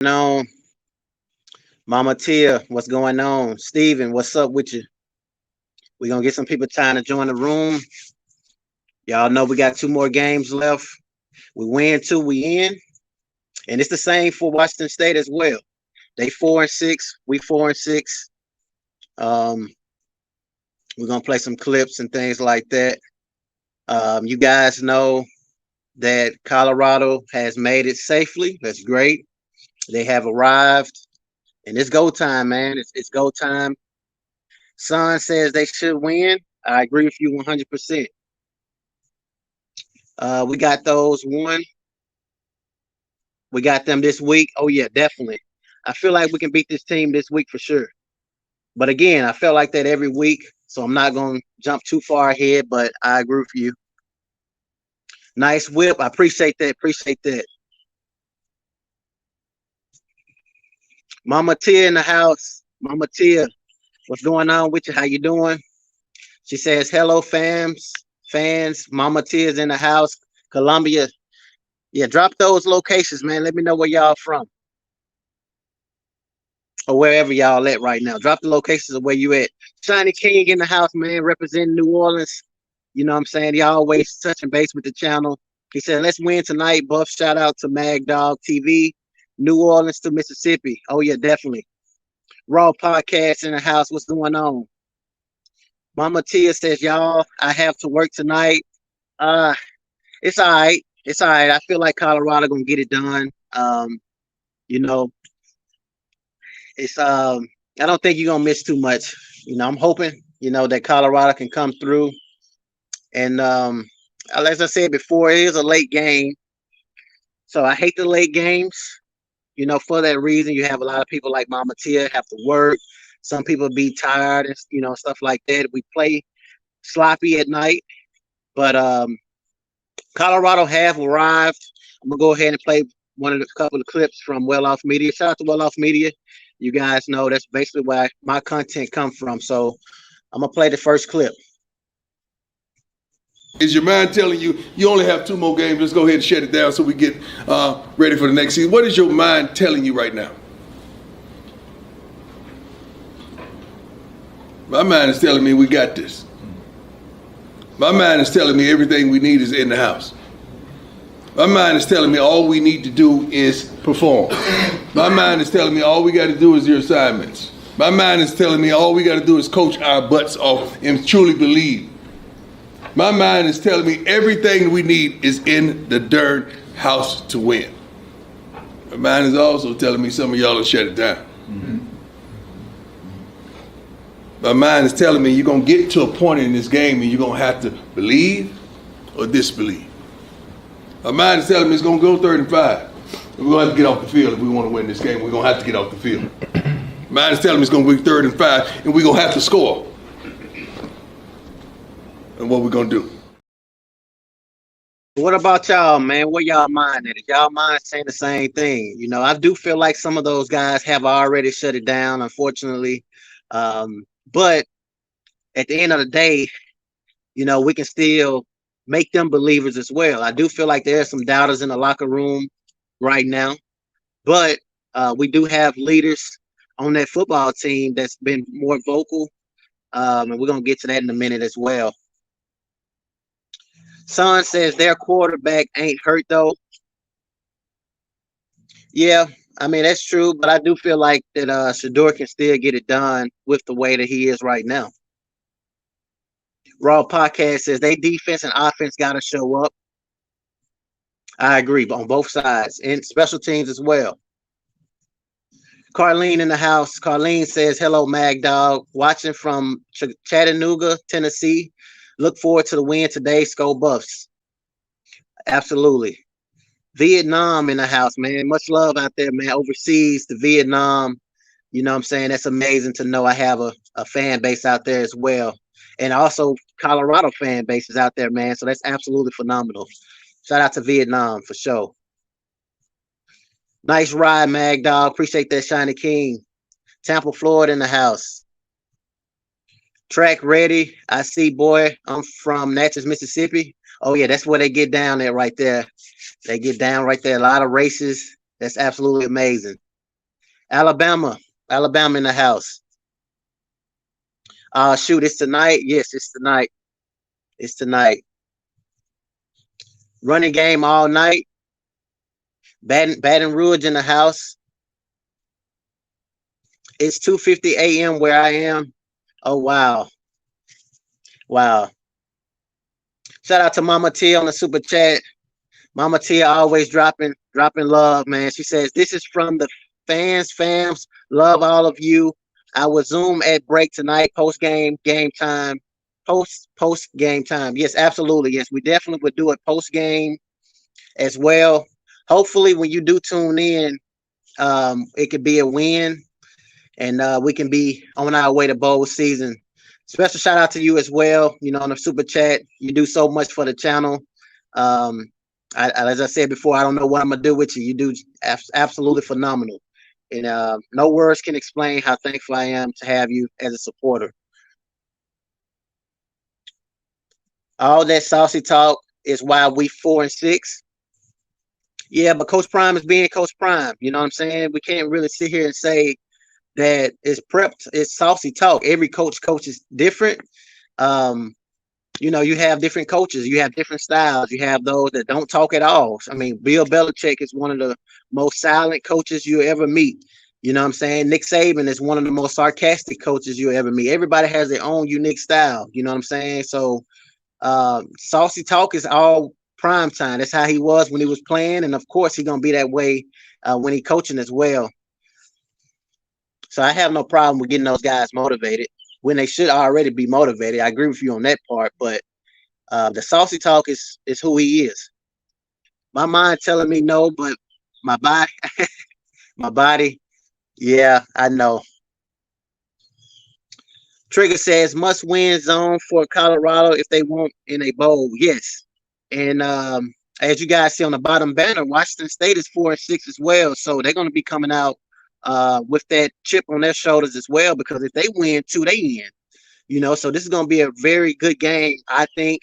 on? Mama Tia, what's going on? Steven, what's up with you? We're gonna get some people trying to join the room. Y'all know we got two more games left. We win two, we in. And it's the same for Washington State as well. They 4-6, we 4-6. Um, we're gonna play some clips and things like that. You guys know that Colorado has made it safely. That's great. They have arrived, and it's go time, man. It's go time. Son says they should win. I agree with you 100%. We got those one. We got them this week. Oh yeah, definitely. I feel like we can beat this team this week for sure. But again, I felt like that every week, so I'm not going to jump too far ahead, but I agree with you. Nice whip. I appreciate that. Appreciate that. Mama Tia in the house. Mama Tia, what's going on with you? How you doing? She says, hello, fans. Mama Tia's in the house. Columbia. Yeah, drop those locations, man. Let me know where y'all from. Or wherever y'all at right now. Drop the locations of where you at. Shiny King in the house, man, representing New Orleans. You know what I'm saying? He always touching base with the channel. He said, let's win tonight, Buff. Shout out to MAGDOG TV. New Orleans to Mississippi. Oh, yeah, definitely. Raw Podcast in the house. What's going on? Mama Tia says, y'all, I have to work tonight. It's all right. It's all right. I feel like Colorado gonna get it done. You know, it's I don't think you're gonna miss too much. You know, I'm hoping, that Colorado can come through. And as I said before, it is a late game. So I hate the late games. For that reason, you have a lot of people like Mama Tia have to work. Some people be tired and stuff like that. We play sloppy at night. But Colorado have arrived. I'm gonna go ahead and play couple of clips from Well Off Media. Shout out to Well Off Media. You guys know that's basically where my content comes from. So I'm gonna play the first clip. Is your mind telling you you only have 2 more games? Let's go ahead and shut it down so we get ready for the next season. What is your mind telling you right now? My mind is telling me we got this. My mind is telling me everything we need is in the house. My mind is telling me all we need to do is perform. My mind is telling me all we got to do is your assignments. My mind is telling me all we got to do is coach our butts off and truly believe. My mind is telling me everything we need is in the darn house to win. My mind is also telling me some of y'all will shut it down. Mm-hmm. My mind is telling me you're going to get to a point in this game and you're going to have to believe or disbelieve. My mind is telling me it's going to go 3rd and 5. We're going to have to get off the field if we want to win this game. We're going to have to get off the field. My mind is telling me it's going to be 3rd and 5 and we're going to have to score. And what we're going to do. What about y'all, man? What y'all mind at? Y'all mind saying the same thing? I do feel like some of those guys have already shut it down, unfortunately. But at the end of the day, we can still make them believers as well. I do feel like there are some doubters in the locker room right now, but we do have leaders on that football team that's been more vocal, and we're going to get to that in a minute as well. Son says their quarterback ain't hurt, though. Yeah, I mean, that's true, but I do feel like that Shedeur can still get it done with the way that he is right now. Raw Podcast says they defense and offense got to show up. I agree, but on both sides, and special teams as well. Carlene in the house. Carlene says, hello, MAGDOG. Watching from Chattanooga, Tennessee. Look forward to the win today, Skull Buffs. Absolutely. Vietnam in the house, man. Much love out there, man. Overseas to Vietnam. You know what I'm saying? That's amazing to know I have a fan base out there as well. And also Colorado fan bases out there, man. So that's absolutely phenomenal. Shout out to Vietnam for sure. Nice ride, MAGDOG. Appreciate that, Shiny King. Tampa, Florida in the house. Track ready. I see, boy. I'm from Natchez, Mississippi. Oh, yeah, that's where they get down there right there. They get down right there. A lot of races. That's absolutely amazing. Alabama. Alabama in the house. Shoot, it's tonight. Yes, it's tonight. It's tonight. Running game all night. Baton Rouge in the house. It's 2:50 a.m. where I am. Oh wow. Wow. Shout out to Mama T on the super chat. Mama Tia always dropping love, man. She says, "This is from the fams. Love all of you. I will Zoom at break tonight, game time. Post game time. Yes, absolutely. Yes, we definitely would do it post game as well. Hopefully, when you do tune in, it could be a win, and we can be on our way to bowl season. Special shout out to you as well. You know, on the super chat, you do so much for the channel. Um, as I said before, I don't know what I'm gonna do with you. You do absolutely phenomenal, and no words can explain how thankful I am to have you as a supporter. All that saucy talk is why we 4-6. Yeah, but Coach Prime is being Coach Prime. You know what I'm saying? We can't really sit here and say that it's prepped. It's saucy talk. Every coach is different. Um, you know, you have different coaches, you have different styles, you have those that don't talk at all. I mean, Bill Belichick is one of the most silent coaches you ever meet. You know what I'm saying? Nick Saban is one of the most sarcastic coaches you ever meet. Everybody has their own unique style. You know what I'm saying? So, saucy talk is all prime time. That's how he was when he was playing, and of course, he's gonna be that way when he's coaching as well. So I have no problem with getting those guys motivated when they should already be motivated. I agree with you on that part, but the saucy talk is who he is. My mind telling me no, but my body, my body, yeah, I know. Trigger says must win zone for Colorado if they want in a bowl. Yes, and as you guys see on the bottom banner, Washington State is 4-6 as well, so they're going to be coming out with that chip on their shoulders as well. Because if they win too, they in. You know, so this is going to be a very good game, I think.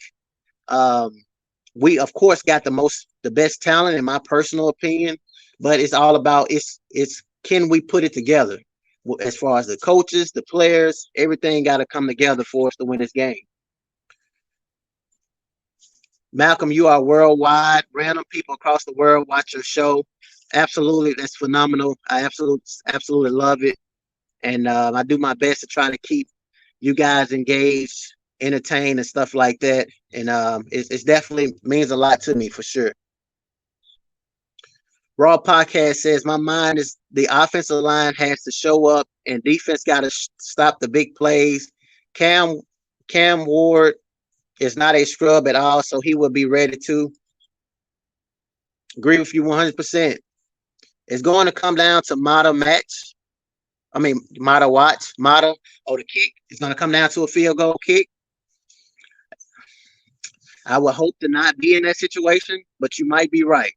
Um, we of course got the best talent in my personal opinion, but it's all about it's can we put it together as far as the coaches, the players, everything got to come together for us to win this game. Malcolm, you are worldwide. Random people across the world watch your show. Absolutely, that's phenomenal. I absolutely love it, and I do my best to try to keep you guys engaged, entertained, and stuff like that. And it's definitely means a lot to me for sure. Raw Podcast says my mind is the offensive line has to show up and defense got to stop the big plays. Cam Ward is not a scrub at all, so he will be ready to. Agree with you 100%. It's going to come down to Mata match. I mean, Mata watch, Mata or the kick. It's going to come down to a field goal kick. I would hope to not be in that situation, but you might be right.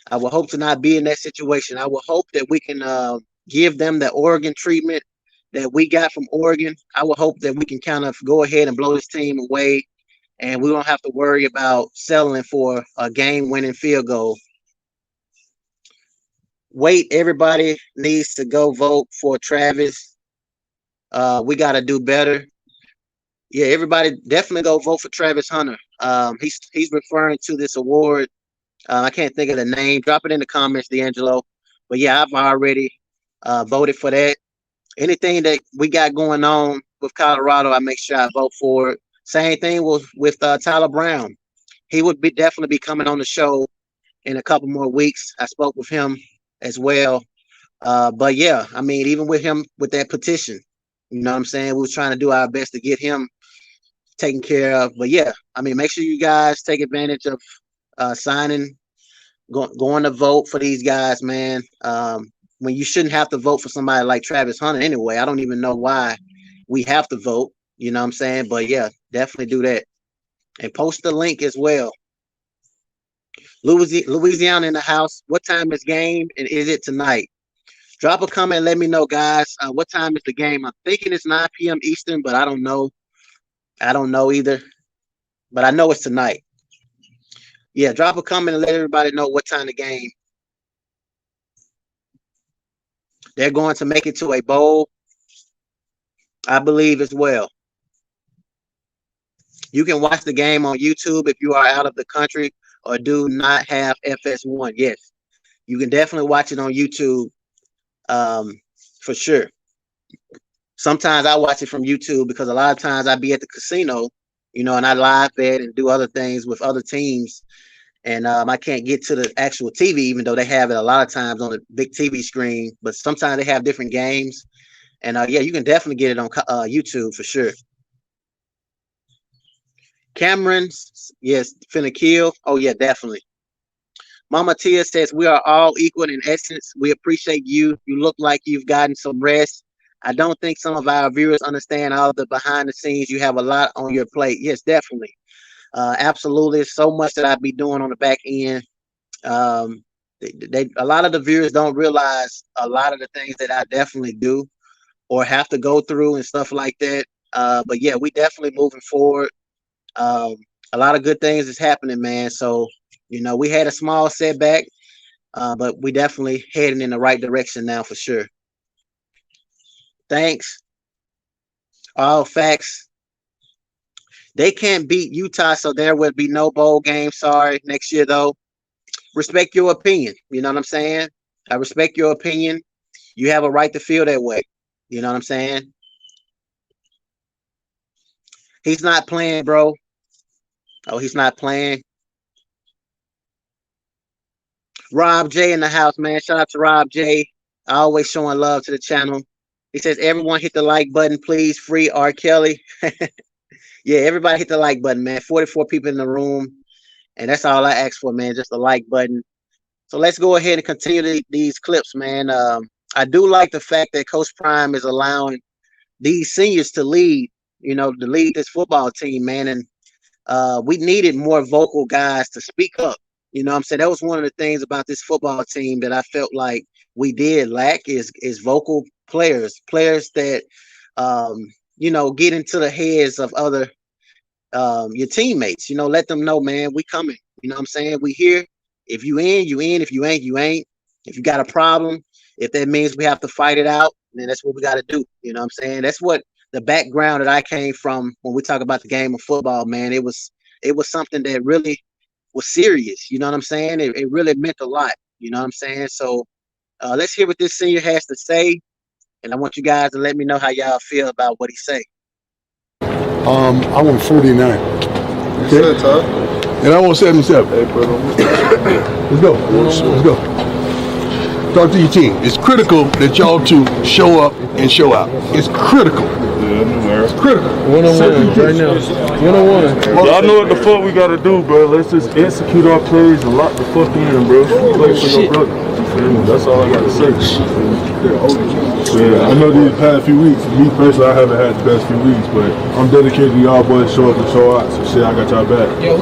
I will hope to not be in that situation. I will hope that we can give them the Oregon treatment that we got from Oregon. I will hope that we can kind of go ahead and blow this team away, and we don't have to worry about settling for a game-winning field goal. Wait, everybody needs to go vote for Travis. We got to do better. Yeah, everybody definitely go vote for Travis Hunter. He's referring to this award. I can't think of the name. Drop it in the comments, D'Angelo. But yeah, I've already voted for that. Anything that we got going on with Colorado, I make sure I vote for it. Same thing with Tyler Brown. He would definitely be coming on the show in a couple more weeks. I spoke with him as well. But yeah, I mean, even with him with that petition, you know what I'm saying? We was trying to do our best to get him taken care of. But yeah, I mean, make sure you guys take advantage of signing, going to vote for these guys, man. When you shouldn't have to vote for somebody like Travis Hunter anyway. I don't even know why we have to vote. You know what I'm saying? But yeah, definitely do that. And post the link as well. Louisiana in the house. What time is game and is it tonight? Drop a comment and let me know, guys. What time is the game? I'm thinking it's 9 p.m. Eastern, but I don't know. I don't know either. But I know it's tonight. Yeah, drop a comment and let everybody know what time the game. They're going to make it to a bowl, I believe, as well. You can watch the game on YouTube if you are out of the country or do not have FS1. Yes, you can definitely watch it on YouTube, um, for sure. Sometimes I watch it from YouTube because a lot of times I be at the casino, and I live bet and do other things with other teams. And I can't get to the actual TV, even though they have it a lot of times on the big TV screen. But sometimes they have different games. And yeah, you can definitely get it on YouTube for sure. Cameron's, yes, finna kill. Oh, yeah, definitely. Mama Tia says, we are all equal in essence. We appreciate you. You look like you've gotten some rest. I don't think some of our viewers understand all the behind the scenes. You have a lot on your plate. Yes, definitely. Absolutely. So much that I be doing on the back end. A lot of the viewers don't realize a lot of the things that I definitely do or have to go through and stuff like that. But yeah, we definitely moving forward. A lot of good things is happening, man. So, we had a small setback, but we definitely heading in the right direction now for sure. Thanks. All facts. They can't beat Utah, so there will be no bowl game. Sorry. Next year, though. Respect your opinion. You know what I'm saying? I respect your opinion. You have a right to feel that way. You know what I'm saying? He's not playing, bro. Oh, he's not playing. Rob J in the house, man. Shout out to Rob J. Always showing love to the channel. He says, everyone hit the like button, please. Free R. Kelly. Yeah, everybody hit the like button, man. 44 people in the room. And that's all I ask for, man. Just a like button. So let's go ahead and continue these clips, man. I do like the fact that Coach Prime is allowing these seniors to lead, to lead this football team, man. And we needed more vocal guys to speak up. You know what I'm saying? That was one of the things about this football team that I felt like we did lack is vocal players that, get into the heads of other your teammates. Let them know, man, we coming. You know what I'm saying? We here. If you in, you in. If you ain't, you ain't. If you got a problem, if that means we have to fight it out, then that's what we got to do. You know what I'm saying? That's what the background that I came from when we talk about the game of football, man. It was something that really was serious. You know what I'm saying? It really meant a lot. You know what I'm saying? So let's hear what this senior has to say. And I want you guys to let me know how y'all feel about what he say. I want 49. Okay. And I want 77. Hey, brother. Let's go. Let's go. Talk to your team. It's critical that y'all two show up and show out. It's critical. It's critical. One-on-one right now. One-on-one. Y'all know what the fuck we gotta do, bro. Let's just execute our plays and lock the fuck in, bro. Play for your brother. That's all I gotta say. Yeah, I know these past few weeks, me personally, I haven't had the best few weeks, but I'm dedicated to y'all boys show up and show out. So shit, I got y'all back. Hey,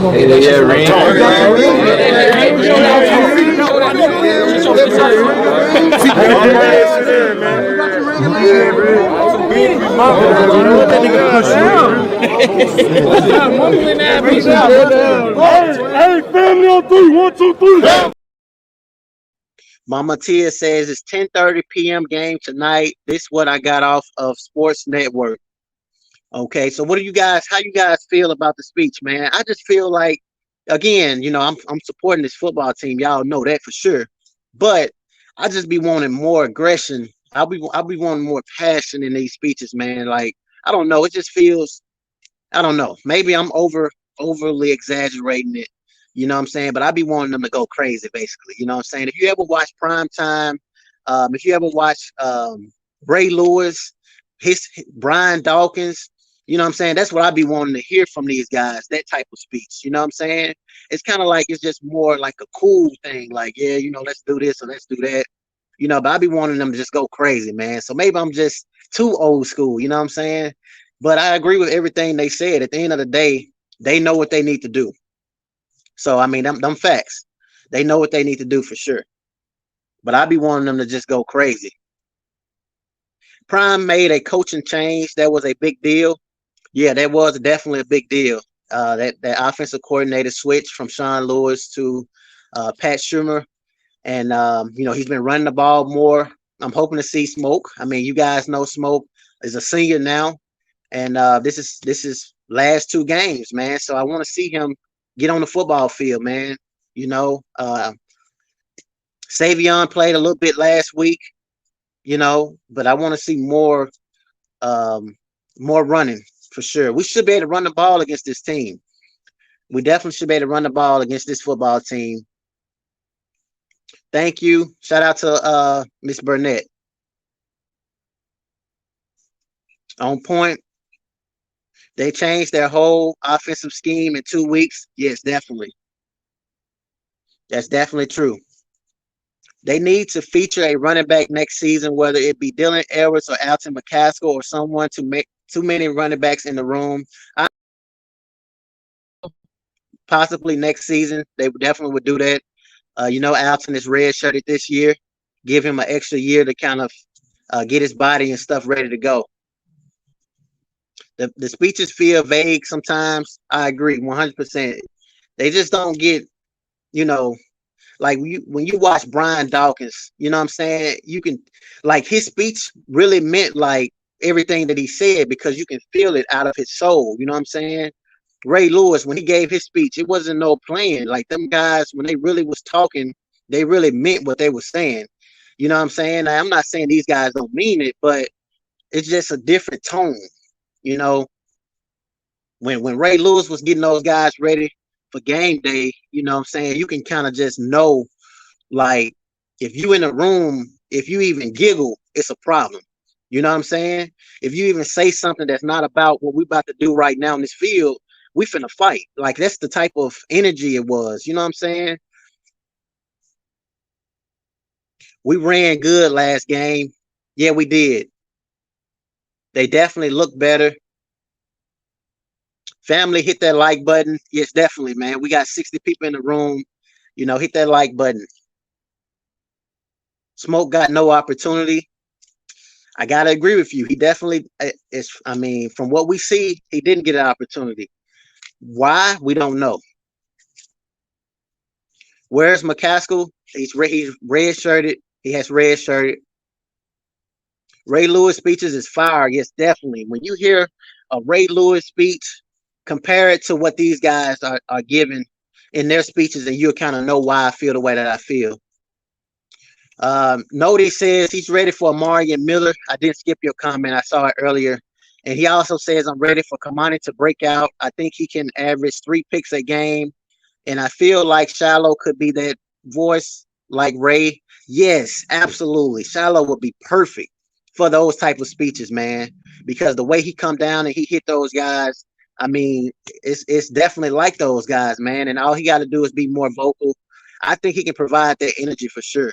family on three. 1, 2, 3. Mama Tia says it's 10:30 p.m. game tonight. This is what I got off of Sports Network. Okay, so how you guys feel about the speech, man? I just feel like, again, I'm supporting this football team. Y'all know that for sure. But I just be wanting more aggression. I'll be wanting more passion in these speeches, man. Like, I don't know. It just feels, I don't know. Maybe I'm overly exaggerating it. You know what I'm saying? But I be wanting them to go crazy, basically. You know what I'm saying? If you ever watch Prime Time, if you ever watch Ray Lewis, Brian Dawkins, you know what I'm saying? That's what I be wanting to hear from these guys, that type of speech. You know what I'm saying? It's kind of like it's just more like a cool thing. Like, yeah, let's do this or let's do that. But I be wanting them to just go crazy, man. So maybe I'm just too old school, you know what I'm saying? But I agree with everything they said. At the end of the day, they know what they need to do. So, I mean, them facts. They know what they need to do for sure. But I be wanting them to just go crazy. Prime made a coaching change. That was a big deal. Yeah, that was definitely a big deal. That offensive coordinator switch from Sean Lewis to Pat Schumer. And, he's been running the ball more. I'm hoping to see Smoke. I mean, you guys know Smoke is a senior now, and this is last 2 games, man. So I want to see him get on the football field, man. You know, Savion played a little bit last week, you know, but I want to see more running for sure. We should be able to run the ball against this team. We definitely should be able to run the ball against this football team. Thank you. Shout out to Miss Burnett. On point. They changed their whole offensive scheme in 2 weeks. Yes, definitely. That's definitely true. They need to feature a running back next season, whether it be Dylan Edwards or Alton McCaskill or someone to make too many running backs in the room. Possibly next season, they definitely would do that. You know, Alton is red-shirted this year. Give him an extra year to kind of get his body and stuff ready to go. The speeches feel vague sometimes. I agree 100%. They just don't get, you know, like when you watch Brian Dawkins, you know what I'm saying? You can, like, his speech really meant like everything that he said because you can feel it out of his soul. You know what I'm saying? Ray Lewis, when he gave his speech, it wasn't no playing. Like, them guys, when they really was talking, they really meant what they were saying. You know what I'm saying? Now, I'm not saying these guys don't mean it, but it's just a different tone. You know, when Ray Lewis was getting those guys ready for game day, you know what I'm saying, you can kind of just know, like, if you in a room, if you even giggle, it's a problem. You know what I'm saying? If you even say something that's not about what we about to do right now in this field, we finna fight. Like, that's the type of energy it was. You know what I'm saying? We ran good last game. Yeah, we did. They definitely look better. Family, hit that like button. Yes, definitely, man. We got 60 people in the room. You know, hit that like button. Smoke got no opportunity. I gotta agree with you. He definitely is. I mean, from what we see, he didn't get an opportunity. Why? We don't know. Where's McCaskill? He's red-shirted. He has red-shirted. Ray Lewis speeches is fire. Yes, definitely. When you hear a Ray Lewis speech, compare it to what these guys are giving in their speeches, and you'll kind of know why I feel the way that I feel. Nody says he's ready for Amari Miller. I didn't skip your comment. I saw it earlier. And he also says, I'm ready for Kamani to break out. I think he can average 3 picks a game. And I feel like Shiloh could be that voice like Ray. Yes, absolutely. Shiloh would be perfect for those type of speeches, man. Because the way he come down and he hit those guys, I mean, it's definitely like those guys, man. And all he got to do is be more vocal. I think he can provide that energy for sure.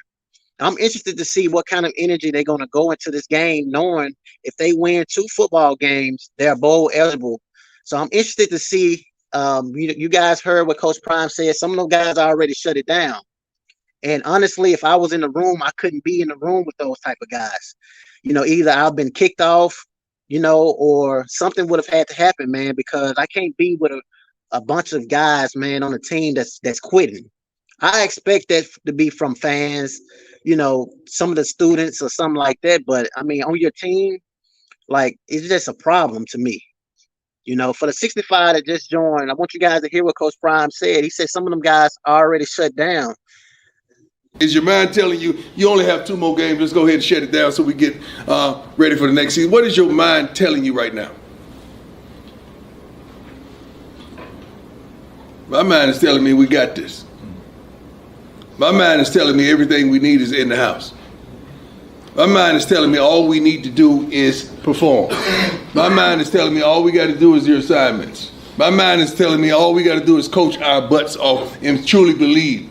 I'm interested to see what kind of energy they're going to go into this game, knowing if they win 2 football games, they're bowl eligible. So I'm interested to see. You guys heard what Coach Prime said. Some of those guys already shut it down. And honestly, if I was in the room, I couldn't be in the room with those type of guys. You know, either I've been kicked off, you know, or something would have had to happen, man, because I can't be with a bunch of guys, man, on a team that's quitting. I expect that to be from fans, you know, some of the students or something like that. But I mean, on your team, like, it's just a problem to me. You know, for the 65 that just joined, I want you guys to hear what Coach Prime said. He said some of them guys already shut down. Is your mind telling you you only have 2 more games? Let's go ahead and shut it down so we get ready for the next season. What is your mind telling you right now? My mind is telling me we got this. My mind is telling me everything we need is in the house. My mind is telling me all we need to do is perform. My mind is telling me all we got to do is your assignments. My mind is telling me all we got to do is coach our butts off and truly believe.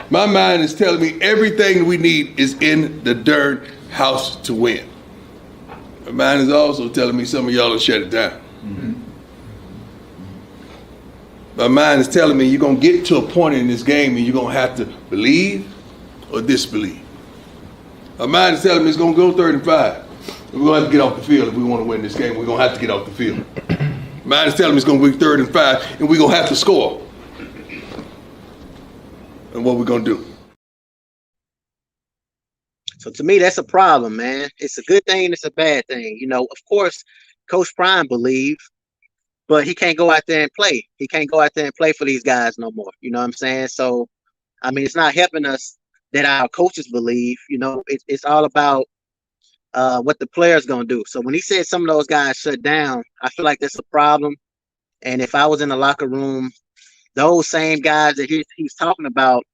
My mind is telling me everything we need is in the dirt house to win. My mind is also telling me some of y'all will shut it down. Mm-hmm. My mind is telling me you're going to get to a point in this game and you're going to have to believe or disbelieve. My mind is telling me it's going to go 3rd and 5. We're going to have to get off the field if we want to win this game. We're going to have to get off the field. My mind is telling me it's going to be 3rd and 5 and we're going to have to score. And what we're going to do. So to me, that's a problem, man. It's a good thing. It's a bad thing. Of course, Coach Prime believe, but he can't go out there and play. He can't go out there and play for these guys no more. You know what I'm saying? So, I mean, it's not helping us that our coaches believe. It's all about what the player's going to do. So when he said some of those guys shut down, I feel like that's a problem. And if I was in the locker room, those same guys that he's talking about,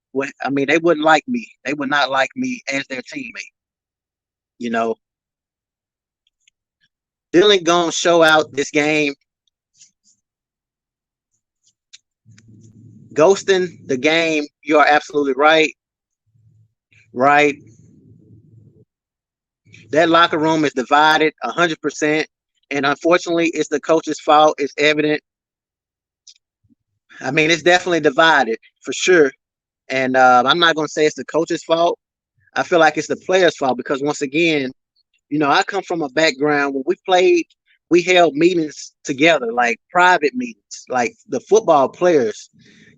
I mean, they wouldn't like me. They would not like me as their teammate. Dylan gonna show out this game. Ghosting the game, you are absolutely right. Right. That locker room is divided 100%. And unfortunately, it's the coach's fault. It's evident. I mean, it's definitely divided for sure. And I'm not going to say it's the coach's fault. I feel like it's the player's fault because, once again, I come from a background when we played, we held meetings together, like private meetings, like the football players.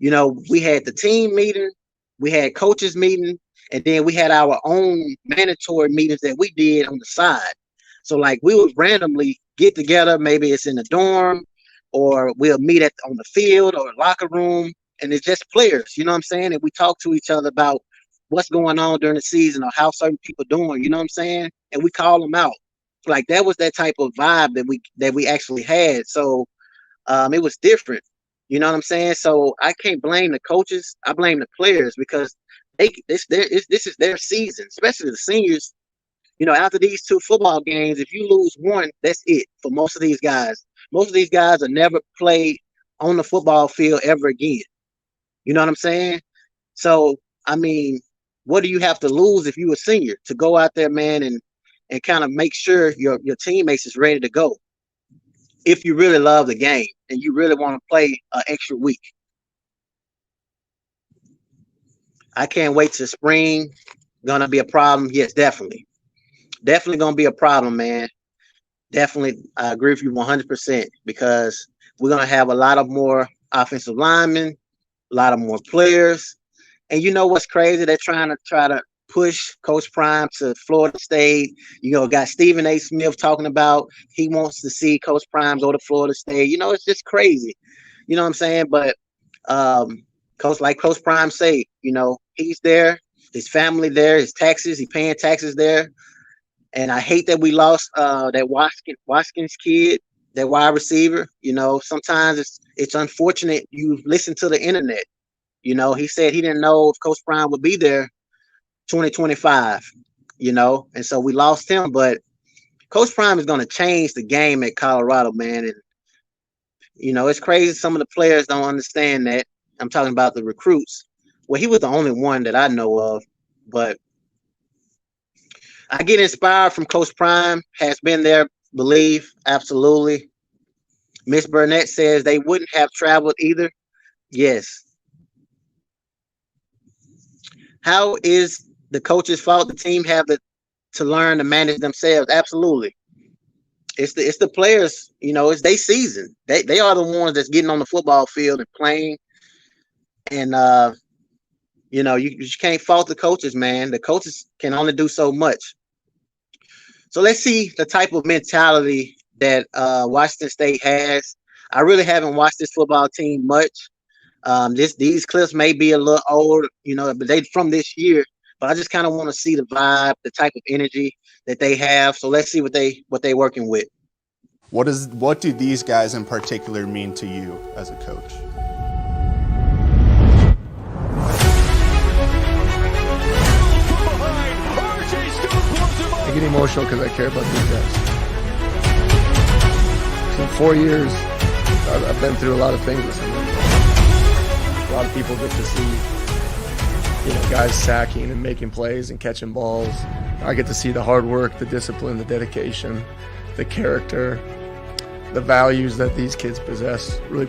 We had the team meeting, we had coaches meeting, and then we had our own mandatory meetings that we did on the side. So, like, we would randomly get together. Maybe it's in the dorm, or we'll meet on the field or locker room, and it's just players. You know what I'm saying? And we talk to each other about what's going on during the season or how certain people doing. You know what I'm saying? And we call them out. Like, that was that type of vibe that we actually had. So it was different. You know what I'm saying? So I can't blame the coaches. I blame the players because this is their season, especially the seniors. After these 2 football games, if you lose one, that's it for most of these guys. Most of these guys will never play on the football field ever again. You know what I'm saying? So, I mean, what do you have to lose if you're a senior to go out there, man, and kind of make sure your teammates is ready to go? If you really love the game and you really want to play an extra week. I can't wait till spring. Gonna be a problem? Yes, definitely. Definitely gonna be a problem, man. Definitely, I agree with you 100% because we're gonna have a lot of more offensive linemen, a lot of more players. And you know what's crazy? They're trying to push Coach Prime to Florida State. Got Stephen A. Smith talking about he wants to see Coach Prime go to Florida State. It's just crazy. You know what I'm saying? But Coach Prime say, he's there, his family there, his taxes, he paying taxes there. And I hate that we lost that Watkins kid, that wide receiver. Sometimes it's unfortunate. You listen to the internet. He said he didn't know if Coach Prime would be there 2025, and so we lost him. But Coach Prime is going to change the game at Colorado, man. And, it's crazy. Some of the players don't understand that. I'm talking about the recruits. Well, he was the only one that I know of, but I get inspired from Coach Prime, has been there, believe, absolutely. Miss Burnett says they wouldn't have traveled either. Yes. How is the coach's fault? The team have to learn to manage themselves. Absolutely. It's the players, it's their season. They are the ones that's getting on the football field and playing. And you can't fault the coaches, man. The coaches can only do so much. So let's see the type of mentality that Washington State has. I really haven't watched this football team much. These clips may be a little old, but they from this year. But I just kind of want to see the vibe, the type of energy that they have. So let's see what they working with. What do these guys in particular mean to you as a coach? I get emotional because I care about these guys. In 4 years, I've been through a lot of things with them. A lot of people get to see, guys sacking and making plays and catching balls. I get to see the hard work, the discipline, the dedication, the character, the values that these kids possess. Really,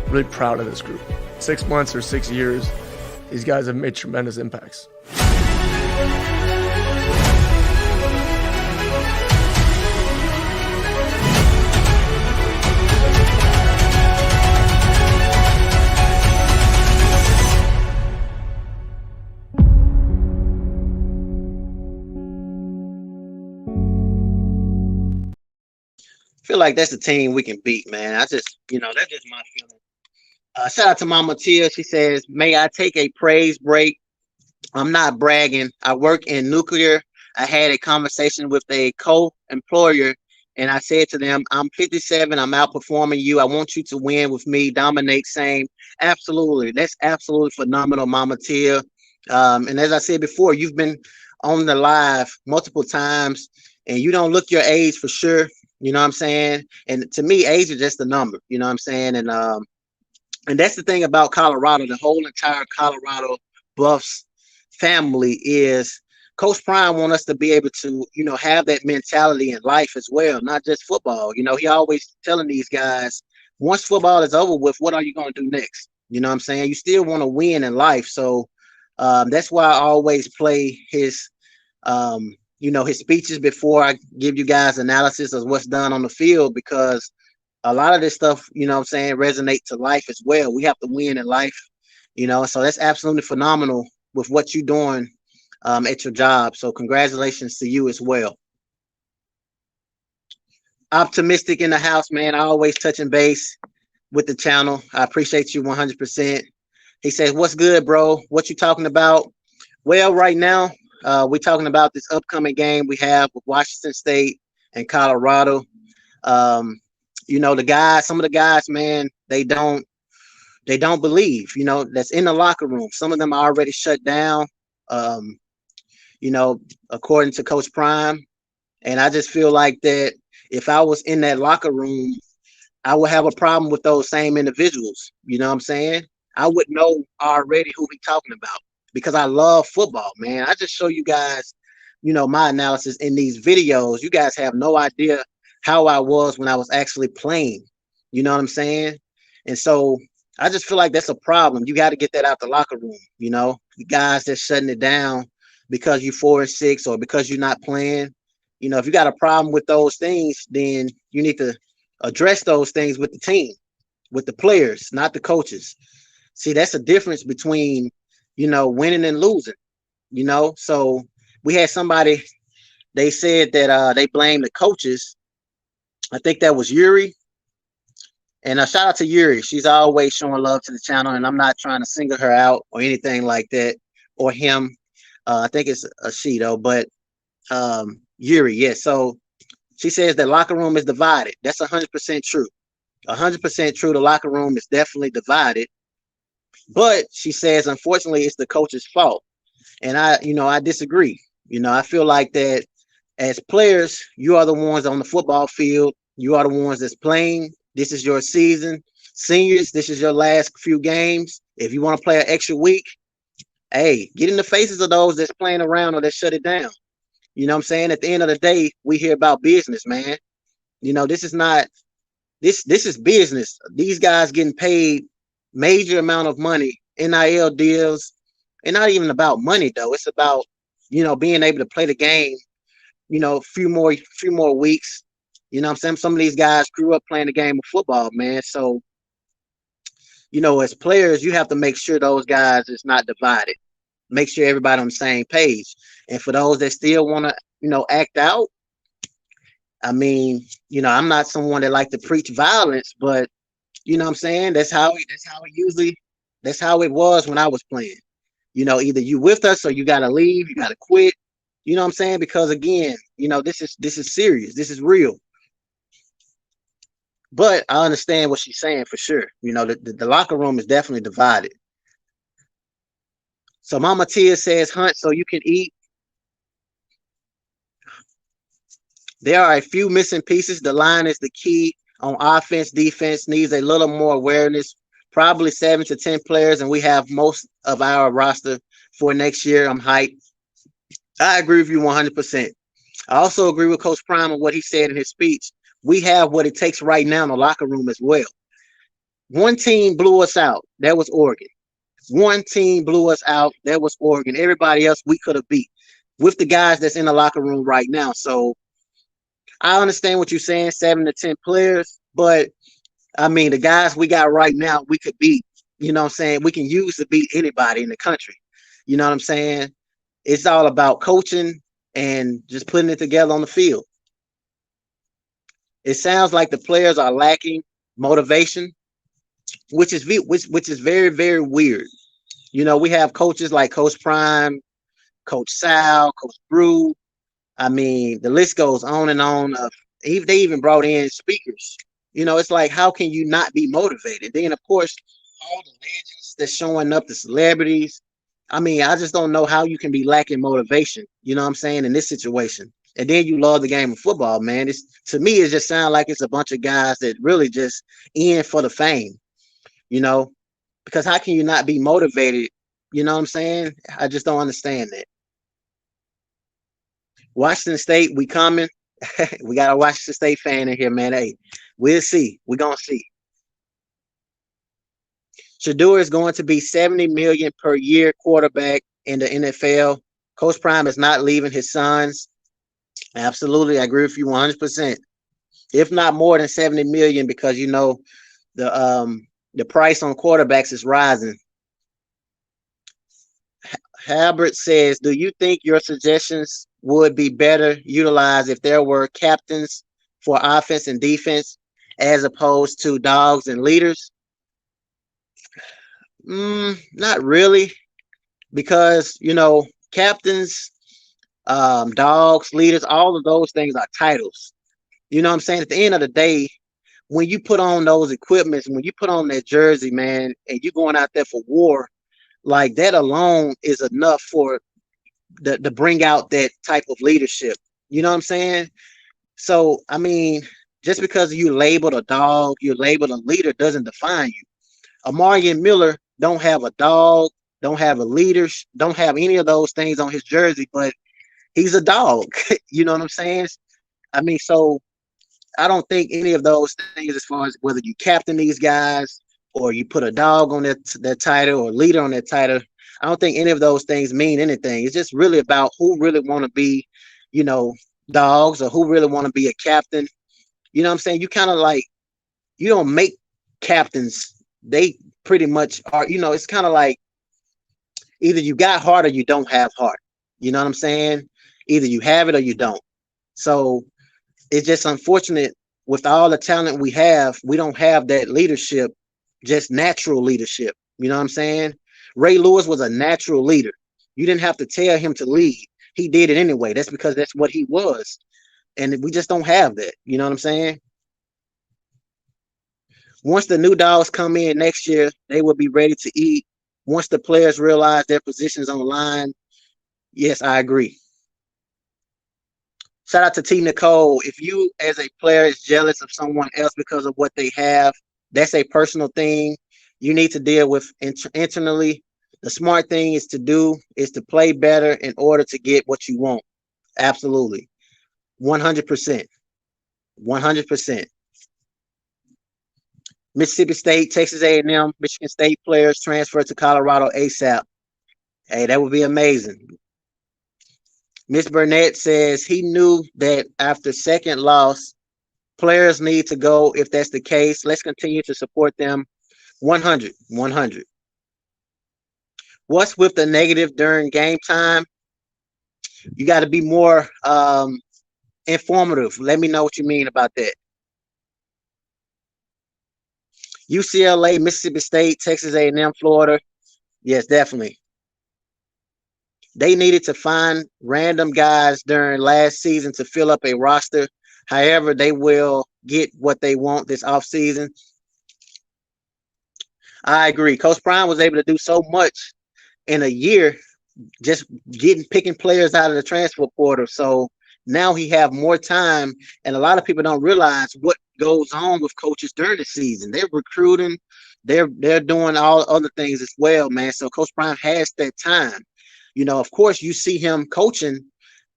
really proud of this group. 6 months or 6 years, these guys have made tremendous impacts. feel like that's the team we can beat, man. I just, that's just my feeling. Shout out to Mama Tia. She says, "May I take a praise break? I'm not bragging. I work in nuclear. I had a conversation with a co-employer, and I said to them, I'm 57. I'm outperforming you. I want you to win with me, dominate, same. Absolutely. That's absolutely phenomenal, Mama Tia. And as I said before, you've been on the live multiple times, and you don't look your age for sure. You know what I'm saying? And to me, age is just a number. You know what I'm saying? And that's the thing about Colorado. The whole entire Colorado Buffs family is Coach Prime want us to be able to, have that mentality in life as well, not just football. He always telling these guys, once football is over with, what are you going to do next? You know what I'm saying? You still want to win in life. So that's why I always play his, his speeches before I give you guys analysis of what's done on the field, because a lot of this stuff, resonate to life as well. We have to win in life, so that's absolutely phenomenal with what you're doing at your job. So congratulations to you as well. Optimistic in the house, man. I always touching base with the channel. I appreciate you 100%. He says, "What's good, bro? What you talking about?" Well, right now, we're talking about this upcoming game we have with Washington State and Colorado. The guys, some of the guys, man, they don't believe, that's in the locker room. Some of them are already shut down, according to Coach Prime. And I just feel like that if I was in that locker room, I would have a problem with those same individuals. You know what I'm saying? I would know already who we talking about, because I love football, man. I just show you guys, my analysis in these videos. You guys have no idea how I was when I was actually playing. You know what I'm saying? And so I just feel like that's a problem. You got to get that out the locker room. The guys that's shutting it down because you're 4-6 or because you're not playing. If you got a problem with those things, then you need to address those things with the team, with the players, not the coaches. See, that's a difference between, winning and losing, So we had somebody, they said that they blamed the coaches. I think that was Yuri. And shout out to Yuri. She's always showing love to the channel, and I'm not trying to single her out or anything like that, or him. I think it's a she though, but Yuri, yeah. So she says that locker room is divided. That's 100% true. 100% true. The locker room is definitely divided. But she says, unfortunately, it's the coach's fault. And I disagree. I feel like that as players, you are the ones on the football field. You are the ones that's playing. This is your season. Seniors, this is your last few games. If you want to play an extra week, hey, get in the faces of those that's playing around or that shut it down. You know what I'm saying? At the end of the day, we hear about business, man. This is not this is business. These guys getting paid major amount of money, NIL deals, and not even about money though. It's about, being able to play the game, a few more weeks. You know what I'm saying? Some of these guys grew up playing the game of football, man. So, as players, you have to make sure those guys is not divided. Make sure everybody on the same page. And for those that still want to, act out, I mean, I'm not someone that like to preach violence, but you know what I'm saying? That's how it was when I was playing. Either you with us or you gotta leave, you gotta quit. You know what I'm saying? Because again, this is serious. This is real. But I understand what she's saying for sure. The locker room is definitely divided. So Mama Tia says, Hunt, so you can eat. There are a few missing pieces. The line is the key on offense. Defense needs a little more awareness. Probably 7 to 10 players, and we have most of our roster for next year. I'm hyped. I agree with you 100%. I also agree with Coach Prime on what he said in his speech. We have what it takes right now in the locker room as well. One team blew us out. That was Oregon. One team blew us out. That was Oregon. Everybody else we could have beat with the guys that's in the locker room right now. So I understand what you're saying, 7 to 10 players, but I mean, the guys we got right now, we could beat. You know what I'm saying? We can use to beat anybody in the country. You know what I'm saying? It's all about coaching and just putting it together on the field. It sounds like the players are lacking motivation, which is very, very weird. You know, we have coaches like Coach Prime, Coach Sal, Coach Brew. I mean, the list goes on and on. They even brought in speakers. You know, it's like, how can you not be motivated? Then, of course, all the legends that's showing up, the celebrities. I mean, I just don't know how you can be lacking motivation. You know what I'm saying, in this situation. And then you love the game of football, man. It's, to me, it just sounds like it's a bunch of guys that really just in for the fame. You know, because how can you not be motivated? You know what I'm saying? I just don't understand that. Washington State, we coming. We got a Washington State fan in here, man. Hey, we'll see. We're gonna see. Shador is going to be $70 million per year quarterback in the NFL. Coach Prime is not leaving his sons. Absolutely, I agree with you 100%. If not more than $70 million, because you know the price on quarterbacks is rising. Halbert says, do you think your suggestions would be better utilized if there were captains for offense and defense as opposed to dogs and leaders? Not really, because, you know, captains, dogs, leaders, all of those things are titles. You know what I'm saying? At the end of the day, when you put on those equipments, when you put on that jersey, man, and you're going out there for war, like that alone is enough for to bring out that type of leadership. You know what I'm saying? So, I mean, just because you labeled a dog, you're labeled a leader doesn't define you. Amarian Miller don't have a dog, don't have a leader, don't have any of those things on his jersey, but he's a dog. You know what I'm saying? I mean, so I don't think any of those things, as far as whether you captain these guys or you put a dog on that title or leader on that title, I don't think any of those things mean anything. It's just really about who really want to be, you know, dogs, or who really want to be a captain. You know what I'm saying? You kind of like, you don't make captains. They pretty much are, you know, it's kind of like either you got heart or you don't have heart. You know what I'm saying? Either you have it or you don't. So it's just unfortunate with all the talent we have, we don't have that leadership, just natural leadership. You know what I'm saying? Ray Lewis was a natural leader. You didn't have to tell him to lead. He did it anyway. That's because that's what he was. And we just don't have that. You know what I'm saying? Once the new dogs come in next year, they will be ready to eat. Once the players realize their positions on the line, yes, I agree. Shout out to T. Nicole. If you, as a player, is jealous of someone else because of what they have, that's a personal thing you need to deal with internally. The smart thing is to play better in order to get what you want. Absolutely. 100%. 100%. Mississippi State, Texas A&M, Michigan State players transfer to Colorado ASAP. Hey, that would be amazing. Miss Burnett says he knew that after second loss, players need to go. If that's the case, let's continue to support them. 100. What's with the negative during game time? You got to be more informative. Let me know what you mean about that. UCLA, Mississippi State, Texas A&M, Florida. Yes, definitely. They needed to find random guys during last season to fill up a roster. However, they will get what they want this offseason. I agree. Coach Prime was able to do so much in a year, just picking players out of the transfer portal. So now he have more time, and a lot of people don't realize what goes on with coaches during the season. They're recruiting, they're doing all other things as well, man. So Coach Prime has that time. You know, of course, you see him coaching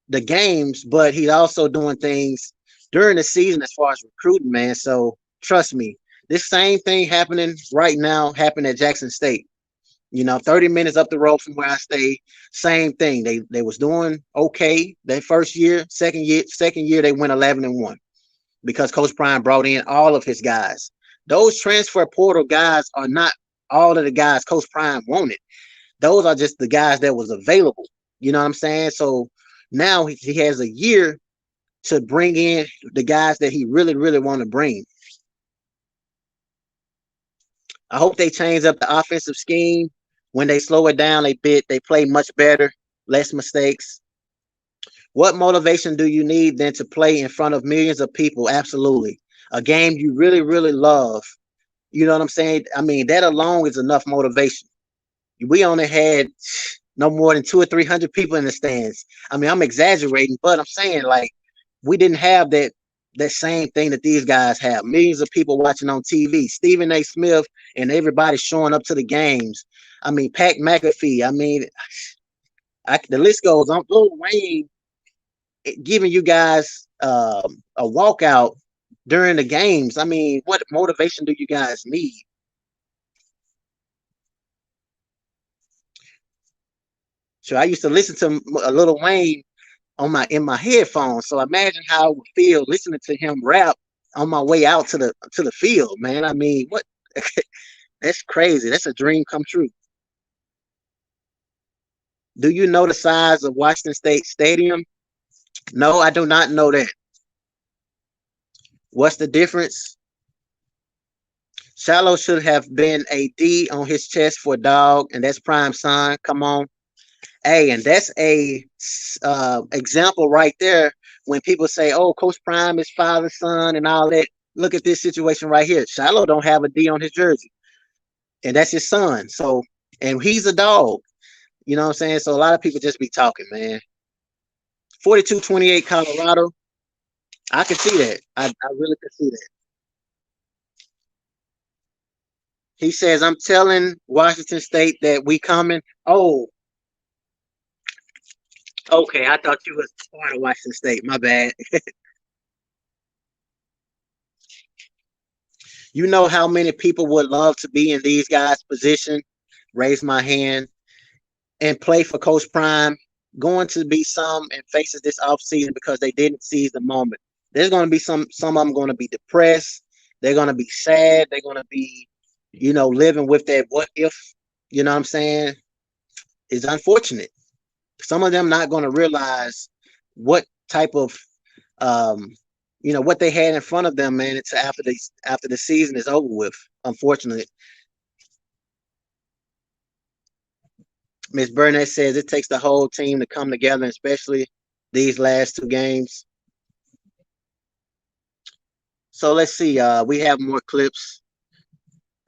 the games, but he's also doing things during the season as far as recruiting, man. So trust me, this same thing happening right now happened at Jackson State. You know, 30 minutes up the road from where I stay, same thing. They was doing okay that first year. Second year they went 11-1 because Coach Prime brought in all of his guys. Those transfer portal guys are not all of the guys Coach Prime wanted. Those are just the guys that was available. You know what I'm saying? So now he has a year to bring in the guys that he really, really want to bring. I hope they change up the offensive scheme. When they slow it down a bit, they play much better, less mistakes. What motivation do you need then to play in front of millions of people? Absolutely. A game you really, really love. You know what I'm saying? I mean, that alone is enough motivation. We only had no more than 200 or 300 people in the stands. I mean, I'm exaggerating, but I'm saying, like, we didn't have that same thing that these guys have. Millions of people watching on TV. Stephen A. Smith and everybody showing up to the games. I mean, Pat McAfee. I mean, the list goes on. Lil Wayne giving you guys a walkout during the games. I mean, what motivation do you guys need? So I used to listen to Lil Wayne in my headphones. So imagine how I would feel listening to him rap on my way out to the field, man. I mean, what? That's crazy. That's a dream come true. Do you know the size of Washington State Stadium? No, I do not know that. What's the difference? Shallow should have been a D on his chest for dog, and that's prime son. Come on. Hey, and that's a example right there when people say, oh, Coach Prime is father, son, and all that. Look at this situation right here. Shallow don't have a D on his jersey, and that's his son. So, and he's a dog. You know what I'm saying? So a lot of people just be talking, man. 42-28 Colorado. I can see that. I really can see that. He says, I'm telling Washington State that we coming. Oh, okay. I thought you was part of Washington State. My bad. You know how many people would love to be in these guys' position? Raise my hand and play for Coach Prime. Going to be some and faces this offseason because they didn't seize the moment. There's going to be some of them going to be depressed. They're going to be sad. They're going to be, living with that what if, you know what I'm saying? It's unfortunate. Some of them not going to realize what type of, what they had in front of them, man, it's after the season is over with, unfortunately. Ms. Burnett says it takes the whole team to come together, especially these last two games. So let's see. We have more clips.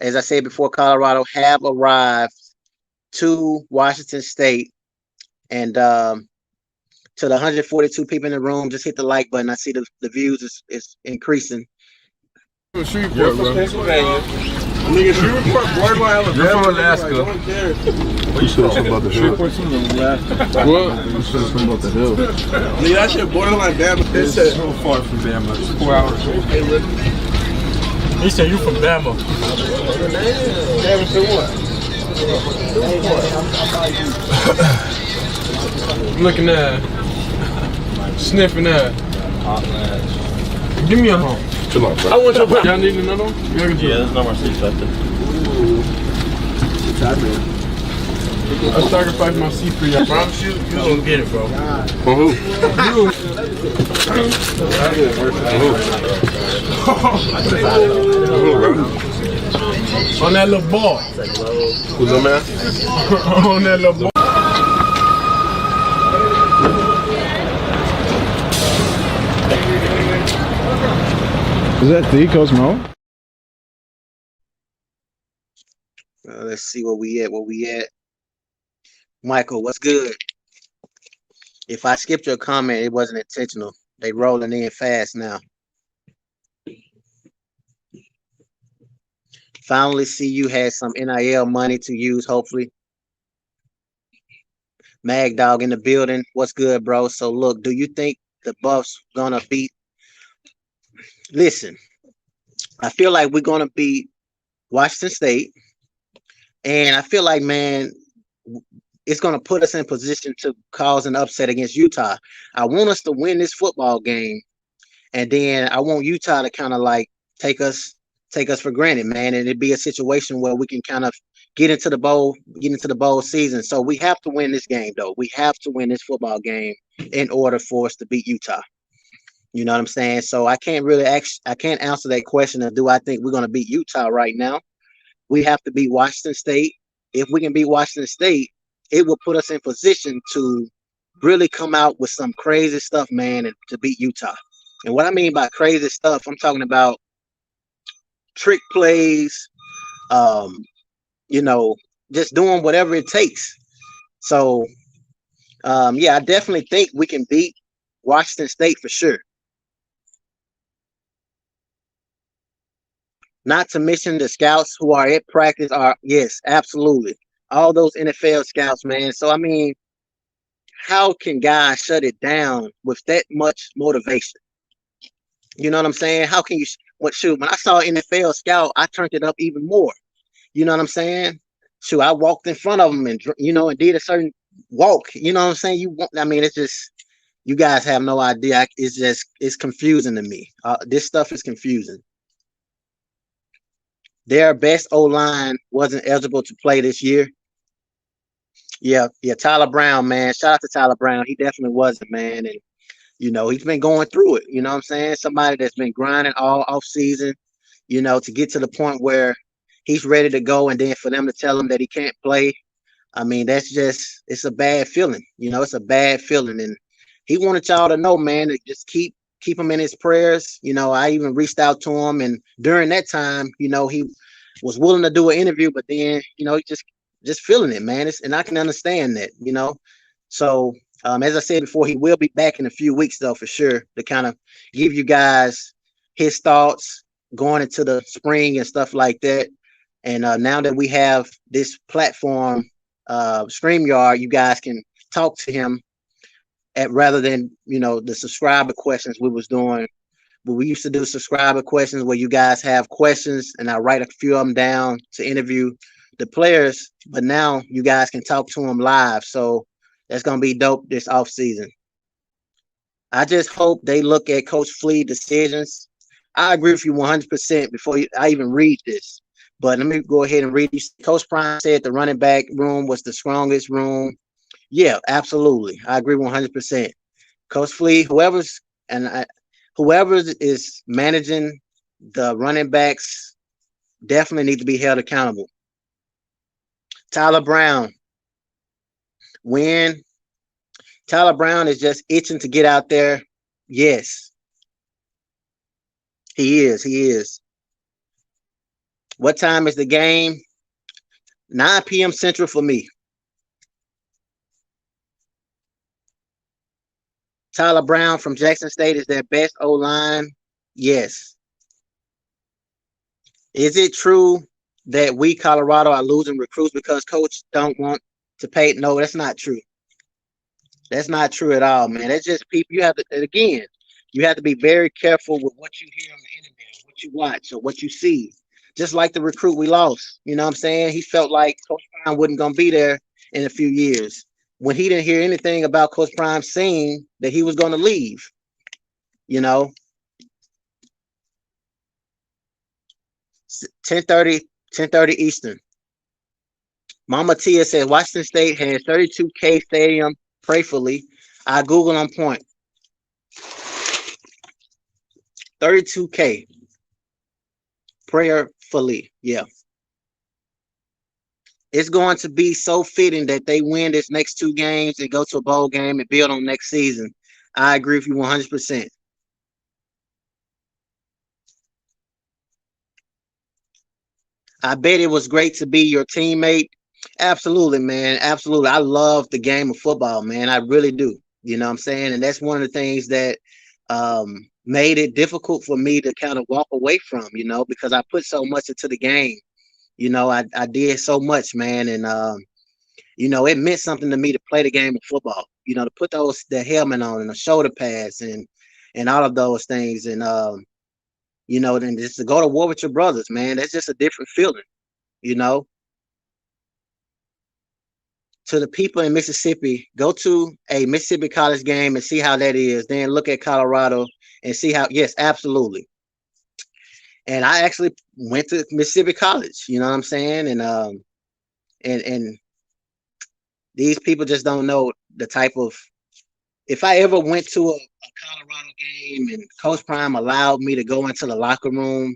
As I said before, Colorado have arrived to Washington State. And to the 142 people in the room, just hit the like button. I see the views is increasing. Shreveport, Pennsylvania. Nigga, Shreveport, borderline Alabama, Alaska. You said something about the hill. What? You said something about the hill. Nigga, that shit borderline Bama. It's so far from Bama. It's 4 hours. He said you from Bama. Bama to what? Looking at, sniffing at. Give me a home. Chill out, bro. I want your y'all need another one? Yeah, there's no more seats left. I sacrificed my seat for you. I promise you gonna get it, bro. For who? You. On that little ball. Who's up, man? On that little ball. Is that the Coach Mo? Let's see where we at. Michael, what's good? If I skipped your comment, it wasn't intentional. They rolling in fast now. Finally see you had some NIL money to use, hopefully. MAGDOG in the building. What's good, bro? So look, do you think the Buffs gonna beat? Listen, I feel like we're gonna beat Washington State. And I feel like, man, it's going to put us in position to cause an upset against Utah. I want us to win this football game. And then I want Utah to kind of like take us for granted, man. And it'd be a situation where we can kind of get into the bowl season. So we have to win this game, though. We have to win this football game in order for us to beat Utah. You know what I'm saying? So I can't really I can't answer that question of do I think we're going to beat Utah right now. We have to beat Washington State. If we can beat Washington State, it will put us in position to really come out with some crazy stuff, man, and to beat Utah. And what I mean by crazy stuff, I'm talking about trick plays, um, you know, just doing whatever it takes. So, yeah, I definitely think we can beat Washington State for sure. Not to mention the scouts who are at practice are, yes, absolutely. All those NFL scouts, man. So, I mean, how can guys shut it down with that much motivation? You know what I'm saying? How can you, shoot, when I saw NFL scout, I turned it up even more. You know what I'm saying? Shoot, I walked in front of them and, and did a certain walk. You know what I'm saying? It's just, you guys have no idea. It's confusing to me. This stuff is confusing. Their best O-line wasn't eligible to play this year. Yeah, Tyler Brown, man. Shout out to Tyler Brown. He definitely wasn't, man. And, he's been going through it. You know what I'm saying? Somebody that's been grinding all off season, to get to the point where he's ready to go. And then for them to tell him that he can't play, I mean, it's a bad feeling. It's a bad feeling. And he wanted y'all to know, man, to just keep him in his prayers. I even reached out to him. And during that time, he was willing to do an interview, but then, he just feeling it, man. And I can understand that, So, as I said before, he will be back in a few weeks, though, for sure, to kind of give you guys his thoughts going into the spring and stuff like that. And now that we have this platform, StreamYard, you guys can talk to him rather than, the subscriber questions we was doing. But we used to do subscriber questions where you guys have questions and I write a few of them down to interview the players. But now you guys can talk to them live. So that's going to be dope this offseason. I just hope they look at Coach Flea's decisions. I agree with you 100% before I even read this. But let me go ahead and read these. Coach Prime said the running back room was the strongest room. Yeah, absolutely. I agree 100%. Coach Flea, whoever is managing the running backs definitely need to be held accountable. Tyler Brown. When Tyler Brown is just itching to get out there, yes. He is. What time is the game? 9 p.m. Central for me. Tyler Brown from Jackson State is their best O-line. Yes. Is it true that we, Colorado, are losing recruits because coach don't want to pay? No, that's not true. That's not true at all, man. That's just people. You have to be very careful with what you hear on the internet, what you watch, or what you see. Just like the recruit we lost. You know what I'm saying? He felt like Coach Prime wasn't going to be there in a few years. When he didn't hear anything about Coach Prime saying that he was going to leave, 10:30 Eastern. Mama Tia said Washington State has 32K stadium prayerfully. I Google on point. 32K prayerfully. Yeah. It's going to be so fitting that they win this next 2 games and go to a bowl game and build on next season. I agree with you 100%. I bet it was great to be your teammate. Absolutely, man. Absolutely. I love the game of football, man. I really do. You know what I'm saying? And that's one of the things that made it difficult for me to kind of walk away from, because I put so much into the game. I did so much, man. And, it meant something to me to play the game of football, to put the helmet on and the shoulder pads and all of those things. And, then just to go to war with your brothers, man, that's just a different feeling, To the people in Mississippi, go to a Mississippi college game and see how that is. Then look at Colorado and see how, yes, absolutely. And I actually went to Mississippi College, you know what I'm saying? And these people just don't know the type of, if I ever went to a Colorado game and Coach Prime allowed me to go into the locker room,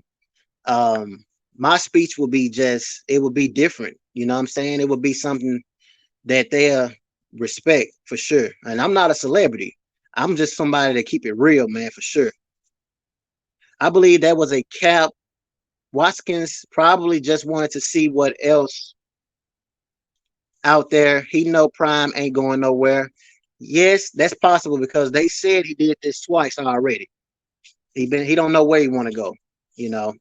my speech would be it would be different. You know what I'm saying? It would be something that they'll respect for sure. And I'm not a celebrity. I'm just somebody that keep it real, man, for sure. I believe that was a cap. Watkins probably just wanted to see what else out there. He know Prime ain't going nowhere. Yes, that's possible because they said he did this twice already. He don't know where he want to go. You know,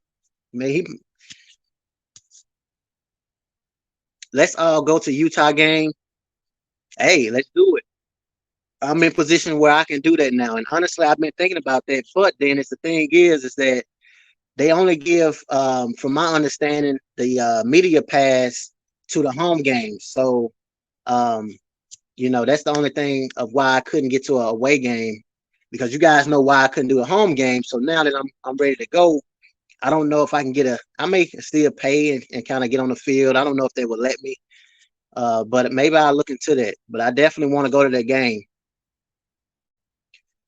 let's all go to Utah game. Hey, let's do it. I'm in position where I can do that now. And honestly, I've been thinking about that. But then the thing is that they only give, from my understanding, the media pass to the home games. So, that's the only thing of why I couldn't get to a away game, because you guys know why I couldn't do a home game. So now that I'm ready to go, I don't know if I can I may still pay and kind of get on the field. I don't know if they will let me, but maybe I'll look into that. But I definitely want to go to that game.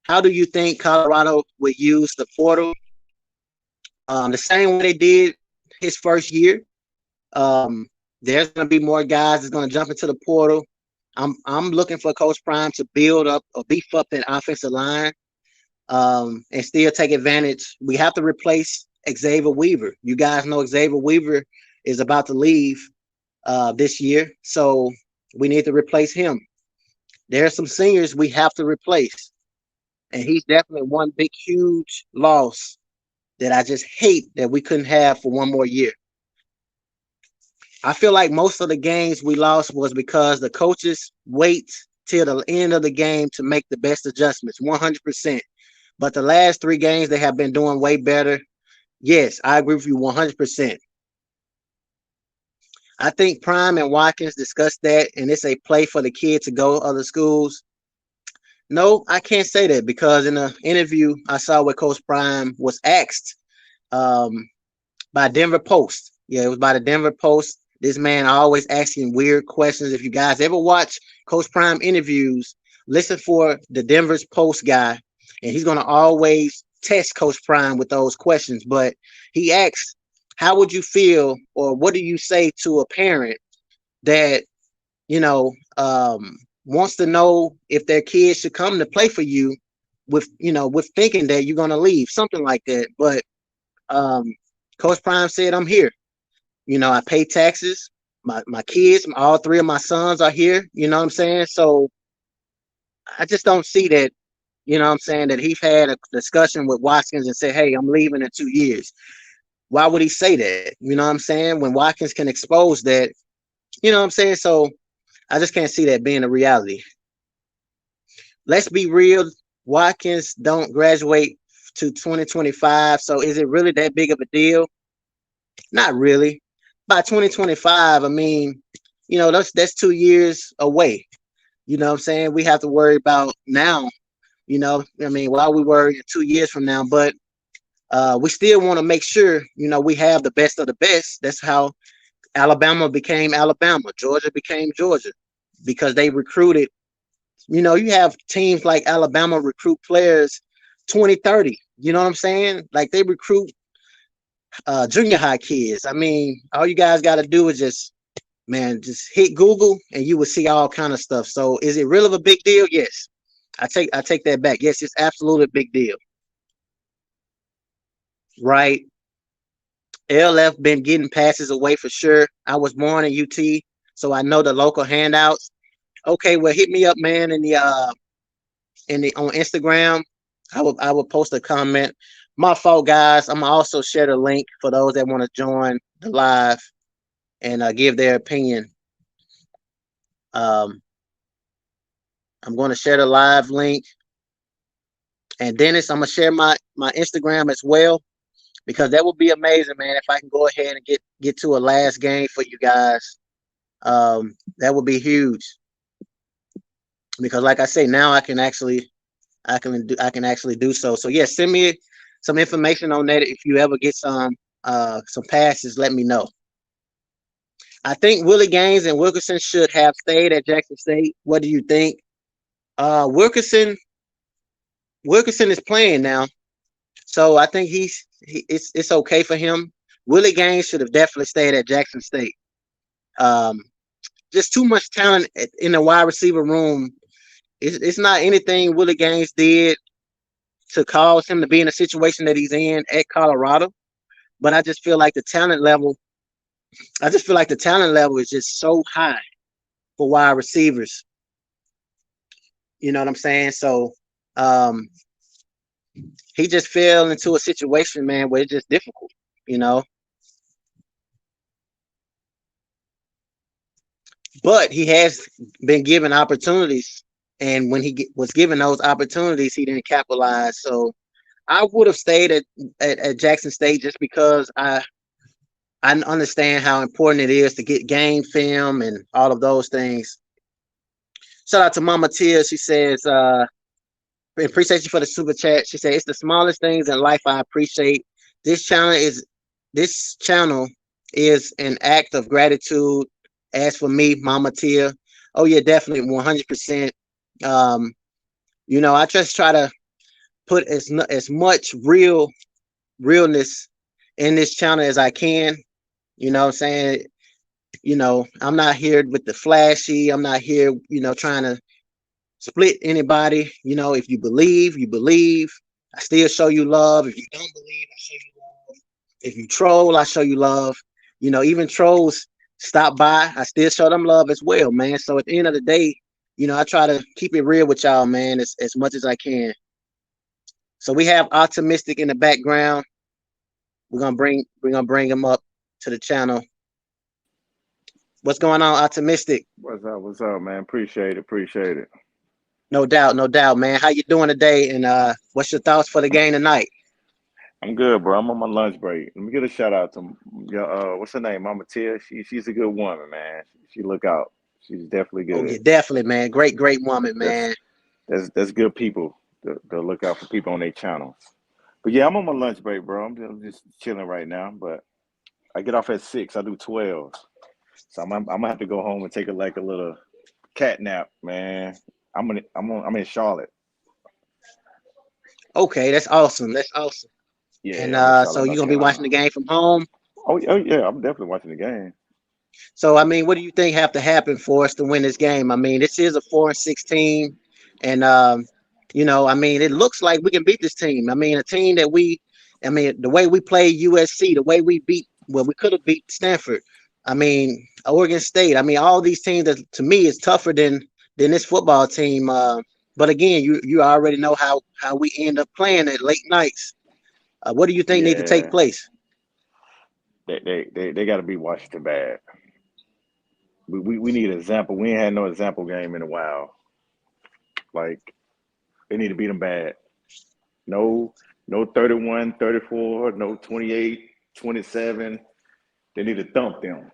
How do you think Colorado would use the portal? The same way they did his first year. There's going to be more guys that's going to jump into the portal. I'm looking for Coach Prime to build up or beef up that offensive line, and still take advantage. We have to replace Xavier Weaver. You guys know Xavier Weaver is about to leave this year, so we need to replace him. There are some seniors we have to replace, and he's definitely one big, huge loss that I just hate that we couldn't have for one more year. I feel like most of the games we lost was because the coaches wait till the end of the game to make the best adjustments, 100%. But the last 3 games, they have been doing way better. Yes, I agree with you 100%. I think Prime and Watkins discussed that, and it's a play for the kid to go to other schools. No, I can't say that, because in an interview I saw with Coach Prime was asked by Denver Post. Yeah, it was by the Denver Post. This man always asking weird questions. If you guys ever watch Coach Prime interviews, listen for the Denver's Post guy, and he's going to always test Coach Prime with those questions. But he asks, how would you feel, or what do you say to a parent that, wants to know if their kids should come to play for you with thinking that you're going to leave, something like that. But Coach Prime said, I'm here. I pay taxes. My kids, all 3 of my sons are here. You know what I'm saying? So I just don't see that, that he's had a discussion with Watkins and said, hey, I'm leaving in 2 years. Why would he say that? You know what I'm saying? When Watkins can expose that, you know what I'm saying? So I just can't see that being a reality. Let's be real. Watkins don't graduate to 2025. So is it really that big of a deal? Not really. By 2025, I mean, that's 2 years away. You know what I'm saying? We have to worry about now, while we worry 2 years from now, but we still want to make sure, we have the best of the best. That's how Alabama became Alabama. Georgia became Georgia, because they recruited, you have teams like Alabama recruit players 2030. You know what I'm saying? Like they recruit junior high kids. I mean, all you guys got to do is just hit Google and you will see all kind of stuff. So is it really a big deal? Yes. I take that back. Yes, it's absolutely a big deal. Right. LF been getting passes away for sure. I was born in UT, so I know the local handouts. Okay, well, hit me up, man, in the on Instagram. I will post a comment. My fault, guys. I'm gonna also share the link for those that want to join the live and give their opinion. I'm going to share the live link, and Dennis, I'm gonna share my Instagram as well, because that would be amazing, man. If I can go ahead and get to a last game for you guys, that would be huge. Because, like I say, now I can actually do so. So yeah, send me some information on that. If you ever get some passes, let me know. I think Willie Gaines and Wilkerson should have stayed at Jackson State. What do you think? Wilkerson, Wilkinson is playing now, so I think it's okay for him. Willie Gaines should have definitely stayed at Jackson State. Um, just too much talent in the wide receiver room. It's not anything Willie Gaines did to cause him to be in a situation that he's in at Colorado. But I just feel like the talent level. I just feel like the talent level is just so high for wide receivers. You know what I'm saying? So um, he just fell into a situation, man, where it's just difficult. You know, but he has been given opportunities, and when he was given those opportunities, he didn't capitalize. So I would have stayed at Jackson State just because I understand how important it is to get game film and all of those things. Shout out to Mama Tia. She says, appreciate you for the super chat. She said, it's the smallest things in life I appreciate. This channel is this channel is an act of gratitude. As for me, Mama Tia, oh yeah, definitely 100%. I just try to put as much realness in this channel as I can. You know what I'm saying? I'm not here with the flashy. I'm not here, trying to split anybody. If you believe, you believe. I still show you love. If you don't believe, I show you love. If you troll, I show you love. Even trolls stop by, I still show them love as well, man. So at the end of the day, I try to keep it real with y'all, man, as much as I can. So we have Optimistic in the background. We're gonna bring him up to the channel. What's going on, Optimistic? What's up, man? Appreciate it. No doubt, man. How you doing today? And what's your thoughts for the game tonight? I'm good, bro. I'm on my lunch break. Let me get a shout out to your what's her name? Mama Tia. She's a good woman, man. She look out. She's definitely Oh good. yeah, definitely, man. Great woman, man. That's good people to look out for people on their channels. But yeah, I'm on my lunch break, bro. I'm just chilling right now. But I get off at 6. I do 12. So I'm gonna have to go home and take a little cat nap, man. I'm in Charlotte. Okay, that's awesome. That's awesome. And Yeah, I'm in so Charlotte, you're North gonna be watching Carolina. the game from home. Oh yeah, I'm definitely watching the game. So I mean, what do you think have to happen for us to win this game? I mean, this is a 4-6 team, and I mean, it looks like we can beat this team. I mean, the way we played USC, the way we we could have beat Stanford. I mean, Oregon State. I mean, all these teams that to me is tougher than this football team. But again, you already know how we end up playing at late nights. What do you think need to take Yeah, place? they got to beat Washington bad. We need an example. We ain't had no example game in a while. Like they need to beat them bad. No, no 31, 34, no 28, 27. They need to thump them.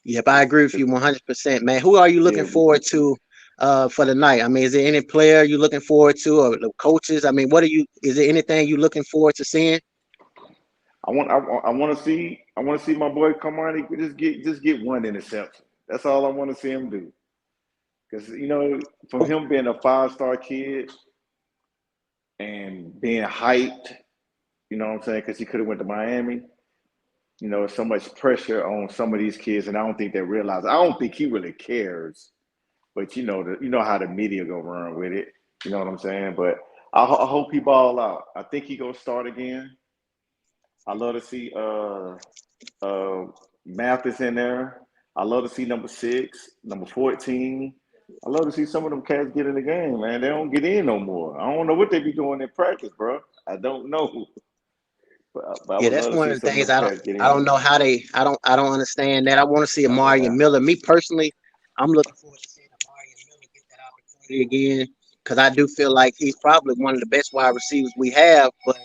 Yep, I agree with you 100%, man. Who are you looking Yeah, forward to for the night? I mean, is there any player you looking forward to, or the coaches? I mean, is there anything you looking forward to seeing? I want to see my boy Kamani just get one interception. That's all I want to see him do. Because from him being a 5-star kid and being hyped, you know what I'm saying? Because he could have went to Miami. So much pressure on some of these kids, and I don't think they realize. I don't think he really cares. But you know how the media go run with it. You know what I'm saying? But I hope he ball out. I think he gonna start again. I love to see Mathis in there. I love to see number 6, number 14. I love to see some of them cats get in the game, man. They don't get in no more. I don't know what they be doing in practice, bro. I don't know. But I Yeah, would that's love to one see of the some of things them cats get I don't in. know how I don't understand that. I want to see Amari Yeah. Miller. Me personally, I'm looking forward to seeing Amari Miller get that opportunity again because I do feel like he's probably one of the best wide receivers we have, but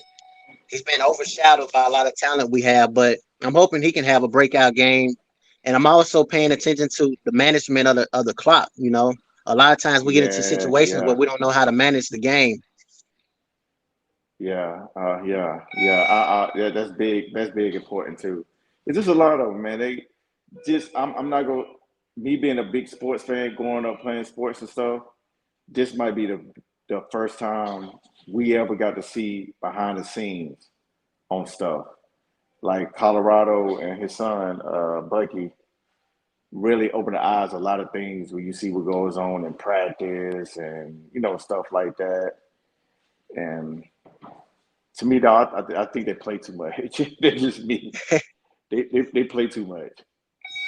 he's been overshadowed by a lot of talent we have. But I'm hoping he can have a breakout game, and I'm also paying attention to the management of the clock. A lot of times we get into Yeah, situations where yeah. we don't know how to manage the game. Yeah. That's big. That's big important too. It's just a lot of them, man. They just. I'm not going. Me being a big sports fan, growing up playing sports and stuff. This might be the the first time we ever got to see behind the scenes on stuff. Like Colorado and his son, Bucky, really opened the eyes a lot of things when you see what goes on in practice and, stuff like that. And to me, though, I think they play too much. They're just me. They play too much.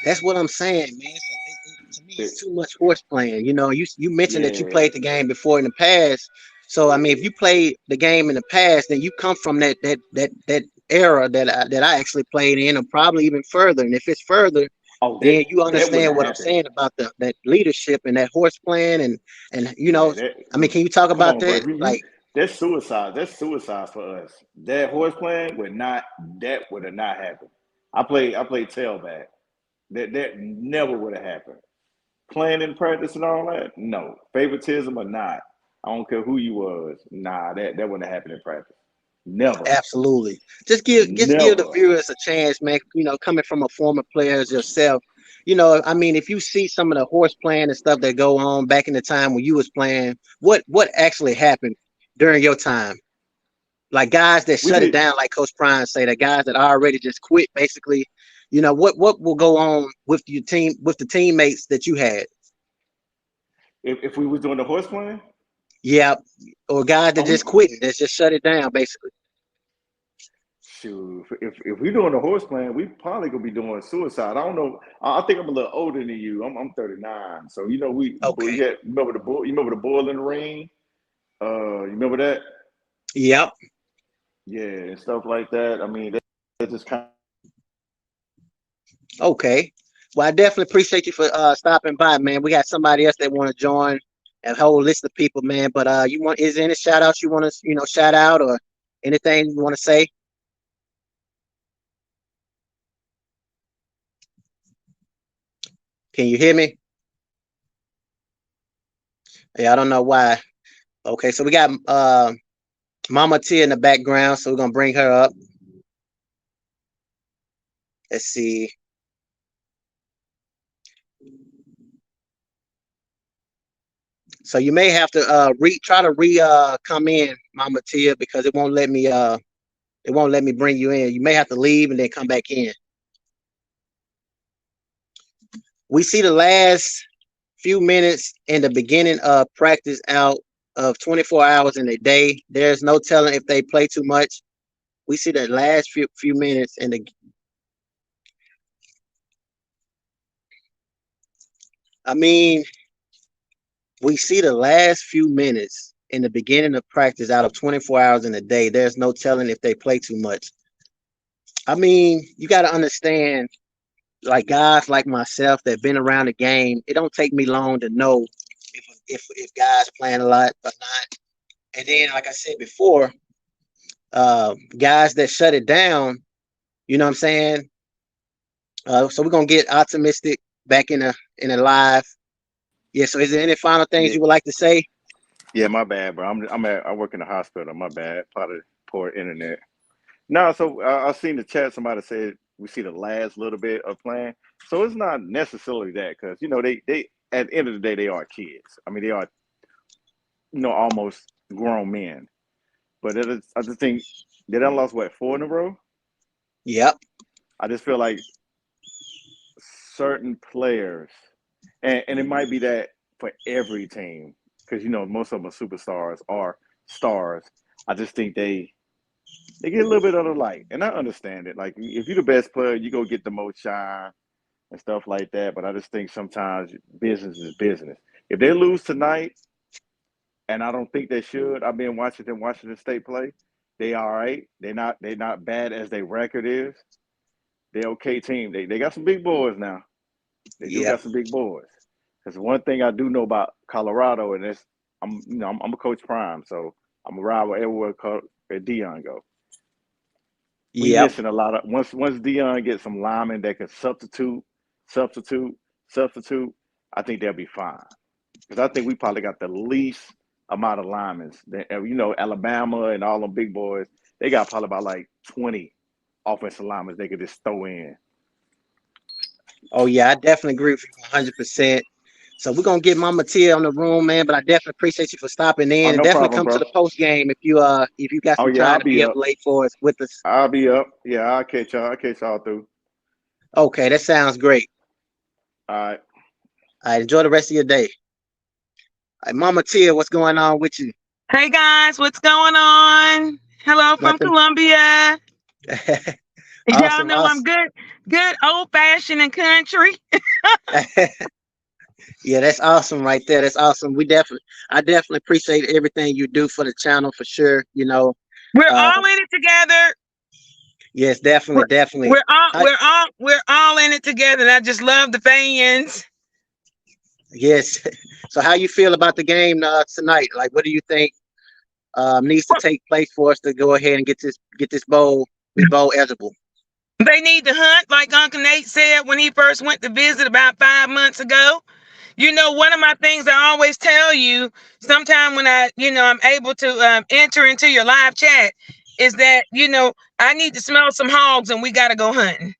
That's what I'm saying, man. To me, They, it's too much horse playing. You mentioned that you yeah. played the game before in the past. So I mean, if you played the game in the past, then you come from that era that I actually played in, or probably even further. And if it's further, Oh, then you that wouldn't understand what I'm happen. saying about that leadership and that horse playing and Yeah, I mean, can you talk come about on, bro. that? You Like, that's suicide. That's suicide for us. That horse playing that would have not happened. I played tailback. That never would have happened. Playing in practice and all that, no. Favoritism or not. I don't care who you was. Nah, that wouldn't have happened in practice. Never. absolutely. Just give the Never. viewers a chance, man. Coming from a former player as yourself, I mean, if you see some of the horse playing and stuff that go on back in the time when you was playing, what actually happened during your time? Like guys that We shut it did down, like Coach Prime say, that guys that already just quit, basically. What will go on with your team, with the teammates that you had? if we was doing the horse playing, Yeah, or guys that oh we just quit, that just shut it down, basically. shoot. If we doing the horse playing, we probably gonna be doing suicide. I don't know. I think I'm a little older than you. I'm 39. So we Okay. had remember the bull. You remember the bull in the ring? You remember that? Yep. Yeah, and stuff like that. I mean, that just kind Okay. Well, I definitely appreciate you for stopping by, man. We got somebody else that want to join a whole list of people, man. But is there any shout outs you want to, shout out, or anything you want to say? Can you hear me? Yeah, I don't know why. Okay, so we got Mama Tia in the background, so we're gonna bring her up. Let's see. So you may have to try to come in, Mama Tia, because it won't let me bring you in. You may have to leave and then come back in. We see the last few minutes in the beginning of practice out of 24 hours in a day. There's no telling if they play too much. We see the last few minutes in the. I mean, we see the last few minutes in the beginning of practice out of 24 hours in a day. There's no telling if they play too much. I mean, you got to understand, like guys like myself that been around the game, it don't take me long to know if guys playing a lot or not. And then, like I said before, guys that shut it down, you know what I'm saying? So we're gonna get optimistic back in a live. Yeah. So is there any final things of you would like to say? yeah. My bad, bro. I work in the hospital. My bad. Part of poor internet. No, so I seen the chat. Somebody said we see the last little bit of playing. So it's not necessarily that because they at the end of the day they are kids. I mean they are almost grown men. But I just think they done lost what 4 in a row. Yep. I just feel like certain players, and it might be that for every team because most of them are superstars or stars. I just think they get a little bit of the light, and I understand it. Like if you're the best player, you go get the most shine and stuff like that. But I just think sometimes business is business. If they lose tonight, and I don't think they should, I've been watching Washington State play. They all right. They're not bad as their record is. They're okay team. They got some big boys now. They do Yep. got some big boys. Because one thing I do know about Colorado, and it's I'm a Coach Prime, so I'm a ride with everywhere Dion go. We Yep. missing a lot of once Dion gets some linemen that can substitute. I think they'll be fine because I think we probably got the least amount of linemen. That, Alabama and all them big boys, they got probably about like 20 offensive linemen they could just throw in. Oh yeah, I definitely agree with you 100%. So we're gonna get Mama Tia on the room, man. But I definitely appreciate you for stopping Oh, in, and no definitely problem, come to bro. the post game if you got Oh some yeah, time I'll to be be up up. late for us with us. I'll be up. Yeah, I'll catch y'all. I'll catch y'all through. Okay, that sounds great. All right. All right, enjoy the rest of your day. All right, Mama Tia, what's going on with you? Hey guys, what's going on? Hello from Nothing. Columbia. Y'all Awesome, know I'm awesome. good old fashioned and country. Yeah, that's awesome right there. That's awesome. I definitely appreciate everything you do for the channel for sure. We're Uh, all in it together. yes, definitely, We're, definitely. we're all in it together. And I just love the fans. Yes. So, how you feel about the game tonight? Like, what do you think needs to take place for us to go ahead and get this bowl be bowl eligible? They need to hunt, like Uncle Nate said when he first went to visit about 5 months ago. One of my things I always tell you, sometime when I'm able to enter into your live chat, is that, I need to smell some hogs and we got to go hunting.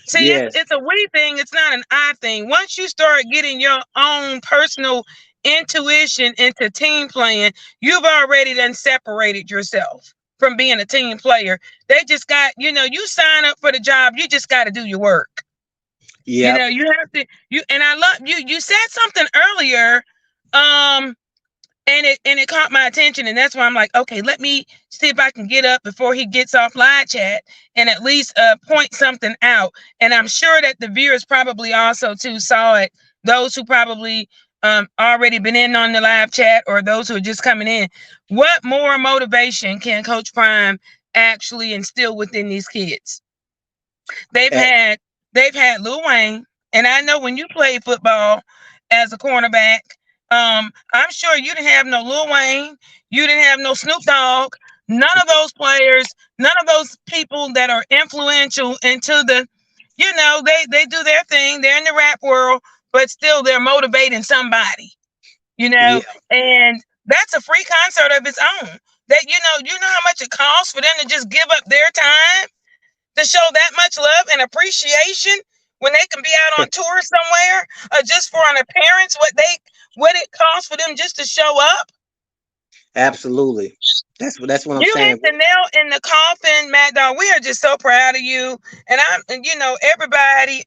See, Yes. it's a we thing. It's not an I thing. Once you start getting your own personal intuition into team playing, you've already then separated yourself from being a team player. They just got, you sign up for the job. You just got to do your work. Yeah. You have to, and I love you. You said something earlier, and it caught my attention, and that's why I'm like, okay, let me see if I can get up before he gets off live chat and at least point something out. And I'm sure that the viewers probably also too saw it. Those who probably already been in on the live chat, or those who are just coming in. What more motivation can Coach Prime actually instill within these kids? They've Eh, had Lil Wayne, and I know when you played football as a cornerback, I'm sure you didn't have no Lil Wayne, you didn't have no Snoop Dogg, none of those players, none of those people that are influential into the, they do their thing, they're in the rap world, but still they're motivating somebody, yeah. and that's a free concert of its own. That how much it costs for them to just give up their time to show that much love and appreciation when they can be out on tour somewhere, or just for an appearance, what it costs for them just to show up. Absolutely. That's what I'm You hit saying. the nail in the coffin, MAGDOG. We are just so proud of you. And everybody,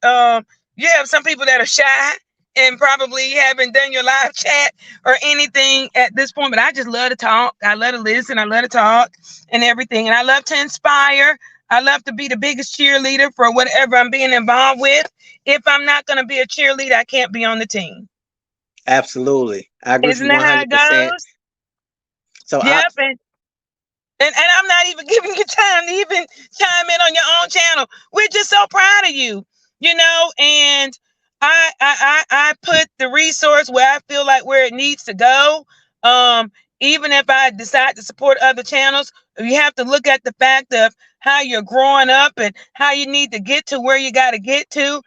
you have some people that are shy and probably haven't done your live chat or anything at this point, but I just love to talk. I love to listen. I love to talk and everything. And I love to inspire. I love to be the biggest cheerleader for whatever I'm being involved with. If I'm not going to be a cheerleader, I can't be on the team. Absolutely. I agree with Isn't you that how it 100%. goes? So Yep. And I'm not even giving you time to even chime in on your own channel. We're just so proud of you, and I put the resource where I feel like where it needs to go. Even if I decide to support other channels, you have to look at the fact of how you're growing up and how you need to get to where you got to get to.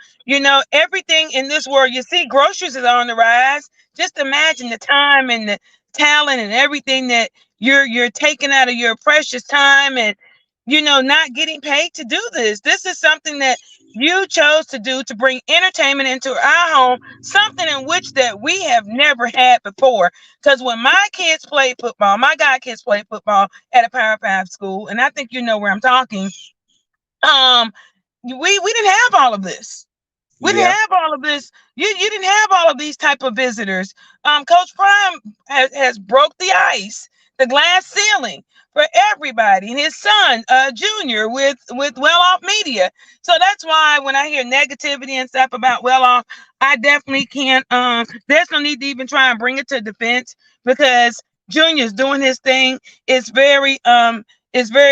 Everything in this world, you see groceries is on the rise. Just imagine the time and the talent and everything that you're taking out of your precious time and not getting paid to do this. This is something that you chose to do to bring entertainment into our home, something in which that we have never had before. Because when my kids played football, my god kids played football at a Power 5 school, and I think you know where I'm talking. We didn't have all of this. We didn't yeah. have all of this. You didn't have all of these type of visitors. Coach Prime has broke the ice, the glass ceiling for everybody, and his son, Junior, with Well Off Media. So that's why when I hear negativity and stuff about Well Off, I definitely can't. There's no need to even try and bring it to defense, because Junior's doing his thing. It's very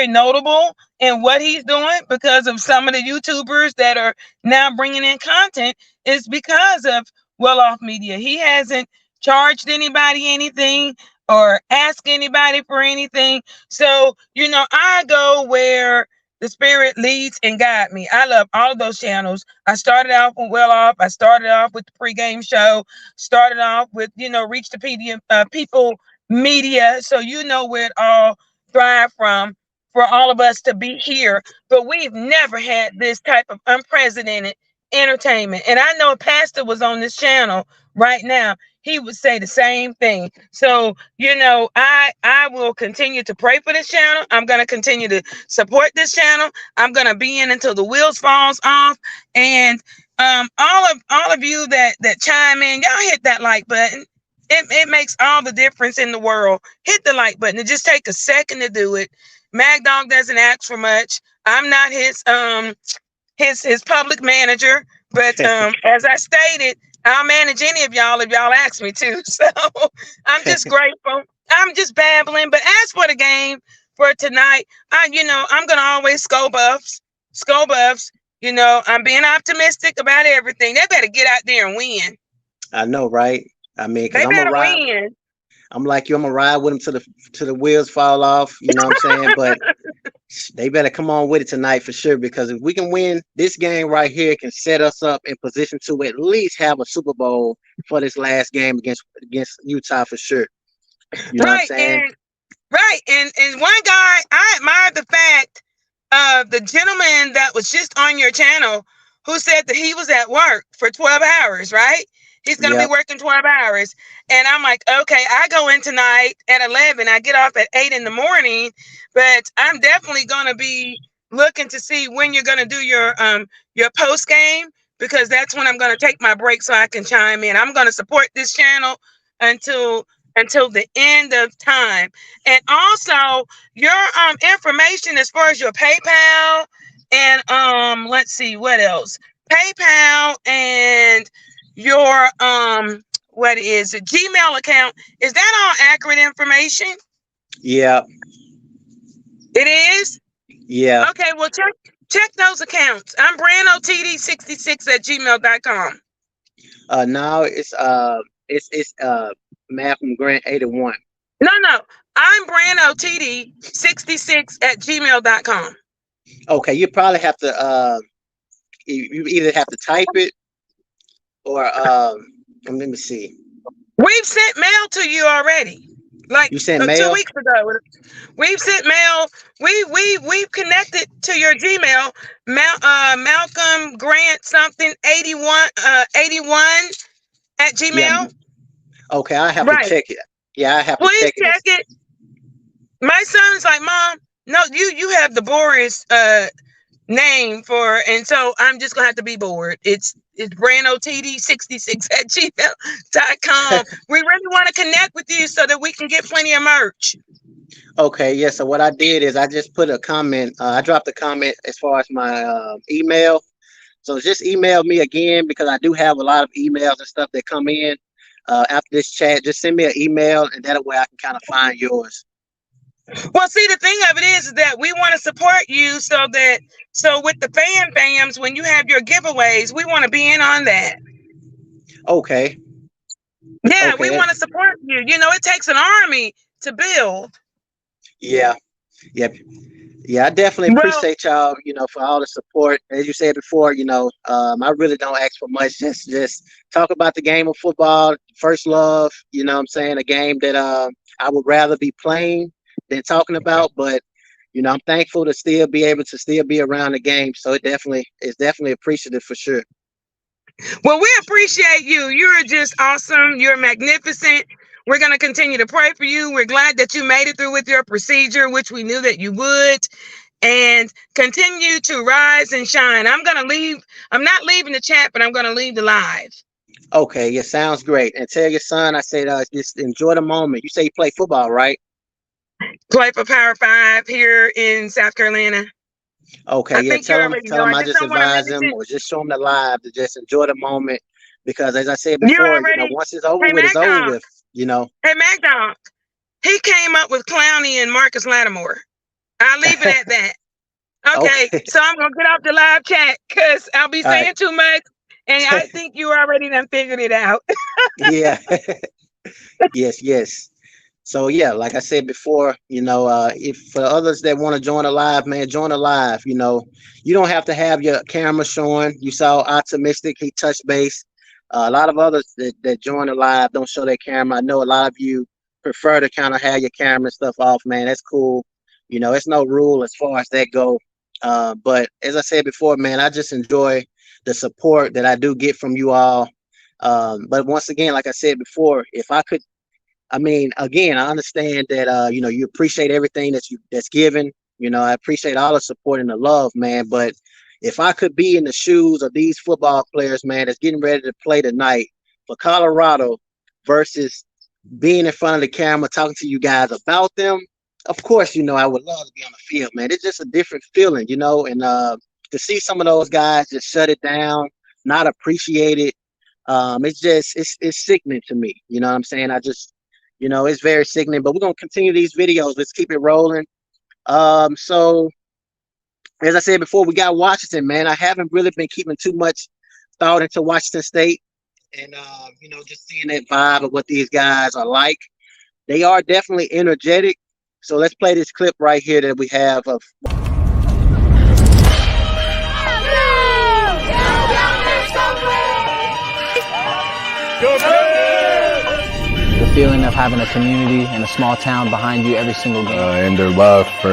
notable in what he's doing, because of some of the YouTubers that are now bringing in content is because of Well Off Media. He hasn't charged anybody anything or asked anybody for anything. So, I go where the spirit leads and guide me. I love all of those channels. I started off with Well Off. I started off with the pregame show, started off with, Reach the People Media. So where it all thrived from for all of us to be here. But we've never had this type of unprecedented entertainment. And I know Pastor was on this channel right now, he would say the same thing. So, I will continue to pray for this channel. I'm going to continue to support this channel. I'm going to be in until the wheels falls off. And all of you that chime in, y'all hit that like button. It makes all the difference in the world. Hit the like button. It just take a second to do it. MAGDOG doesn't ask for much. I'm not his public manager, but as I stated, I'll manage any of y'all if y'all ask me to. So I'm just grateful. I'm just babbling. But as for the game for tonight, I'm gonna always skull buffs. I'm being optimistic about everything. They better get out there and win. I know, right? I mean, because they better win. I'm like you. I'm gonna ride with them till the wheels fall off. You know what I'm saying? But they better come on with it tonight for sure. Because if we can win this game right here, it can set us up in position to at least have a Super Bowl for this last game against Utah for sure. You know what I'm saying? And one guy, I admire the fact of the gentleman that was just on your channel who said that he was at work for 12 hours, right? He's going to be working 12 hours. And I'm like, okay, I go in tonight at 11. I get off at 8 in the morning, but I'm definitely going to be looking to see when you're going to do your post game, because that's when I'm going to take my break so I can chime in. I'm going to support this channel until the end of time. And also your information as far as your PayPal and let's see what else. PayPal and your what is it, Gmail account, is that all accurate information? Yeah. It is? Yeah. Okay, well check those accounts. I'm brandotd66@gmail.com. Now it's Matt from Grant 81. No. I'm brandotd66@gmail.com. Okay, you probably have to you either have to type it or let me see. We've sent mail to you already. Like you sent mail 2 weeks ago. We've sent mail. We've connected to your Gmail. Malcolm Grant something 81 at Gmail. Yeah. Okay, I have to check it. Yeah, I have to check it. Please check it. My son's like, Mom, no, you have the Boris name for, and so I'm just gonna have to be bored. It's brandotd66@gmail.com. We really want to connect with you so that we can get plenty of merch. Okay, yeah. So what I did is I just put a comment. I dropped a comment as far as my email. So just email me again, because I do have a lot of emails and stuff that come in after this chat. Just send me an email, and that way I can kind of find yours. Well, see, the thing of it is that we want to support you so with the fams, when you have your giveaways, we want to be in on that. Okay. Yeah, we want to support you. It takes an army to build. Yeah. Yep. Yeah, I definitely appreciate y'all, for all the support. As you said before, I really don't ask for much. Just talk about the game of football, first love, what I'm saying, a game that I would rather be playing than talking about, but I'm thankful to still be able to be around the game. So it's definitely appreciative for sure. Well, we appreciate you. You're just awesome. You're magnificent. We're going to continue to pray for you. We're glad that you made it through with your procedure, which we knew that you would, and continue to rise and shine. I'm going to leave. I'm not leaving the chat, but I'm going to leave the live. Okay. Yeah. Sounds great. And tell your son, I said, just enjoy the moment. You say you play football, right? Play for Power 5 here in South Carolina. Okay, yeah, tell him I just advise him, or just show him the live to just enjoy the moment, because as I said before, once it's over with, it's over with, Hey, MAGDOG, he came up with Clowney and Marcus Lattimore. I'll leave it at that. Okay, so I'm going to get off the live chat because I'll be saying too much, and I think you already done figured it out. Yeah. Yes. So yeah, like I said before, if for others that want to join a live, man, join a live. You don't have to have your camera showing. You saw Optimistic, he touched base. A lot of others that join a live don't show their camera. I know a lot of you prefer to kind of have your camera and stuff off, man. That's cool. It's no rule as far as that go. But as I said before, man, I just enjoy the support that I do get from you all. But once again, like I said before, if I could, I mean, again, I understand that you know, you appreciate everything that's given. You know, I appreciate all the support and the love, man. But if I could be in the shoes of these football players, man, that's getting ready to play tonight for Colorado versus being in front of the camera talking to you guys about them, of course, you know, I would love to be on the field, man. It's just a different feeling, you know, and to see some of those guys just shut it down, not appreciate it, it's just it's sickening to me. You know what I'm saying? I just, you know, it's very sickening. But we're gonna continue these videos. Let's keep it rolling. So as I said before, we got Washington, man. I haven't really been keeping too much thought into Washington State, and you know, just seeing that vibe of what these guys are like. They are definitely energetic. So let's play this clip right here that we have of. The feeling of having a community and a small town behind you every single game. And their love for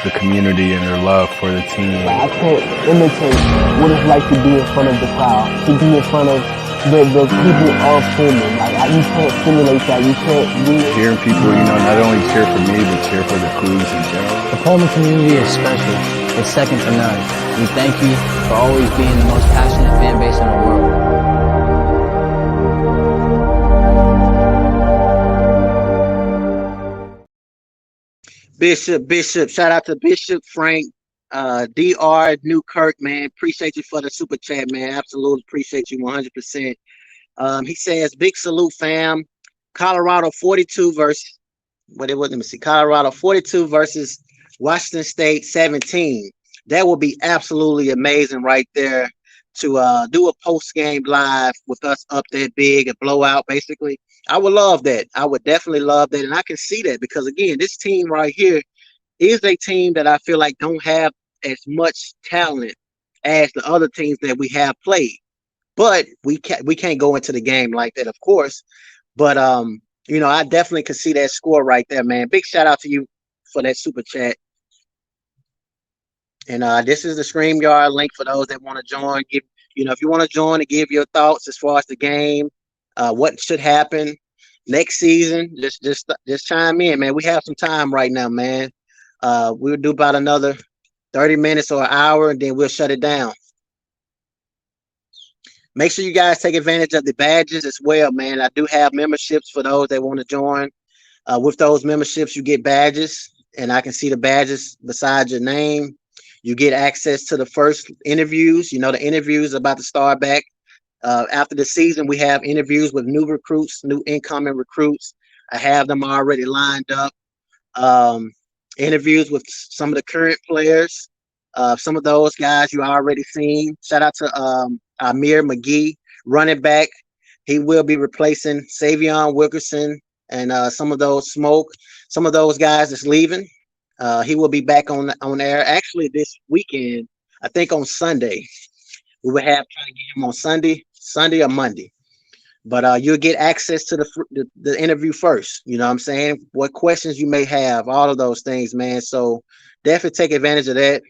the community and their love for the team. I can't imitate what it's like to be in front of the crowd, to be in front of the people of Pullman. Like, you can't simulate that. You can't do it. Hearing people, you know, not only cheer for me, but cheer for the crews in general. The Pullman community is special. It's second to none. We thank you for always being the most passionate fan base in the world. Bishop, shout out to Bishop Frank, DR Newkirk, man. Appreciate you for the super chat, man. Absolutely appreciate you 100%. He says, big salute, fam. Colorado 42 versus what it was. Let me see. Colorado 42 versus Washington State 17. That would be absolutely amazing right there to do a post game live with us up that big, a blowout, basically. I would love that. I would definitely love that. And I can see that because, again, this team right here is a team that I feel like don't have as much talent as the other teams that we have played. But we can't go into the game like that, of course. But, you know, I definitely could see that score right there, man. Big shout out to you for that super chat. And this is the StreamYard link for those that want to join. If you want to join and give your thoughts as far as the game, what should happen next season, just chime in, man. We have some time right now, man. We'll do about another 30 minutes or an hour, and then we'll shut it down. Make sure you guys take advantage of the badges as well, man. I do have memberships for those that want to join. With those memberships, you get badges, and I can see the badges beside your name. You get access to the first interviews. You know, the interviews are about to start back. After the season, we have interviews with new recruits, new incoming recruits. I have them already lined up. Interviews with some of the current players. Some of those guys you already seen. Shout out to Amir McGee, running back. He will be replacing Savion Wilkerson and some of those guys that's leaving. He will be back on air actually this weekend. I think on Sunday. We will try to get him on Sunday or Monday. But you'll get access to the interview first. You know what I'm saying? What questions you may have, all of those things, man. So definitely take advantage of that.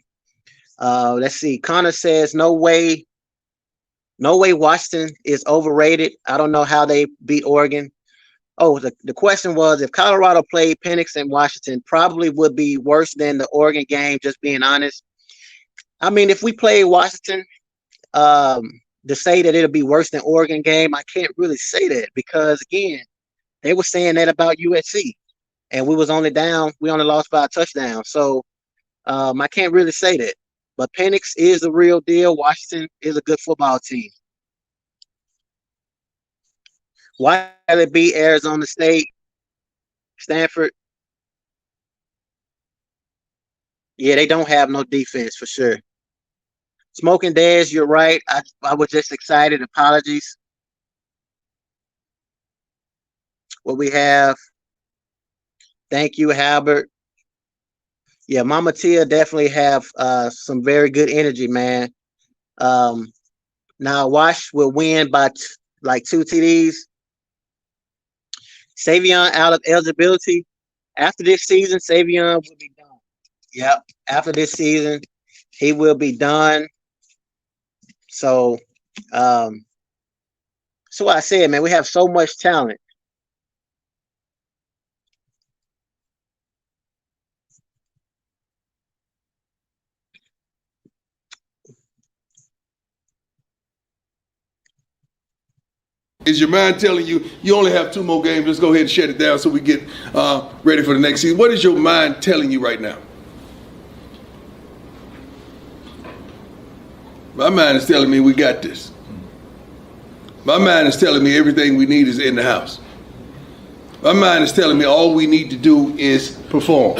Let's see. Connor says, no way Washington is overrated. I don't know how they beat Oregon. Oh, the question was, if Colorado played Penix and Washington, probably would be worse than the Oregon game, just being honest. I mean, if we played Washington, to say that it'll be worse than Oregon game, I can't really say that because, again, they were saying that about USC, and we only lost by a touchdown. So I can't really say that. But Penix is the real deal. Washington is a good football team. Why did it beat Arizona State, Stanford? Yeah, they don't have no defense for sure. Smoking Dash, you're right. I was just excited. Apologies. What we have. Thank you, Halbert. Yeah, Mama Tia definitely have some very good energy, man. Now Wash will win by like 2 TDs. Savion out of eligibility. After this season, Savion will be done. Yep. After this season, he will be done. So So I said, man, we have so much talent. Is your mind telling you you only have 2 more games? Let's go ahead and shut it down so we get ready for the next season. What is your mind telling you right now? My mind is telling me we got this. My mind is telling me everything we need is in the house. My mind is telling me all we need to do is perform.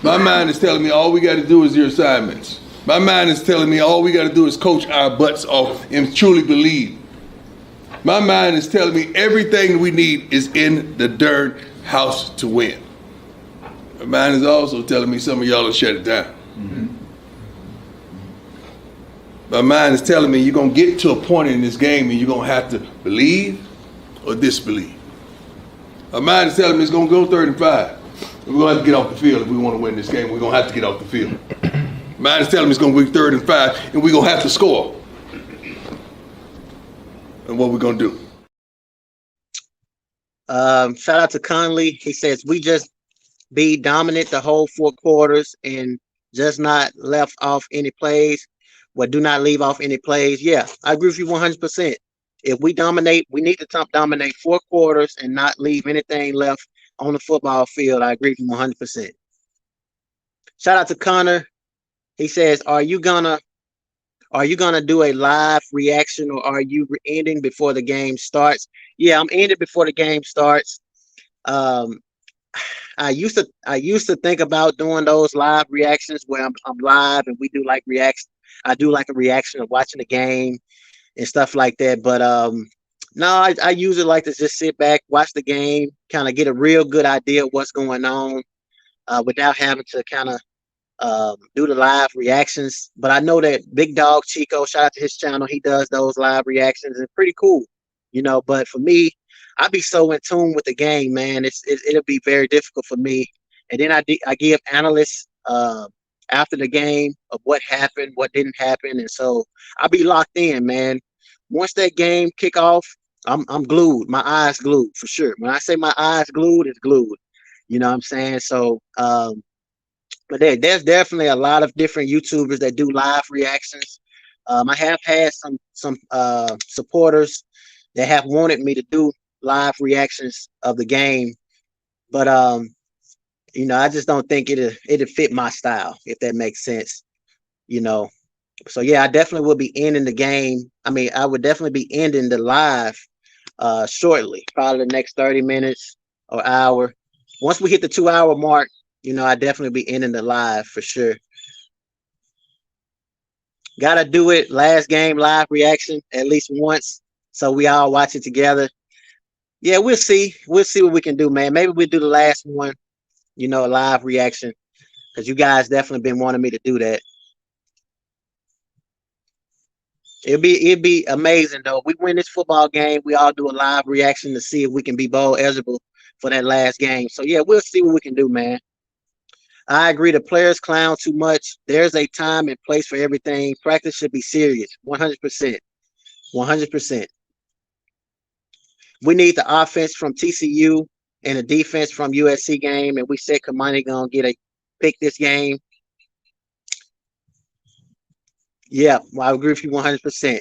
My mind is telling me all we got to do is your assignments. My mind is telling me all we got to do is coach our butts off and truly believe. My mind is telling me everything we need is in the darn house to win. My mind is also telling me some of y'all will shut it down. Mm-hmm. My mind is telling me you're going to get to a point in this game and you're going to have to believe or disbelieve. My mind is telling me it's going to go 3rd and 5. We're going to have to get off the field if we want to win this game. We're going to have to get off the field. My mind is telling me it's going to be 3rd and 5 and we're going to have to score. And what we're going to do. Shout out to Conley. He says, we just be dominant the whole 4 quarters and just not left off any plays. Well, do not leave off any plays. Yeah, I agree with you 100%. If we dominate, we need to dominate 4 quarters and not leave anything left on the football field. I agree with you 100%. Shout out to Connor. He says, are you gonna do a live reaction or are you ending before the game starts? Yeah, I'm ending before the game starts. I used to think about doing those live reactions where I'm live and we do like reaction. I do like a reaction of watching the game and stuff like that. But no, I usually like to just sit back, watch the game, kind of get a real good idea of what's going on without having to kind of do the live reactions. But I know that Big Dog Chico, shout out to his channel, he does those live reactions. It's pretty cool, you know. But for me, I be so in tune with the game, man. It'll be very difficult for me. And then I give analysts after the game of what happened, what didn't happen, and so I'll be locked in, man. Once that game kick off, I'm glued. My eyes glued for sure. When I say my eyes glued, it's glued. You know what I'm saying? So but there's definitely a lot of different YouTubers that do live reactions. I have had some supporters that have wanted me to do live reactions of the game, but you know, I just don't think it'll fit my style, if that makes sense. You know, so yeah, I definitely will be ending the game. I mean, I would definitely be ending the live shortly, probably the next 30 minutes or hour. Once we hit the 2-hour mark, you know, I definitely be ending the live for sure. Gotta do it. Last game live reaction at least once, so we all watch it together. Yeah, we'll see. We'll see what we can do, man. Maybe we'll do the last one, you know, a live reaction, because you guys definitely been wanting me to do that. It'd be amazing though. If we win this football game, we all do a live reaction to see if we can be bowl eligible for that last game. So yeah, we'll see what we can do, man. I agree. The players clown too much. There's a time and place for everything. Practice should be serious. 100%. 100%. We need the offense from TCU and the defense from USC game, and we said Kamani gonna get a pick this game. Yeah, well, I agree with you 100%.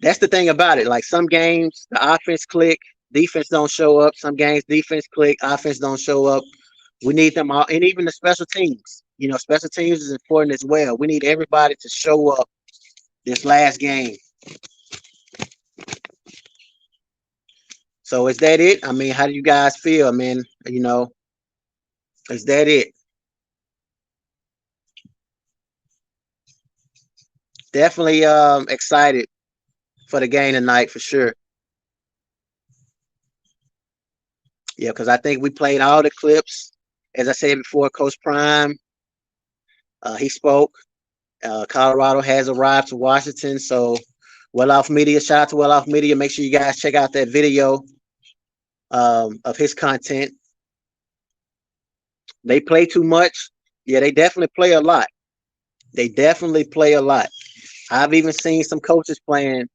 That's the thing about it. Like some games, the offense click, defense don't show up. Some games, defense click, offense don't show up. We need them all, and even the special teams. You know, special teams is important as well. We need everybody to show up this last game. So is that it? I mean, how do you guys feel? I mean, you know, is that it? Definitely excited for the game tonight for sure. Yeah, because I think we played all the clips. As I said before, Coach Prime, he spoke. Colorado has arrived to Washington. So Well Off Media, shout out to Well Off Media. Make sure you guys check out that video of his content. They play too much. Yeah, they definitely play a lot. They definitely play a lot. I've even seen some coaches playing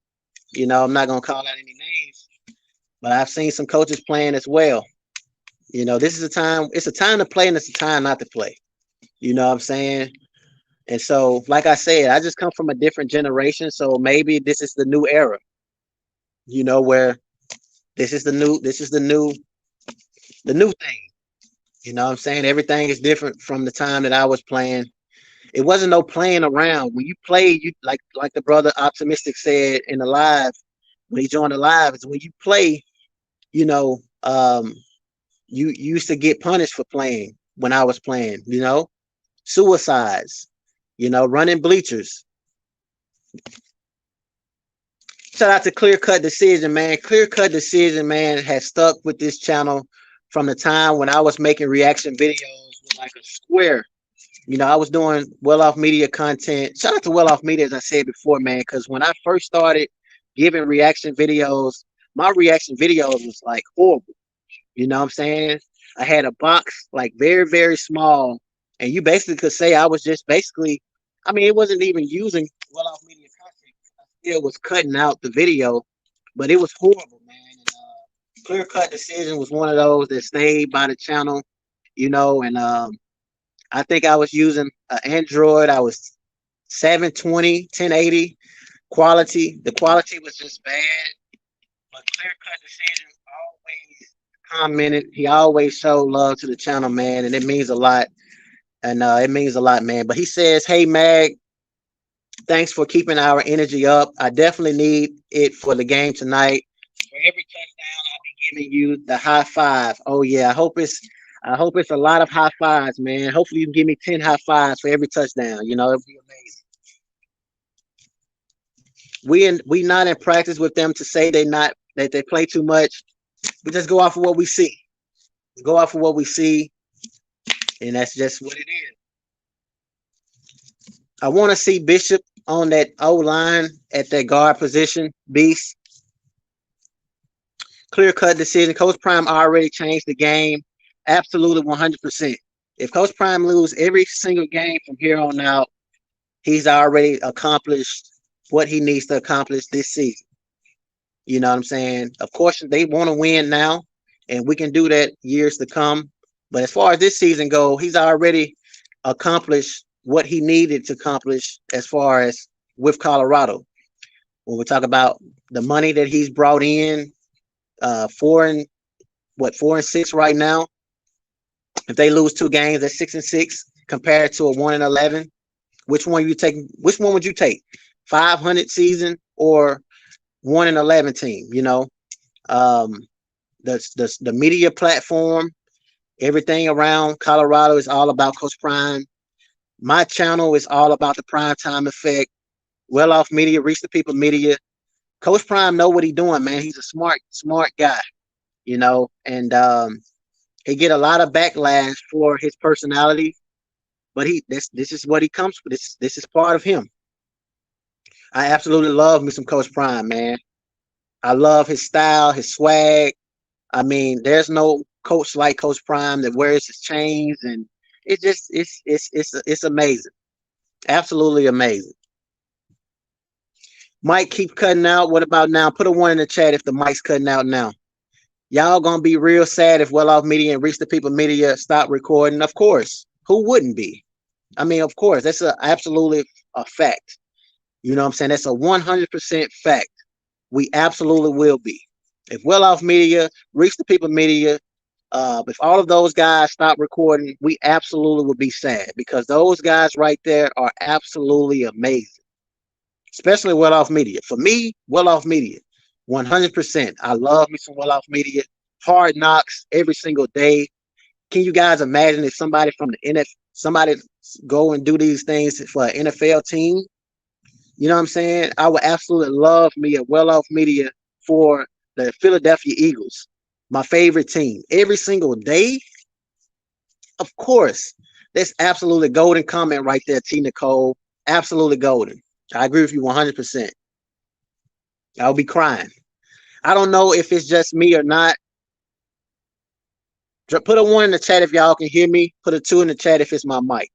You know, I'm not gonna call out any names, but I've seen some coaches playing as well. You know, this is a time. It's a time to play, and it's a time not to play. You know what I'm saying? And so, like I said, I just come from a different generation, so maybe this is the new era. You know, where this is the new thing. You know what I'm saying? Everything is different from the time that I was playing. It wasn't no playing around. When you play, you like the brother Optimistic said in the live, when he joined the live, is when you play, you know, you used to get punished for playing when I was playing, you know, suicides, you know, running bleachers. Shout out to Clear Cut Decision, man. Clear Cut Decision, man, has stuck with this channel from the time when I was making reaction videos with like a square. You know, I was doing Well Off Media content. Shout out to Well Off Media, as I said before, man, because when I first started giving reaction videos, my reaction videos was like horrible. You know what I'm saying? I had a box like very, very small, and you basically could say I was just basically, I mean, it wasn't even using Well Off Media content. I still was cutting out the video, but it was horrible, man. And, Clear Cut Decision was one of those that stayed by the channel, you know, and I think I was using an Android. I was 720, 1080 quality. The quality was just bad, but Clear Cut Decision always commented. He always showed love to the channel, man, and it means a lot. And it means a lot, man. But he says, "Hey, Mag, thanks for keeping our energy up. I definitely need it for the game tonight. For every touchdown, I'll be giving you the high five. Oh yeah, I hope it's a lot of high fives, man. Hopefully you can give me 10 high fives for every touchdown. You know, it'd be amazing. We not in practice with them to say that they play too much. We just go off of what we see. We go off of what we see, and that's just what it is. I want to see Bishop on that O line at that guard position. Beast. Clear cut decision. Coach Prime already changed the game. Absolutely 100%. If Coach Prime lose every single game from here on out, he's already accomplished what he needs to accomplish this season. You know what I'm saying? Of course, they want to win now, and we can do that years to come. But as far as this season goes, he's already accomplished what he needed to accomplish as far as with Colorado. When we talk about the money that he's brought in, 4-6 right now. If they lose 2 games, that's 6-6 compared to a 1-11. Which one would you take? 500 season or 1-11 team? You know, the media platform, everything around Colorado is all about Coach Prime. My channel is all about the prime time effect. Well Off Media, Reach the People Media. Coach Prime know what he's doing, man. He's a smart guy, you know, and he get a lot of backlash for his personality, but this is what he comes with. This is part of him. I absolutely love me some Coach Prime, man. I love his style, his swag. I mean, there's no coach like Coach Prime that wears his chains, and it's amazing. Absolutely amazing. Mic keep cutting out. What about now? Put a 1 in the chat if the mic's cutting out now. Y'all gonna be real sad if Well Off Media and Reach the People Media stop recording. Of course. Who wouldn't be? I mean, of course, that's absolutely a fact. You know what I'm saying? That's a 100% fact. We absolutely will be. If Well Off Media, Reach the People Media, if all of those guys stop recording, we absolutely would be sad, because those guys right there are absolutely amazing. Especially Well Off Media. For me, Well Off Media, 100%. I love me some Well Off Media. Hard Knocks every single day. Can you guys imagine if somebody from the NFL, somebody go and do these things for an NFL team? You know what I'm saying? I would absolutely love me a Well Off Media for the Philadelphia Eagles, my favorite team, every single day. Of course, that's absolutely golden comment right there, T. Nicole. Absolutely golden. I agree with you 100%. I'll be crying. I don't know if it's just me or not. Put a 1 in the chat if y'all can hear me. Put a 2 in the chat if it's my mic.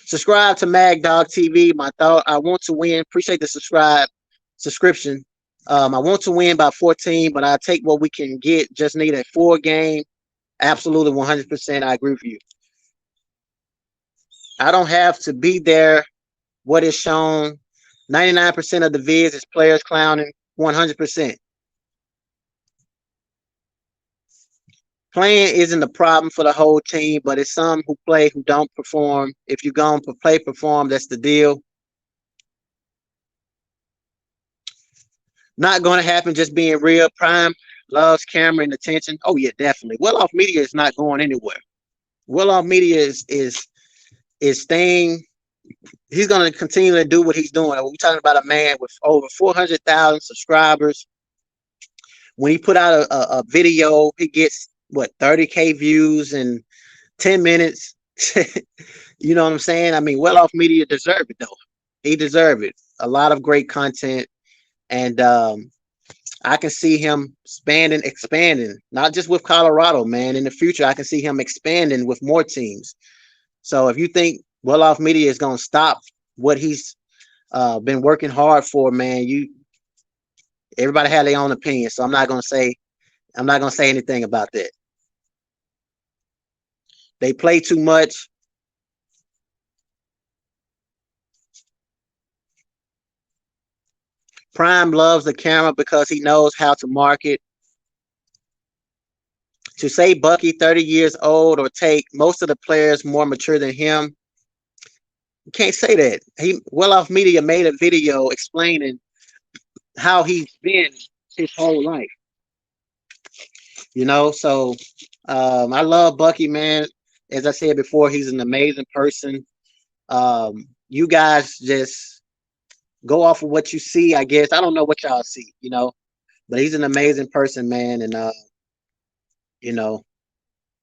Subscribe to MAGDOG TV. My thought, I want to win. Appreciate the subscription. I want to win by 14, but I'll take what we can get. Just need a 4-game. Absolutely 100%. I agree with you. I don't have to be there. What is shown, 99% of the vids is players clowning, 100%. Playing isn't the problem for the whole team, but it's some who play who don't perform. If you're going to play, perform, that's the deal. Not going to happen, just being real. Prime loves camera and attention. Oh, yeah, definitely. Well-off media is not going anywhere. Well-off media is staying. He's going to continue to do what he's doing. We're talking about a man with over 400,000 subscribers. When he put out a video, he gets, 30K views in 10 minutes. You know what I'm saying? I mean, Well-Off Media deserve it, though. He deserve it. A lot of great content. And I can see him expanding, not just with Colorado, man. In the future, I can see him expanding with more teams. So if you think Well-Off Media is going to stop what he's been working hard for, man, everybody had their own opinion. So I'm not going to say anything about that. They play too much. Prime loves the camera because he knows how to market. To say Bucky 30 years old or take most of the players more mature than him, you can't say that. Well-Off Media made a video explaining how he's been his whole life. So I love Bucky, man. As I said before, he's an amazing person. You guys just go off of what you see, I guess. I don't know what y'all see, but he's an amazing person, man. And,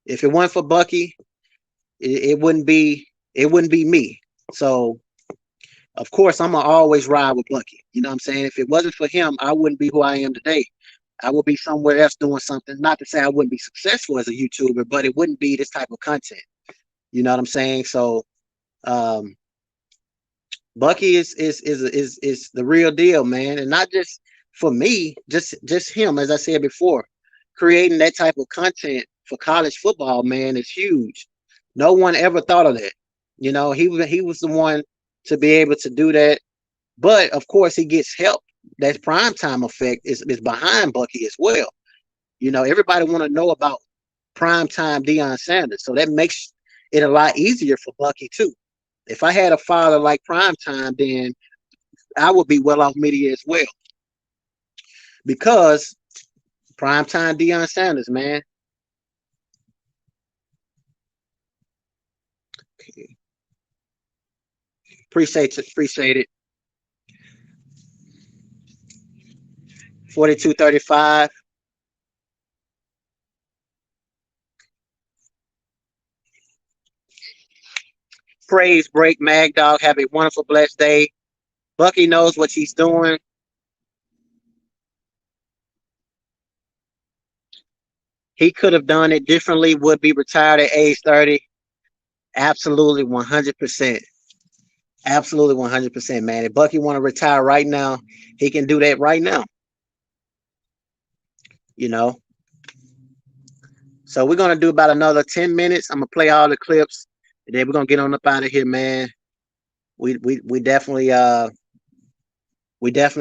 if it wasn't for Bucky, it wouldn't be me. So, of course, I'm going to always ride with Bucky. You know what I'm saying? If it wasn't for him, I wouldn't be who I am today. I would be somewhere else doing something. Not to say I wouldn't be successful as a YouTuber, but it wouldn't be this type of content. You know what I'm saying? So, Bucky is the real deal, man, and not just for me, just him. As I said before, creating that type of content for college football, man, is huge. No one ever thought of that. He was the one to be able to do that. But of course, he gets help. That primetime effect is behind Bucky as well. Everybody want to know about primetime Deion Sanders, so that makes it a lot easier for Bucky too. If I had a father like primetime, then I would be Well-Off Media as well, because primetime Deion Sanders, man. Okay. Appreciate it. 4235. Praise break, MAGDOG. Have a wonderful, blessed day. Bucky knows what he's doing. He could have done it differently, would be retired at age 30. Absolutely 100%. Absolutely 100%, man. If Bucky want to retire right now, he can do that right now. So we're going to do about another 10 minutes. I'm going to play all the clips, and then we're going to get on up out of here, man. We definitely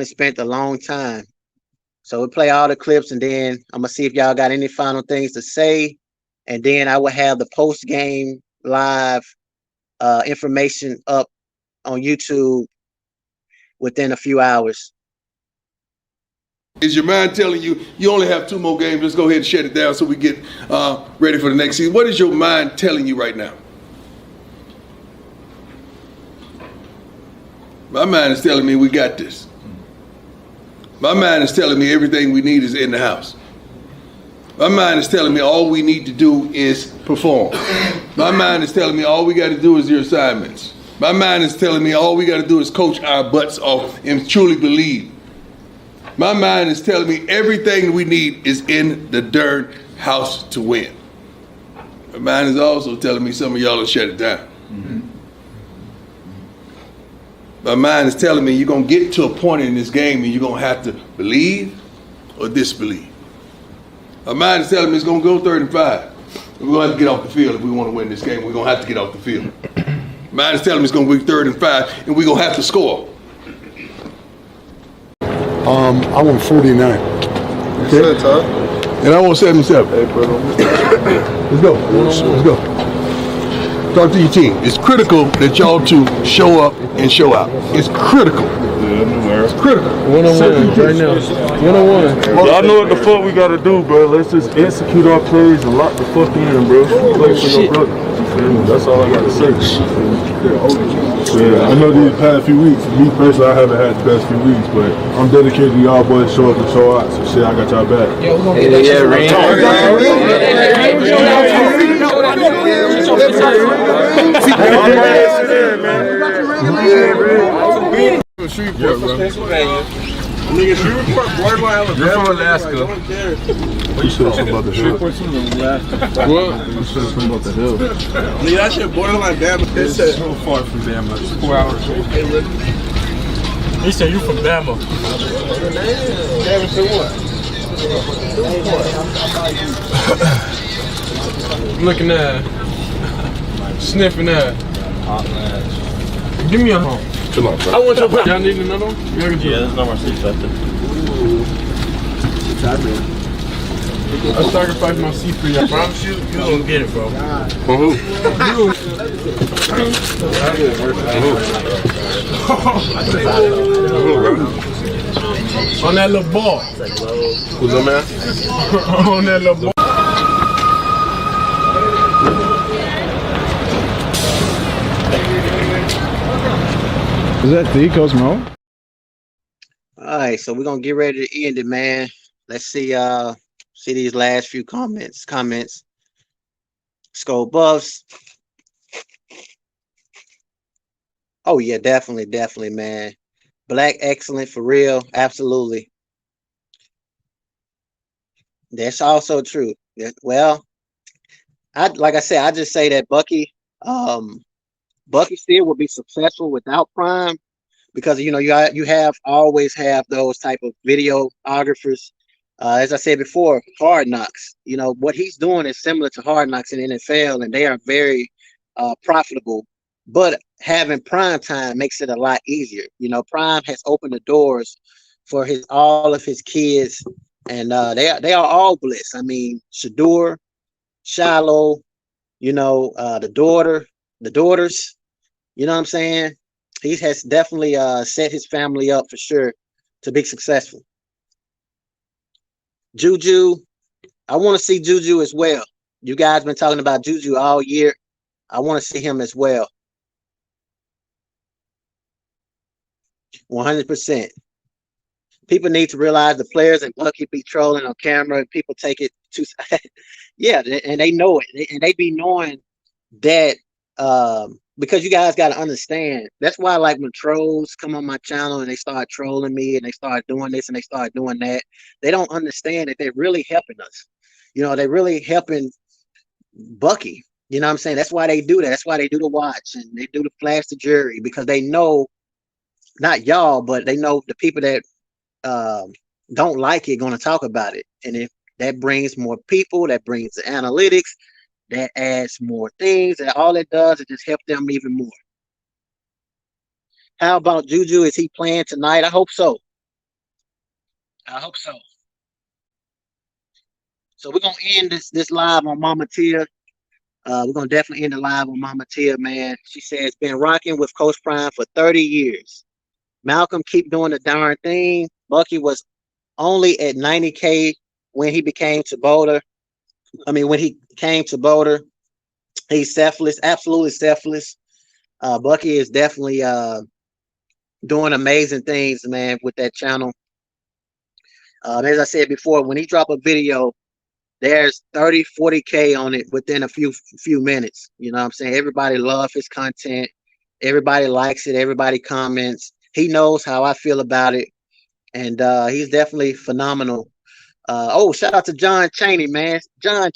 spent a long time. So we'll play all the clips, and then I'm going to see if y'all got any final things to say. And then I will have the post-game live information up on YouTube within a few hours. Is your mind telling you you only have 2 more games? Let's go ahead and shut it down so we get ready for the next season. What is your mind telling you right now? My mind is telling me we got this. My mind is telling me everything we need is in the house. My mind is telling me all we need to do is perform. My mind is telling me all we got to do is your assignments. My mind is telling me all we got to do is coach our butts off and truly believe. My mind is telling me everything we need is in the darn house to win. My mind is also telling me some of y'all will shut it down. My mind is telling me you're going to get to a point in this game and you're going to have to believe or disbelieve. My mind is telling me it's going to go 3rd and 5. We're going to have to get off the field if we want to win this game. We're going to have to get off the field. Mine is telling me it's going to be 3rd and 5, and we're going to have to score. I want 49. Okay. And I want 77. Let's go. Let's go. Talk to your team. It's critical that y'all two show up and show out. It's critical. It's critical. 1-on-1 right now. 1-on-1. Y'all know what the fuck we gotta do, bro. Let's just execute our plays and lock the fuck in, bro. Play for your brother. That's all I gotta say. Yeah, I know these past few weeks, me personally, I haven't had the best few weeks, but I'm dedicated to y'all boys show up and show out. So shit, I got y'all back. Shreveport, bro. Nigga, Shreveport, Boardwalk, Alabama. You're from Alaska. You said something about the hill. What? You said something about the hill. Nigga, that shit borderline Bama. It's so far from Bama. It's 4 hours. He said you from Bama. Bama to what? Looking at, sniffing at. Give me a home. Come on, bro. I want your pet. Y'all need another one? Yeah, there's no more seats left. I sacrificed my seat for you. I promise you, you don't get it, bro. For who? You. On that little ball. Who's up, man? On that little ball. Is that the Coach Mo? All right, so we're gonna get ready to end it, man. Let's see these last few comments. Skull Buffs. Oh yeah, definitely, man. Black excellent for real, absolutely. That's also true. Well, I just say that Bucky still would be successful without Prime, because you always have those type of videographers. As I said before, Hard Knocks. You know what he's doing is similar to Hard Knocks in the NFL, and they are very profitable. But having Prime time makes it a lot easier. You know, Prime has opened the doors for all of his kids, and they are all blessed. I mean, Shadur, Shiloh, the daughters. You know what I'm saying? He has definitely set his family up for sure to be successful. Juju, I want to see Juju as well. You guys been talking about Juju all year. I want to see him as well. 100%. People need to realize the players and Bucky be trolling on camera. People take it too, yeah, and they know it, and they be knowing that. Because you guys got to understand, that's why, like, when trolls come on my channel and they start trolling me and they start doing this and they start doing that, they don't understand that they're really helping us. They're really helping Bucky. You know what I'm saying? That's why they do that. That's why they do the watch and they do the flash the jury, because they know, not y'all, but they know the people that don't like it going to talk about it. And if that brings more people, that brings the analytics, that adds more things, and all it does is just help them even more. How about Juju? Is he playing tonight? I hope so. So we're gonna end this live on Mama Tia. We're gonna definitely end the live on Mama Tia, man. She says, been rocking with Coach Prime for 30 years. Malcolm, keep doing the darn thing. Bucky was only at 90K when he came to Boulder. He's selfless, absolutely selfless. Bucky is definitely doing amazing things, man, with that channel. As I said before, when he drop a video, there's 30, 40K on it within a few minutes. You know what I'm saying? Everybody loves his content. Everybody likes it. Everybody comments. He knows how I feel about it. And he's definitely phenomenal. Shout out to John Chaney, man. Shout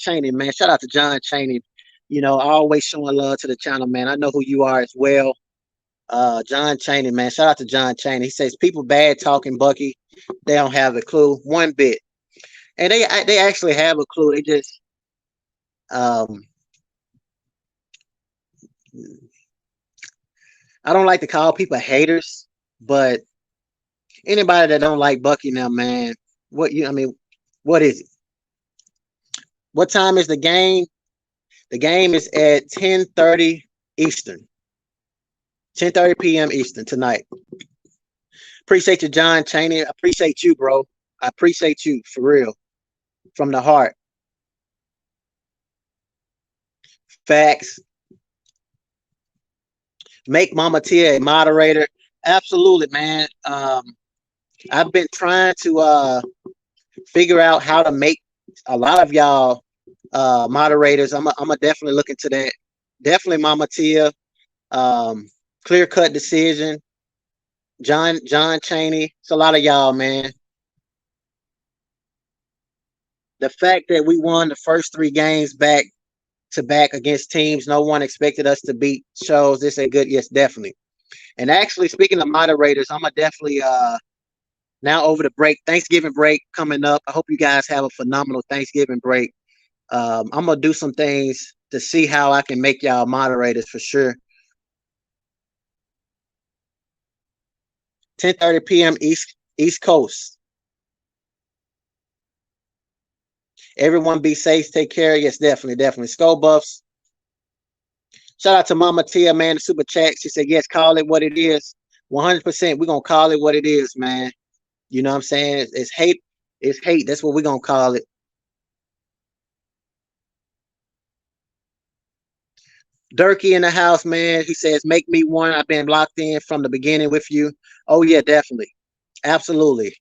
out to John Chaney. Always showing love to the channel, man. I know who you are as well. John Chaney, man. Shout out to John Chaney. He says people bad talking Bucky. They don't have a clue one bit, and they actually have a clue. They just um. I don't like to call people haters, but anybody that don't like Bucky now, man, I mean, what is it? What time is the game? The game is at 10:30 Eastern. 10:30 p.m. Eastern tonight. Appreciate you, John Chaney. I appreciate you, bro. I appreciate you for real. From the heart. Facts. Make Mama Tia a moderator. Absolutely, man. I've been trying to figure out how to make a lot of y'all moderators. I'm a definitely look into that. Definitely Mama Tia. Clear cut decision. John Chaney. It's a lot of y'all, man. The fact that we won the first 3 games back to back against teams no one expected us to beat shows this ain't good. Yes, definitely. And actually, speaking of moderators, I'm gonna definitely now over the break, Thanksgiving break coming up. I hope you guys have a phenomenal Thanksgiving break. I'm gonna do some things to see how I can make y'all moderators for sure. 10:30 p.m. East Coast. Everyone be safe, take care. Yes, definitely. Skull Buffs. Shout out to Mama Tia, man, the super chat. She said, yes, call it what it is. 100%. We're gonna call it what it is, man. You know what I'm saying? It's hate. It's hate. That's what we're gonna call it. Durkee in the house, man. He says, make me one. I've been locked in from the beginning with you. Oh, yeah, definitely. Absolutely.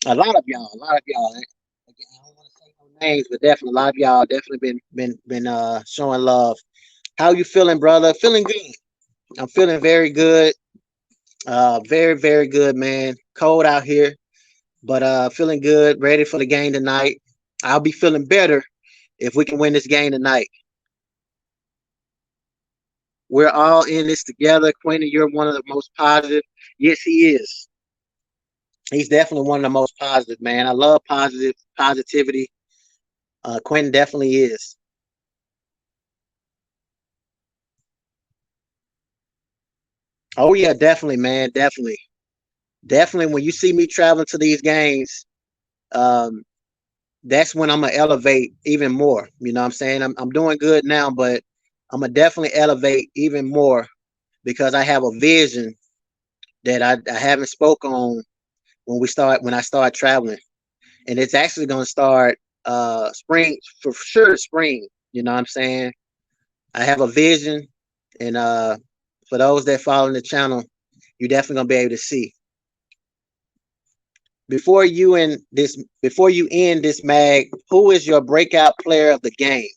A lot of y'all. I don't want to say no names, but definitely a lot of y'all definitely been showing love. How you feeling, brother? Feeling good. I'm feeling very good. Very, very good, man. Cold out here, but feeling good, ready for the game tonight. I'll be feeling better if we can win this game tonight. We're all in this together. Quentin, you're one of the most positive. Yes, he is. He's definitely one of the most positive, man. I love positivity. Quentin definitely is. Oh yeah, definitely, man. Definitely. When you see me traveling to these games, that's when I'm gonna elevate even more. You know what I'm saying? I'm doing good now, but I'm gonna definitely elevate even more because I have a vision that I haven't spoke on when I start traveling. And it's actually gonna start spring for sure spring. You know what I'm saying? I have a vision and for those that follow the channel, you're definitely gonna be able to see. Before you end this mag, who is your breakout player of the game?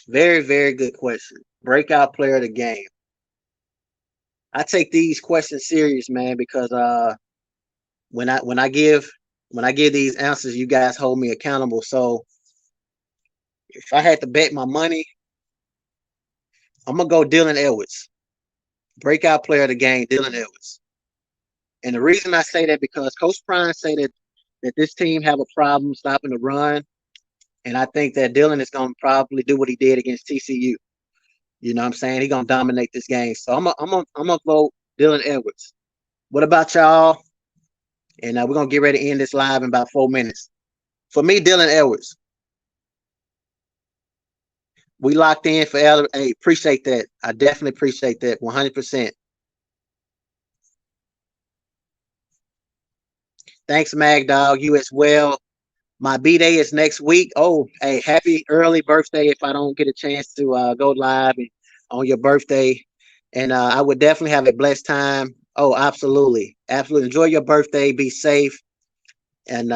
Very, very good question. Breakout player of the game. I take these questions serious, man, because when I give these answers, you guys hold me accountable. So if I had to bet my money, I'm gonna go Dylan Edwards. Breakout player of the game, Dylan Edwards. And the reason I say that because Coach Prime say that this team have a problem stopping the run, and I think that Dylan is gonna probably do what he did against TCU. You know what I'm saying? He's gonna dominate this game. So I'm gonna vote Dylan Edwards. What about y'all? And we're gonna get ready to end this live in about 4 minutes. For me, Dylan Edwards. We locked in for hey, appreciate that. I definitely appreciate that 100%. Thanks, MAGDOG. You as well. My B-Day is next week. Oh, hey, happy early birthday if I don't get a chance to go live on your birthday. And I would definitely have a blessed time. Oh, absolutely. Absolutely. Enjoy your birthday. Be safe. And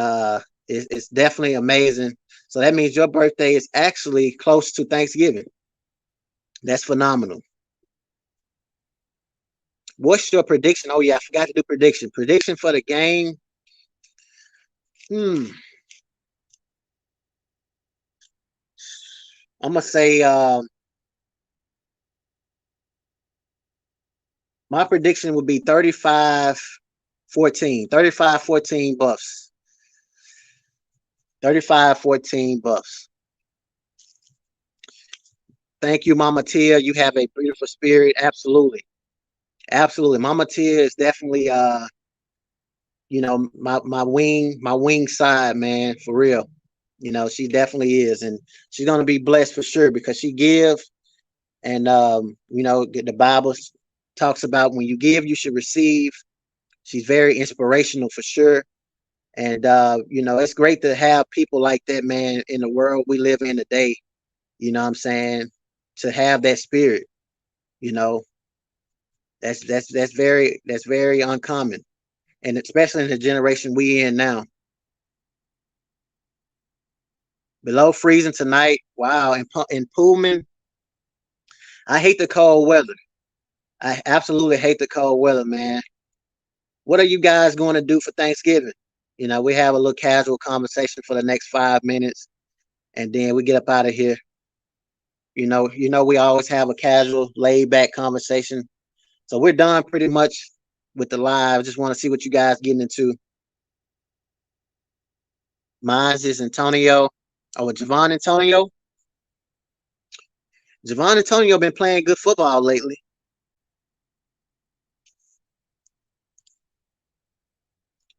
it's definitely amazing. So that means your birthday is actually close to Thanksgiving. That's phenomenal. What's your prediction? Oh, yeah, I forgot to do prediction. Prediction for the game. I'm gonna say my prediction would be 35-14. 35-14 Buffs. 35-14 Buffs. Thank you, Mama Tia. You have a beautiful spirit. Absolutely. Absolutely. Mama Tia is definitely you know, my wing side, man, for real. You know, she definitely is. And she's gonna be blessed for sure because she gives. And you know, the Bible talks about when you give, you should receive. She's very inspirational for sure. And you know, it's great to have people like that, man, in the world we live in today. You know what I'm saying? To have that spirit, you know, that's very uncommon. And especially in the generation we in now. Below freezing tonight. Wow. In Pullman, I hate the cold weather. I absolutely hate the cold weather, man. What are you guys going to do for Thanksgiving? You know, we have a little casual conversation for the next 5 minutes, and then we get up out of here. You know, we always have a casual, laid back conversation. So we're done pretty much with the live. Just want to see what you guys getting into. Mine is Antonio. Oh, Javon Antonio. Javon Antonio been playing good football lately.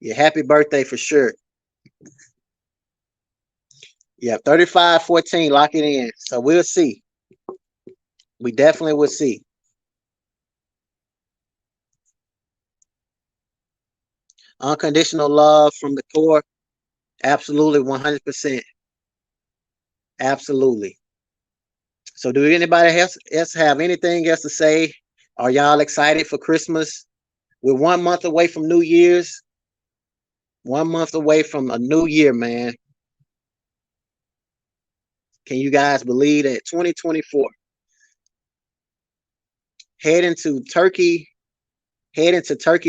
Yeah, happy birthday for sure. Yeah, 35-14, lock it in. So we'll see. We definitely will see. Unconditional love from the core. Absolutely, 100%. Absolutely. So do anybody else have anything else to say? Are y'all excited for Christmas? We're 1 month away from New Year's. 1 month away from a new year, man. Can you guys believe that? 2024. Heading to Turkey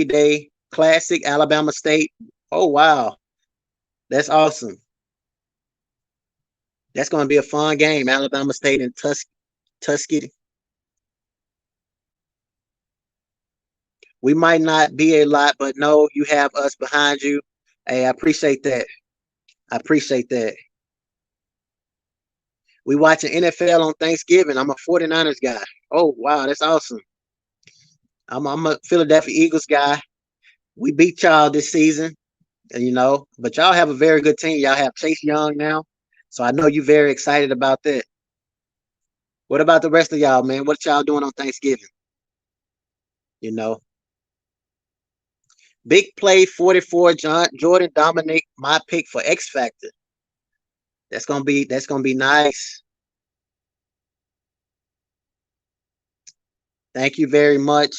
Day, Classic, Alabama State. Oh, wow. That's awesome. That's going to be a fun game, Alabama State and Tuskegee. We might not be a lot, but no, you have us behind you. Hey, I appreciate that. I appreciate that. We watching NFL on Thanksgiving. I'm a 49ers guy. Oh, wow, that's awesome. I'm a Philadelphia Eagles guy. We beat y'all this season, and you know, but y'all have a very good team. Y'all have Chase Young now. So I know you're very excited about that. What about the rest of y'all, man? What y'all doing on Thanksgiving? You know, big play 44. Jordan Dominic, my pick for X Factor. That's gonna be nice. Thank you very much.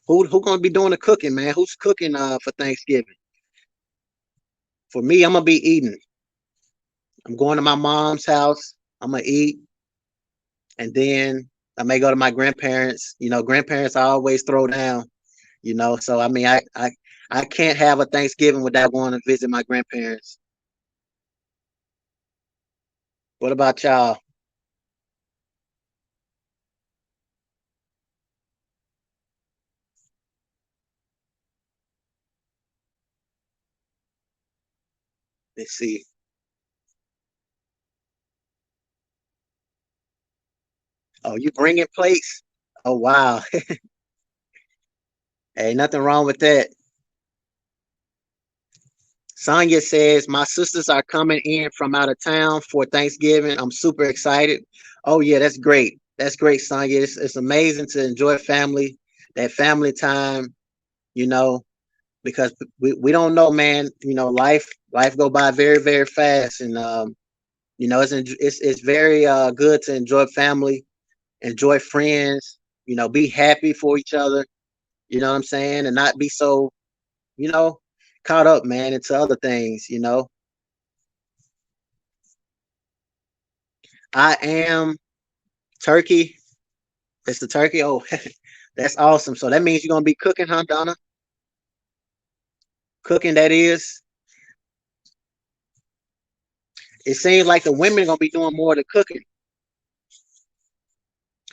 Who gonna be doing the cooking, man? Who's cooking for Thanksgiving? For me, I'm gonna be eating. I'm going to my mom's house. I'm gonna eat, and then I may go to my grandparents. You know, grandparents always throw down. You know, so I mean, I can't have a Thanksgiving without going to visit my grandparents. What about y'all? Let's see. Oh, you bringing plates? Oh, wow. Hey, nothing wrong with that. Sonia says, my sisters are coming in from out of town for Thanksgiving. I'm super excited. Oh, yeah, that's great. That's great, Sonia. It's amazing to enjoy family, that family time, you know, because we don't know, man. You know, life go by very, very fast. And, you know, it's very good to enjoy family, enjoy friends, you know, be happy for each other, you know what I'm saying? And not be so, you know, caught up, man, into other things, you know. I am turkey. It's the turkey. Oh, that's awesome. So that means you're gonna be cooking, huh, Donna? Cooking, that is. It seems like the women are gonna be doing more of the cooking.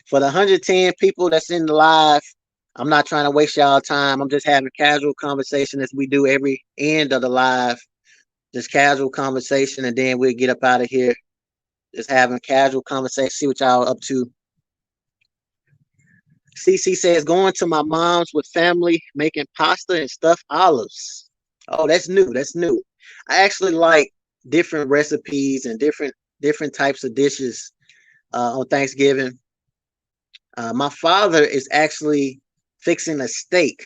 For the 110 people that's in the live, I'm not trying to waste y'all time. I'm just having casual conversation as we do every end of the live. Just casual conversation, and then we'll get up out of here. Just having casual conversation, see what y'all up to. CC says, going to my mom's with family, making pasta and stuffed olives. Oh, that's new. That's new. I actually like different recipes and different types of dishes on Thanksgiving. My father is actually fixing a steak.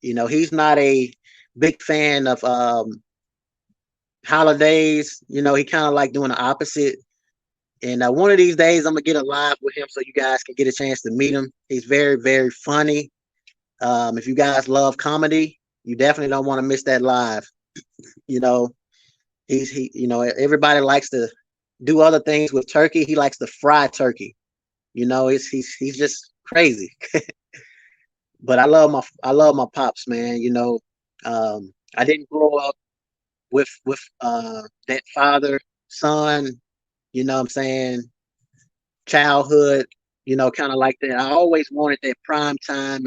You know, he's not a big fan of holidays. You know, he kind of like doing the opposite. And one of these days, I'm gonna get a live with him so you guys can get a chance to meet him. He's very, very funny. If you guys love comedy, you definitely don't want to miss that live. You know, you know, everybody likes to do other things with turkey. He likes to fry turkey. You know, he's just crazy. But I love my pops, man. You know, I didn't grow up with that father son. You know what I'm saying? Childhood. You know, kind of like that. I always wanted that prime time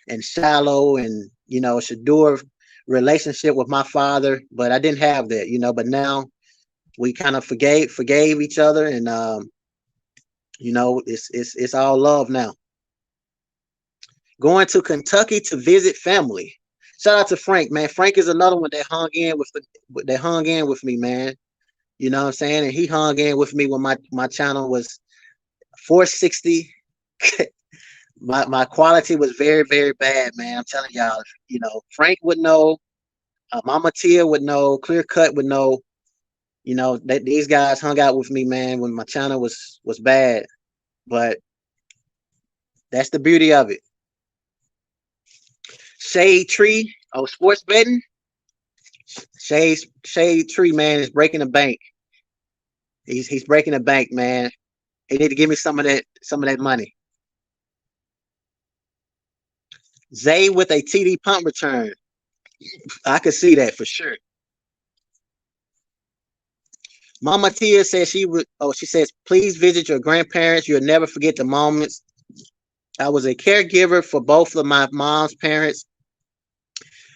and shallow and you know Shador relationship with my father, but I didn't have that. You know, but now we kind of forgave each other, and you know, it's all love now. Going to Kentucky to visit family. Shout out to Frank, man. Frank is another one that hung in with me, man. You know what I'm saying? And he hung in with me when my channel was 460. my quality was very, very bad, man. I'm telling y'all, you know, Frank would know, Mama Tia would know, Clear Cut would know, you know, that these guys hung out with me, man, when my channel was bad. But that's the beauty of it. Shade Tree, sports betting. Shade Tree, man, is breaking the bank. He's breaking the bank, man. He need to give me some of that money. Zay with a TD punt return. I could see that for sure. Mama Tia says she says, please visit your grandparents. You'll never forget the moments. I was a caregiver for both of my mom's parents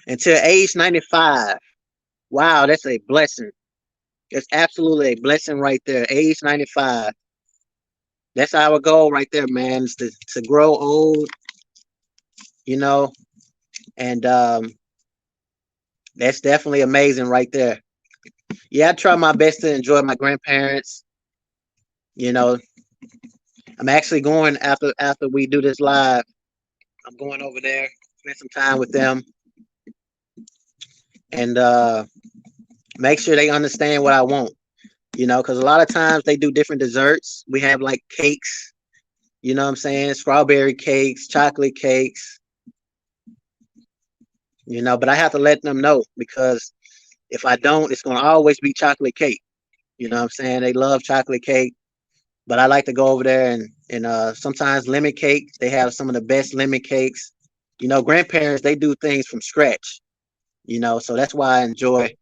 until age 95. Wow, that's a blessing. It's absolutely a blessing right there. Age 95. That's our goal right there, man, is to grow old, you know, and that's definitely amazing right there. Yeah, I try my best to enjoy my grandparents. You know, I'm actually going after we do this live. I'm going over there, spend some time with them, and make sure they understand what I want. You know, because a lot of times they do different desserts. We have like cakes, you know what I'm saying? Strawberry cakes, chocolate cakes, you know, but I have to let them know because if I don't, it's going to always be chocolate cake. You know what I'm saying? They love chocolate cake, but I like to go over there and sometimes lemon cake. They have some of the best lemon cakes. You know, grandparents, they do things from scratch, you know, so that's why I enjoy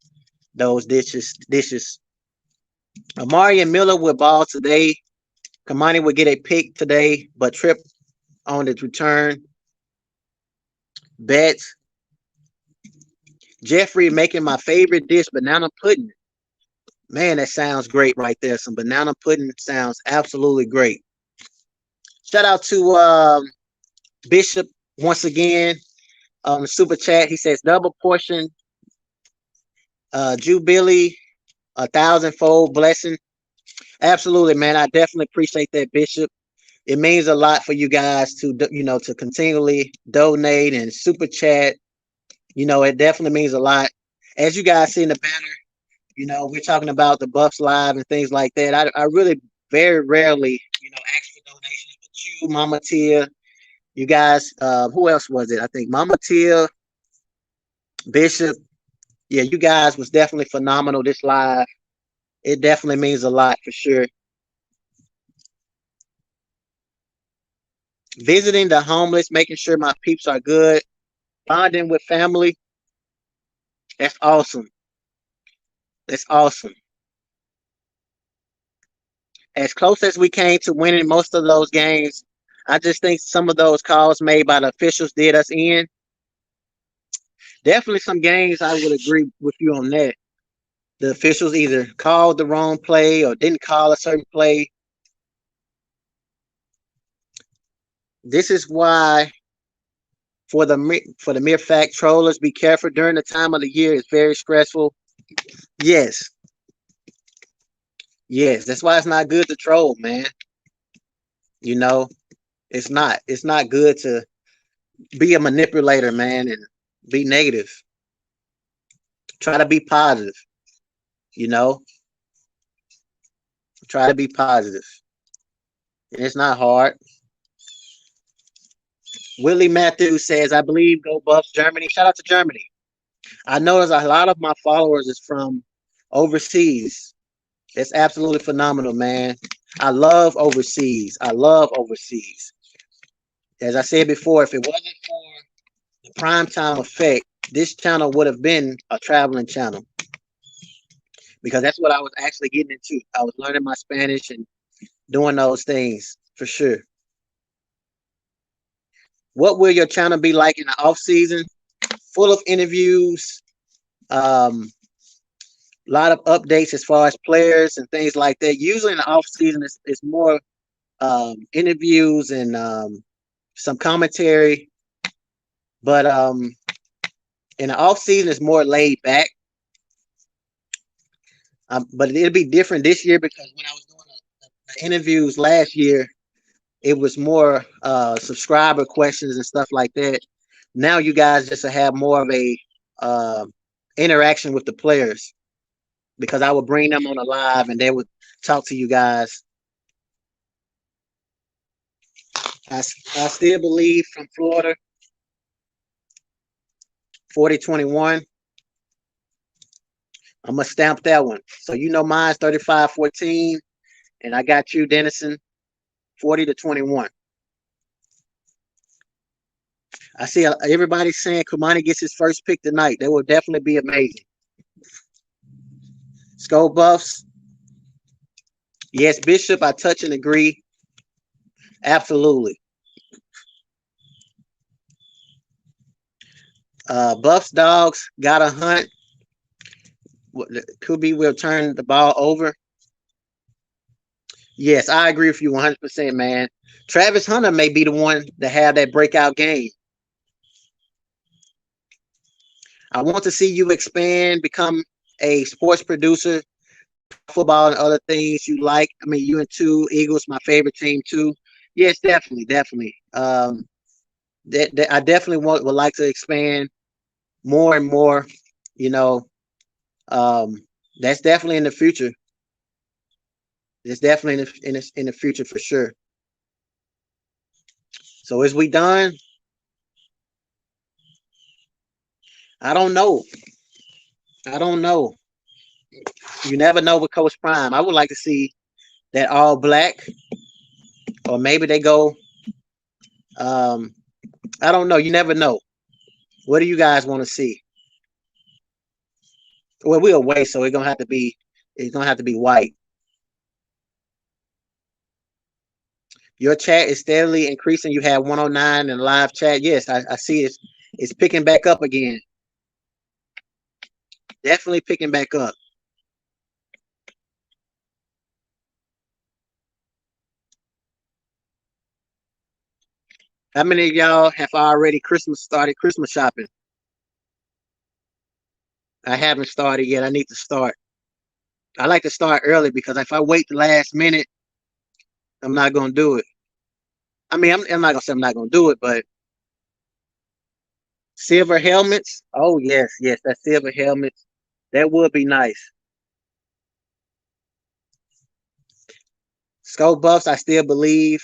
those dishes. Amari and Miller would ball today. Kamani would get a pick today, but Trip on the return. Bet. Jeffrey making my favorite dish, banana pudding. Man, that sounds great right there. Some banana pudding sounds absolutely great. Shout out to Bishop once again on the super chat. He says double portion. Jubilee, 1,000-fold blessing. Absolutely, man. I definitely appreciate that, Bishop. It means a lot for you guys to, you know, to continually donate and super chat. You know, it definitely means a lot. As you guys see in the banner, you know, we're talking about the Buffs Live and things like that. I really very rarely, you know, ask for donations. But you, Mama Tia, you guys, who else was it? I think Mama Tia, Bishop. Yeah, you guys was definitely phenomenal this live. It definitely means a lot for sure. Visiting the homeless, making sure my peeps are good, bonding with family. That's awesome. That's awesome. as close as we came to winning most of those games, I just think some of those calls made by the officials did us in. Definitely some games I would agree with you on that. The officials either called the wrong play or didn't call a certain play. This is why, for the mere fact, trollers, be careful during the time of the year. It's very stressful. Yes. Yes, that's why it's not good to troll, man. You know, it's not. It's not good to be a manipulator, man, and be negative. Try to be positive, you know. Try to be positive. And it's not hard. Willie Matthews says, I believe go Buffs Germany. Shout out to Germany. I notice a lot of my followers is from overseas. It's absolutely phenomenal, man. I love overseas. I love overseas. As I said before, if it wasn't for the primetime effect, this channel would have been a traveling channel, because that's what I was actually getting into. I was learning my Spanish and doing those things for sure. What will your channel be like in the off season? Full of interviews, a lot of updates as far as players and things like that. Usually in the off season, it's more interviews and some commentary, but in the off season, it's more laid back. But it'll be different this year, because when I was doing the interviews last year, it was more subscriber questions and stuff like that. Now you guys just have more of a interaction with the players, because I would bring them on a live and they would talk to you guys. I still believe from Florida, 40-21. I'm going to stamp that one. So you know mine's 35-14, and I got you, Dennison, 40-21. I see everybody saying Kamani gets his first pick tonight. That will definitely be amazing. Skull Buffs. Yes, Bishop, I touch and agree. Absolutely. Buffs Dogs got a hunt. Could be will turn the ball over. Yes, I agree with you 100%, man. Travis Hunter may be the one to have that breakout game. I want to see you expand, become a sports producer, football and other things you like. I mean, you and two Eagles, my favorite team too. Yes, definitely, definitely. I definitely would like to expand more and more. You know, that's definitely in the future. It's definitely in the future for sure. So is we done? I don't know. I don't know. You never know with Coach Prime. I would like to see that all black, or maybe they go. I don't know. You never know. What do you guys want to see? Well, we're away, so it's gonna have to be white. Your chat is steadily increasing. You have 109 in live chat. Yes, I see it's picking back up again. Definitely picking back up. How many of y'all have already started Christmas shopping? I haven't started yet. I need to start. I like to start early, because if I wait the last minute, I'm not gonna do it. I mean, I'm not gonna say I'm not gonna do it, but silver helmets. Oh yes, that silver helmets. That would be nice. Skull Buffs, I still believe.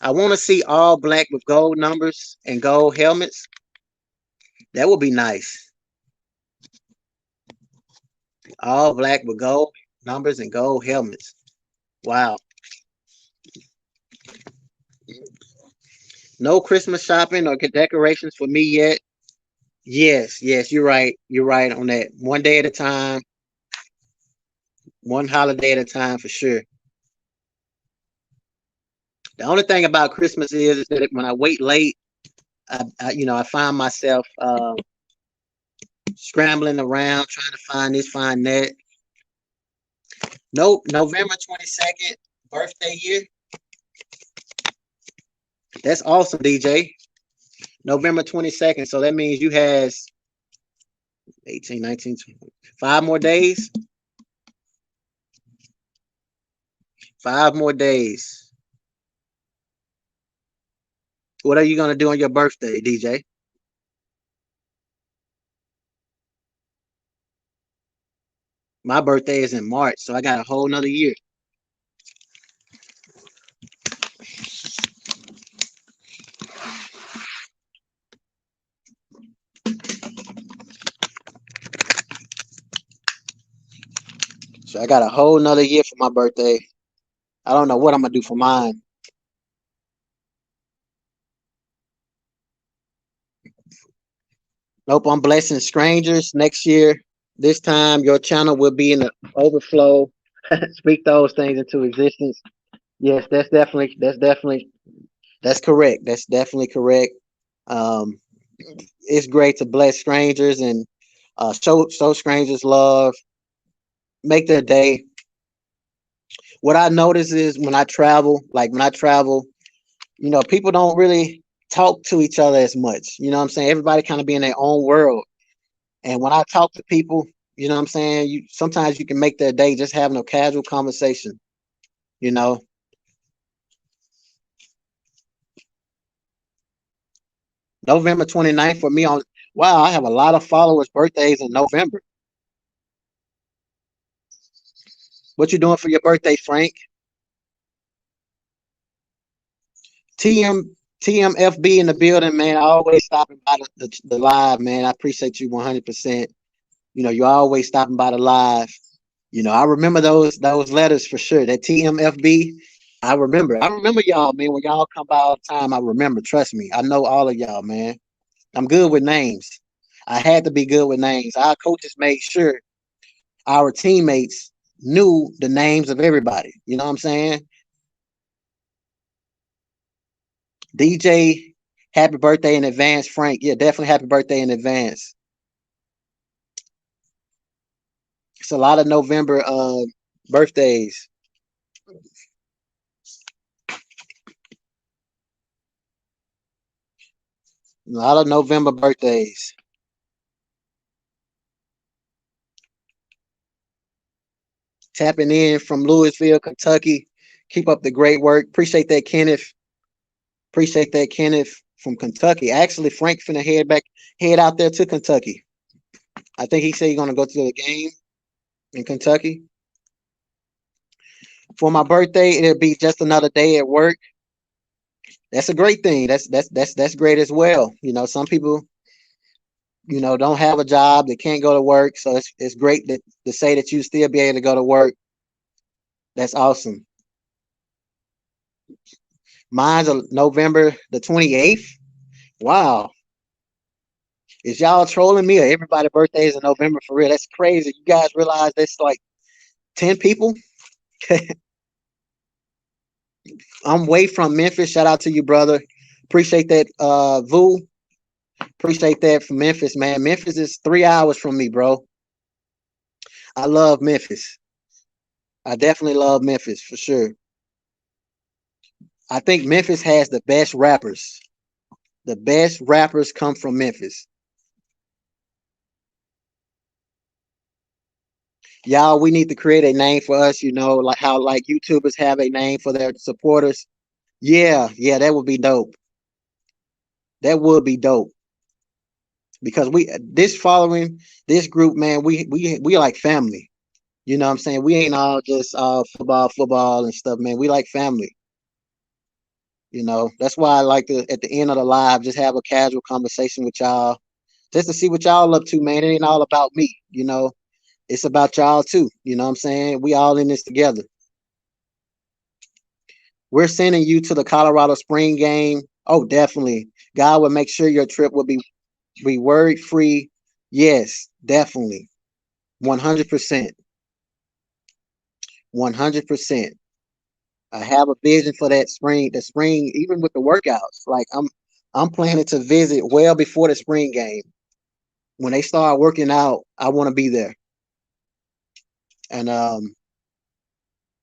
I want to see all black with gold numbers and gold helmets. That would be nice. All black with gold numbers and gold helmets. Wow. No Christmas shopping or decorations for me yet. Yes, you're right. You're right on that. One day at a time. One holiday at a time for sure. The only thing about Christmas is that when I wait late, I find myself scrambling around trying to find this, find that. Nope, November 22nd, birthday year. That's awesome, DJ. November 22nd. So that means you has 18, 19, 20, 5 more days. 5 more days. What are you going to do on your birthday, DJ? My birthday is in March, so I got a whole nother year. So I got a whole nother year for my birthday. I don't know what I'm going to do for mine. Nope, I'm blessing strangers next year. This time your channel will be in the overflow. Speak those things into existence. Yes, that's correct. That's definitely correct. Um, it's great to bless strangers and show strangers love, make their day. What I notice is when I travel, people don't really talk to each other as much. You know what I'm saying? Everybody kind of be in their own world. And when I talk to people, you know what I'm saying, sometimes you can make their day just having a casual conversation, you know. November 29th for me wow, I have a lot of followers' birthdays in November. What you doing for your birthday, Frank? TMFB in the building, man. I always stopping by the live, man. I appreciate you 100%. You're always stopping by the live. I remember those letters for sure. That TMFB, I remember y'all, man. When y'all come by all the time, I remember. Trust me, I know all of y'all, man. I'm good with names. I had to be good with names. Our coaches made sure our teammates knew the names of everybody. You know what I'm saying? DJ, happy birthday in advance, Frank. Yeah, definitely happy birthday in advance. It's a lot of November birthdays. A lot of November birthdays. Tapping in from Louisville, Kentucky. Keep up the great work. Appreciate that, Kenneth. Appreciate that, Kenneth from Kentucky. Actually, Frank finna head out there to Kentucky. I think he said he's gonna go to the game in Kentucky. For my birthday, it'll be just another day at work. That's a great thing. That's great as well. Some people, don't have a job, they can't go to work. So it's great to say that you still be able to go to work. That's awesome. Mine's November the 28th. Wow. Is y'all trolling me or everybody's birthday is in November for real? That's crazy. You guys realize that's like 10 people? I'm way from Memphis. Shout out to you, brother. Appreciate that, Vu. Appreciate that from Memphis, man. Memphis is 3 hours from me, bro. I love Memphis. I definitely love Memphis for sure. I think Memphis has the best rappers. The best rappers come from Memphis. Y'all, we need to create a name for us, like how YouTubers have a name for their supporters. Yeah, that would be dope. That would be dope. Because this group, man, we like family. You know what I'm saying? We ain't all just football and stuff, man. We like family. That's why I like to, at the end of the live, just have a casual conversation with y'all, just to see what y'all up to, man. It ain't all about me, It's about y'all too. You know what I'm saying? We all in this together. We're sending you to the Colorado Spring game. Oh, definitely. God will make sure your trip will be worry-free. Yes, definitely. 100%. 100%. I have a vision for that spring. The spring, even with the workouts, like I'm planning to visit well before the spring game. When they start working out, I want to be there. And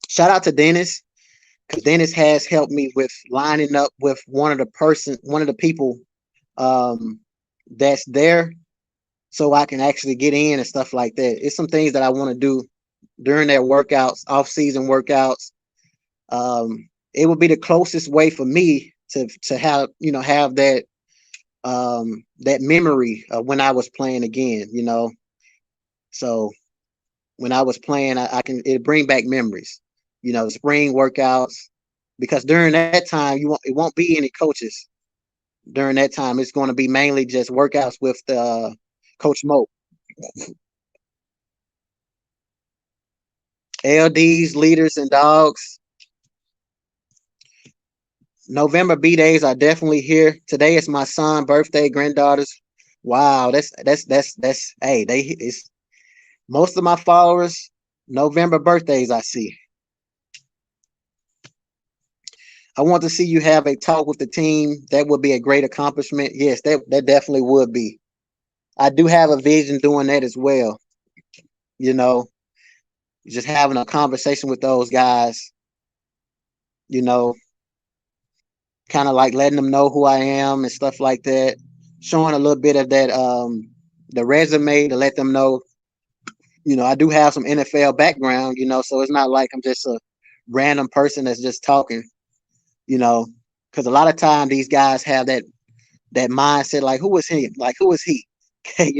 shout out to Dennis, because Dennis has helped me with lining up with one of the people that's there, so I can actually get in and stuff like that. It's some things that I want to do during their workouts, off-season workouts. It would be the closest way for me to have that that memory of when I was playing again. So when I was playing, it bring back memories. Spring workouts, because during that time it won't be any coaches. During that time, it's going to be mainly just workouts with the Coach Mo. LDs, leaders, and dogs. November B days are definitely here. Today is my son's birthday, granddaughters. Wow, that's hey, it's most of my followers November birthdays I see. I want to see you have a talk with the team. That would be a great accomplishment. Yes, that definitely would be. I do have a vision doing that as well. Just having a conversation with those guys, you know, kind of like letting them know who I am and stuff like that. Showing a little bit of that, the resume to let them know, I do have some NFL background, so it's not like I'm just a random person that's just talking, because a lot of time these guys have that mindset, like, who is he? Like, who is he? Okay,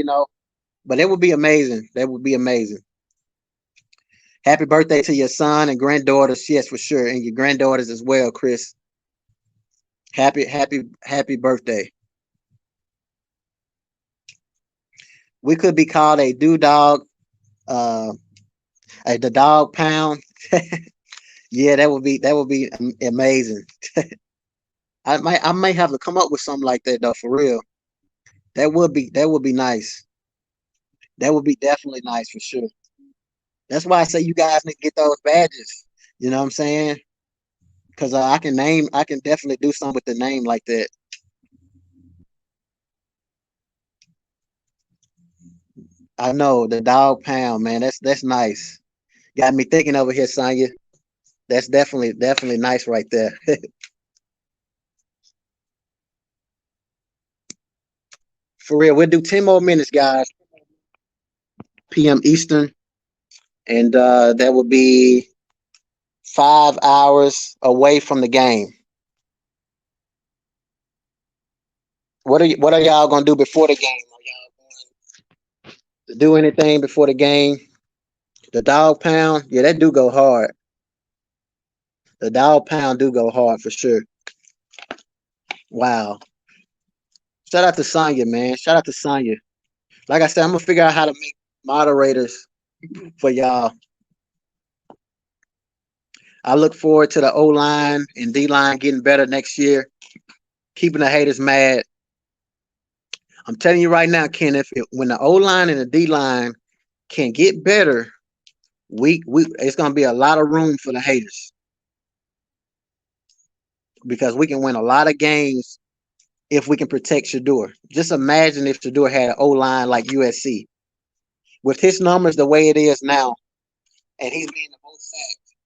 but it would be amazing. That would be amazing. Happy birthday to your son and granddaughters. Yes, for sure. And your granddaughters as well, Chris. Happy birthday. We could be called a dog, the dog pound. Yeah, that would be amazing. I may have to come up with something like that though, for real. That would be nice. That would be definitely nice for sure. That's why I say you guys need to get those badges. You know what I'm saying? Because I can definitely do something with the name like that. I know, the dog pound, man. That's nice. Got me thinking over here, Sonya. That's definitely nice right there. For real, we'll do 10 more minutes, guys. PM Eastern, and that would be 5 hours away from the game. What are y'all gonna do before the game? Are y'all going to do anything before the game? The dog pound, yeah, that do go hard. The dog pound do go hard for sure. Wow. Shout out to Sonya, man. Shout out to Sonya. Like I said, I'm gonna figure out how to make moderators for y'all. I look forward to the O line and D line getting better next year, keeping the haters mad. I'm telling you right now, Kenneth, when the O line and the D line can get better, it's gonna be a lot of room for the haters, because we can win a lot of games if we can protect Shedeur. Just imagine if Shedeur had an O line like USC. With his numbers the way it is now, and he's being the most sacked,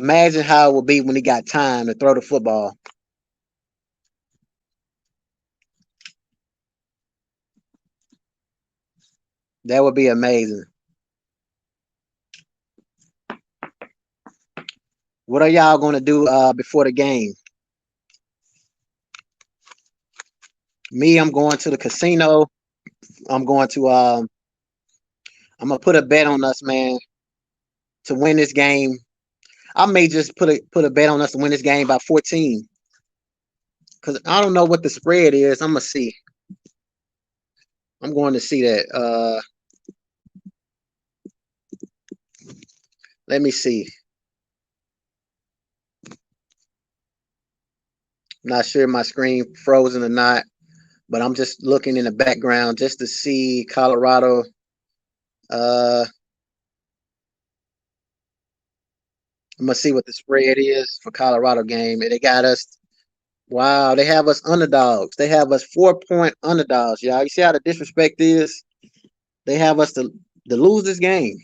imagine how it would be when he got time to throw the football. That would be amazing. What are y'all going to do before the game? Me, I'm going to the casino. I'm going to put a bet on us, man, to win this game. I may just put a bet on us to win this game by 14. Because I don't know what the spread is. I'm going to see. I'm going to see that. Let me see. Not sure my screen frozen or not, but I'm just looking in the background just to see Colorado. I'm gonna see what the spread is for Colorado game. And they got us. Wow, they have us underdogs. They have us 4-point underdogs, y'all. You see how the disrespect is? They have us to lose this game.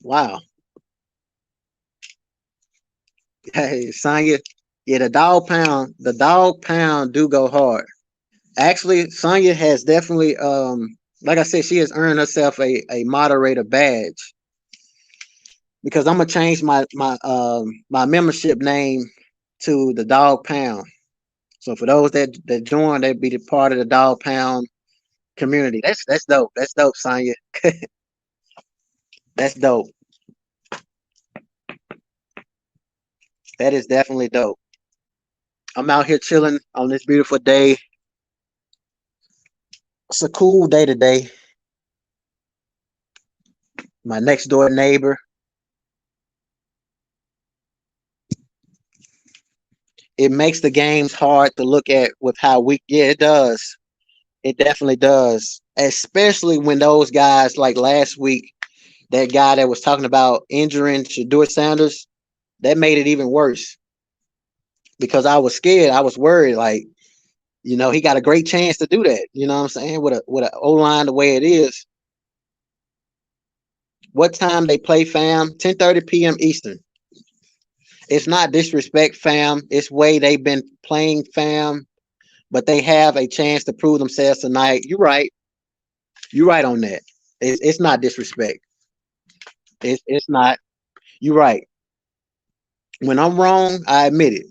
Wow. Hey, Sonya. Yeah, the dog pound do go hard. Actually, Sonya has definitely, like I said, she has earned herself a moderator badge. Because I'm gonna change my membership name to the Dog Pound. So for those that join, they'd be the part of the Dog Pound community. That's dope. That's dope, Sonya. That's dope. That is definitely dope. I'm out here chilling on this beautiful day. It's a cool day today. My next door neighbor. It makes the games hard to look at with how weak. Yeah, it does. It definitely does. Especially when those guys, like last week, that guy that was talking about injuring Shedeur Sanders, that made it even worse. Because I was scared. I was worried. Like, you know, he got a great chance to do that. You know what I'm saying? With a O-line the way it is. What time they play, fam? 10:30 p.m. Eastern. It's not disrespect, fam. It's way they've been playing, fam. But they have a chance to prove themselves tonight. You're right. You're right on that. It's not disrespect. It's not. You're right. When I'm wrong, I admit it.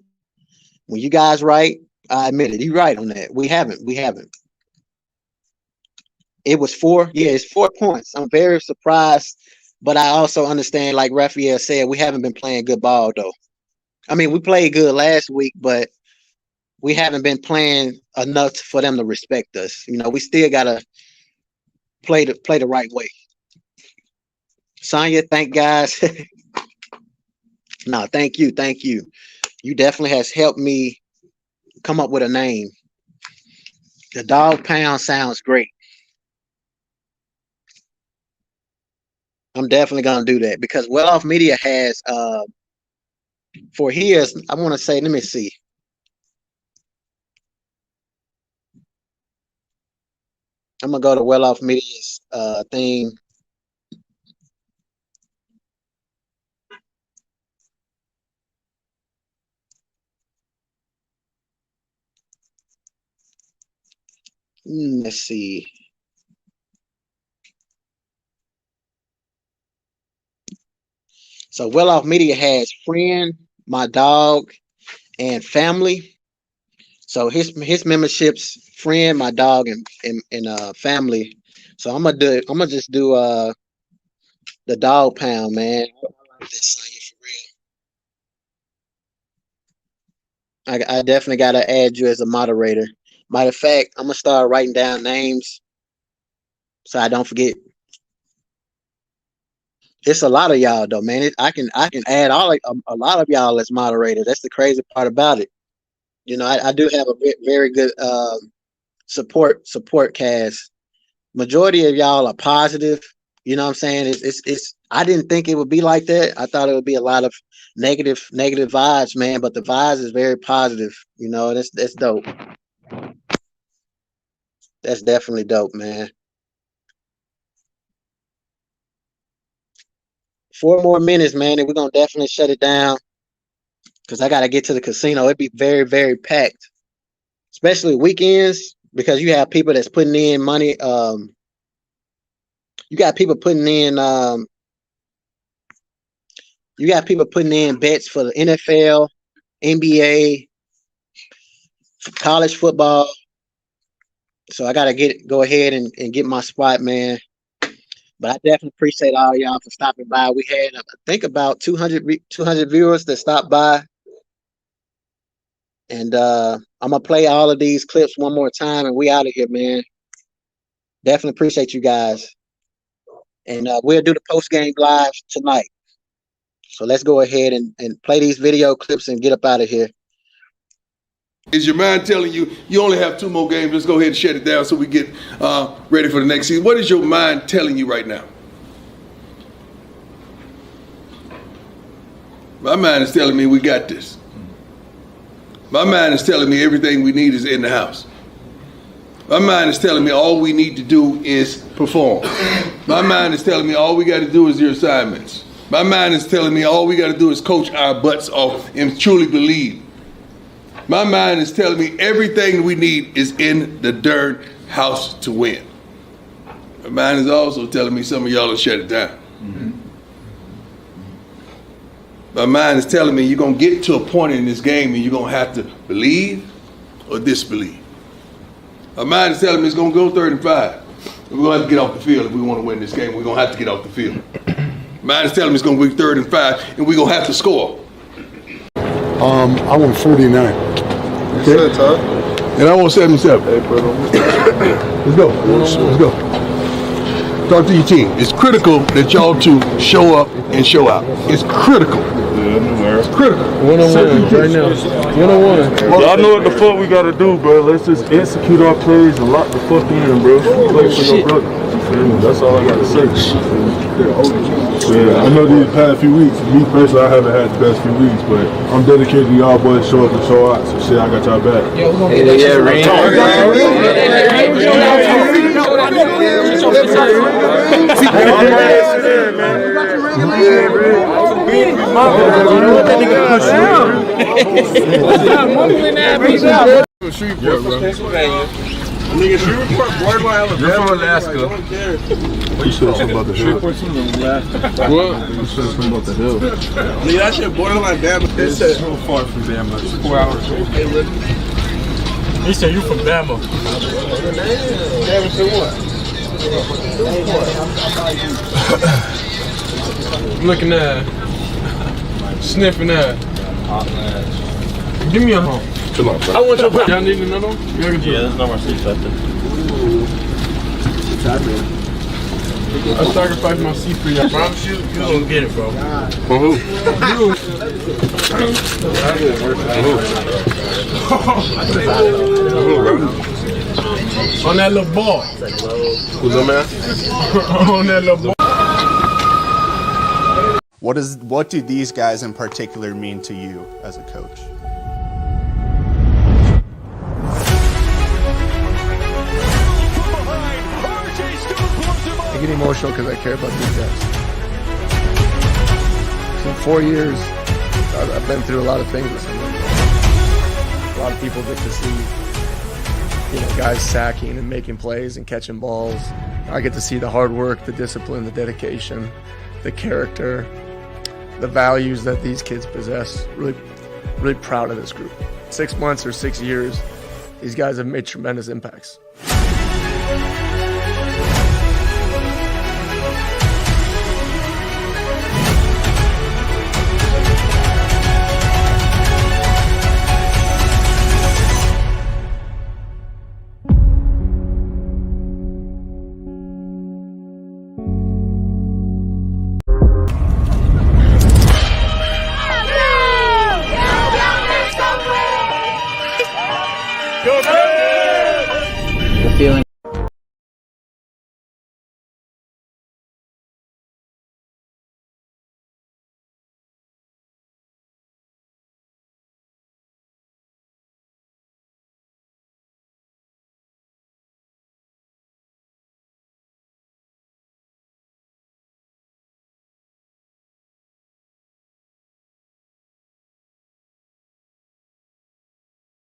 When you guys right, I admit it. You're right on that. We haven't. It was 4. Yeah, it's 4 points. I'm very surprised. But I also understand, like Raphael said, we haven't been playing good ball, though. I mean, we played good last week, but we haven't been playing enough for them to respect us. You know, we still gotta play the right way. Sonya, thank guys. No, thank you. You definitely has helped me come up with a name. The Dog Pound sounds great. I'm definitely gonna do that because Well Off Media has for years, I want to say, let me see. I'm gonna go to Well Off Media's thing. Let's see. So Well Off Media has friend, my dog, and family. So his memberships, friend, my dog, and family. So I'm gonna just do the Dog Pound, man. I like this, Sonya, for real. I definitely gotta add you as a moderator. Matter of fact, I'm gonna start writing down names so I don't forget. It's a lot of y'all though, man. I can add a lot of y'all as moderators. That's the crazy part about it. You know, I do have a very good support cast. Majority of y'all are positive. You know what I'm saying? It's I didn't think it would be like that. I thought it would be a lot of negative vibes, man. But the vibes is very positive. You know, that's dope. That's definitely dope, man. 4 more minutes, man, and we're gonna definitely shut it down because I gotta get to the casino. It'd be very, very packed, especially weekends because you have people that's putting in money. You got people putting in. You got people putting in bets for the NFL, NBA, college football. So I gotta go ahead and get my spot, man. But I definitely appreciate all y'all for stopping by. We had, I think, about 200 viewers that stopped by. And I'm going to play all of these clips one more time, and we out of here, man. Definitely appreciate you guys. And we'll do the post-game live tonight. So let's go ahead and play these video clips and get up out of here. Is your mind telling you you only have 2 more games? Let's go ahead and shut it down so we get ready for the next season. What is your mind telling you right now? My mind is telling me we got this. My mind is telling me everything we need is in the house. My mind is telling me all we need to do is perform. My mind is telling me all we got to do is your assignments. My mind is telling me all we got to do is coach our butts off and truly believe. My mind is telling me everything we need is in the darn house to win. My mind is also telling me some of y'all will shut it down. Mm-hmm. My mind is telling me you're going to get to a point in this game and you're going to have to believe or disbelieve. My mind is telling me it's going to go 3rd and 5. We're going to have to get off the field if we want to win this game. We're going to have to get off the field. My mind is telling me it's going to be 3rd and 5 and we're going to have to score. I want 49. Okay. And I want 77. Hey, brother. Let's go. Let's go. Talk to your team. It's critical that y'all two show up and show out. It's critical. It's critical. 1-on-1 right now. 1-on-1. Y'all know what the fuck we gotta do, bro. Let's just execute our plays and lock the fuck in, bro. Play for your brother. That's all I gotta say. Yeah, I know these past few weeks, me personally, I haven't had the best few weeks, but I'm dedicated to y'all boys show up and show out. So shit, I got y'all back. Nigga, Shreveport, Baltimore, Alabama, Alaska. You said something about the hill. What? You said something about the hill. Nigga, that shit borderline Bama. It's so far from Bama. It's 4 hours. He said you from Bama. Bama to what? Looking at, sniffing at. Give me a home. I want your y'all need another one? Yeah, there's no more seats left. I sacrificed my seat for you. I promise you, you don't get it, bro. For who? On that little ball. Who's up, man? On that little ball. What do these guys in particular mean to you as a coach? I get emotional because I care about these guys. So in 4 years, I've been through a lot of things with them. A lot of people get to see, guys sacking and making plays and catching balls. I get to see the hard work, the discipline, the dedication, the character, the values that these kids possess. Really, really proud of this group. 6 months or 6 years, these guys have made tremendous impacts.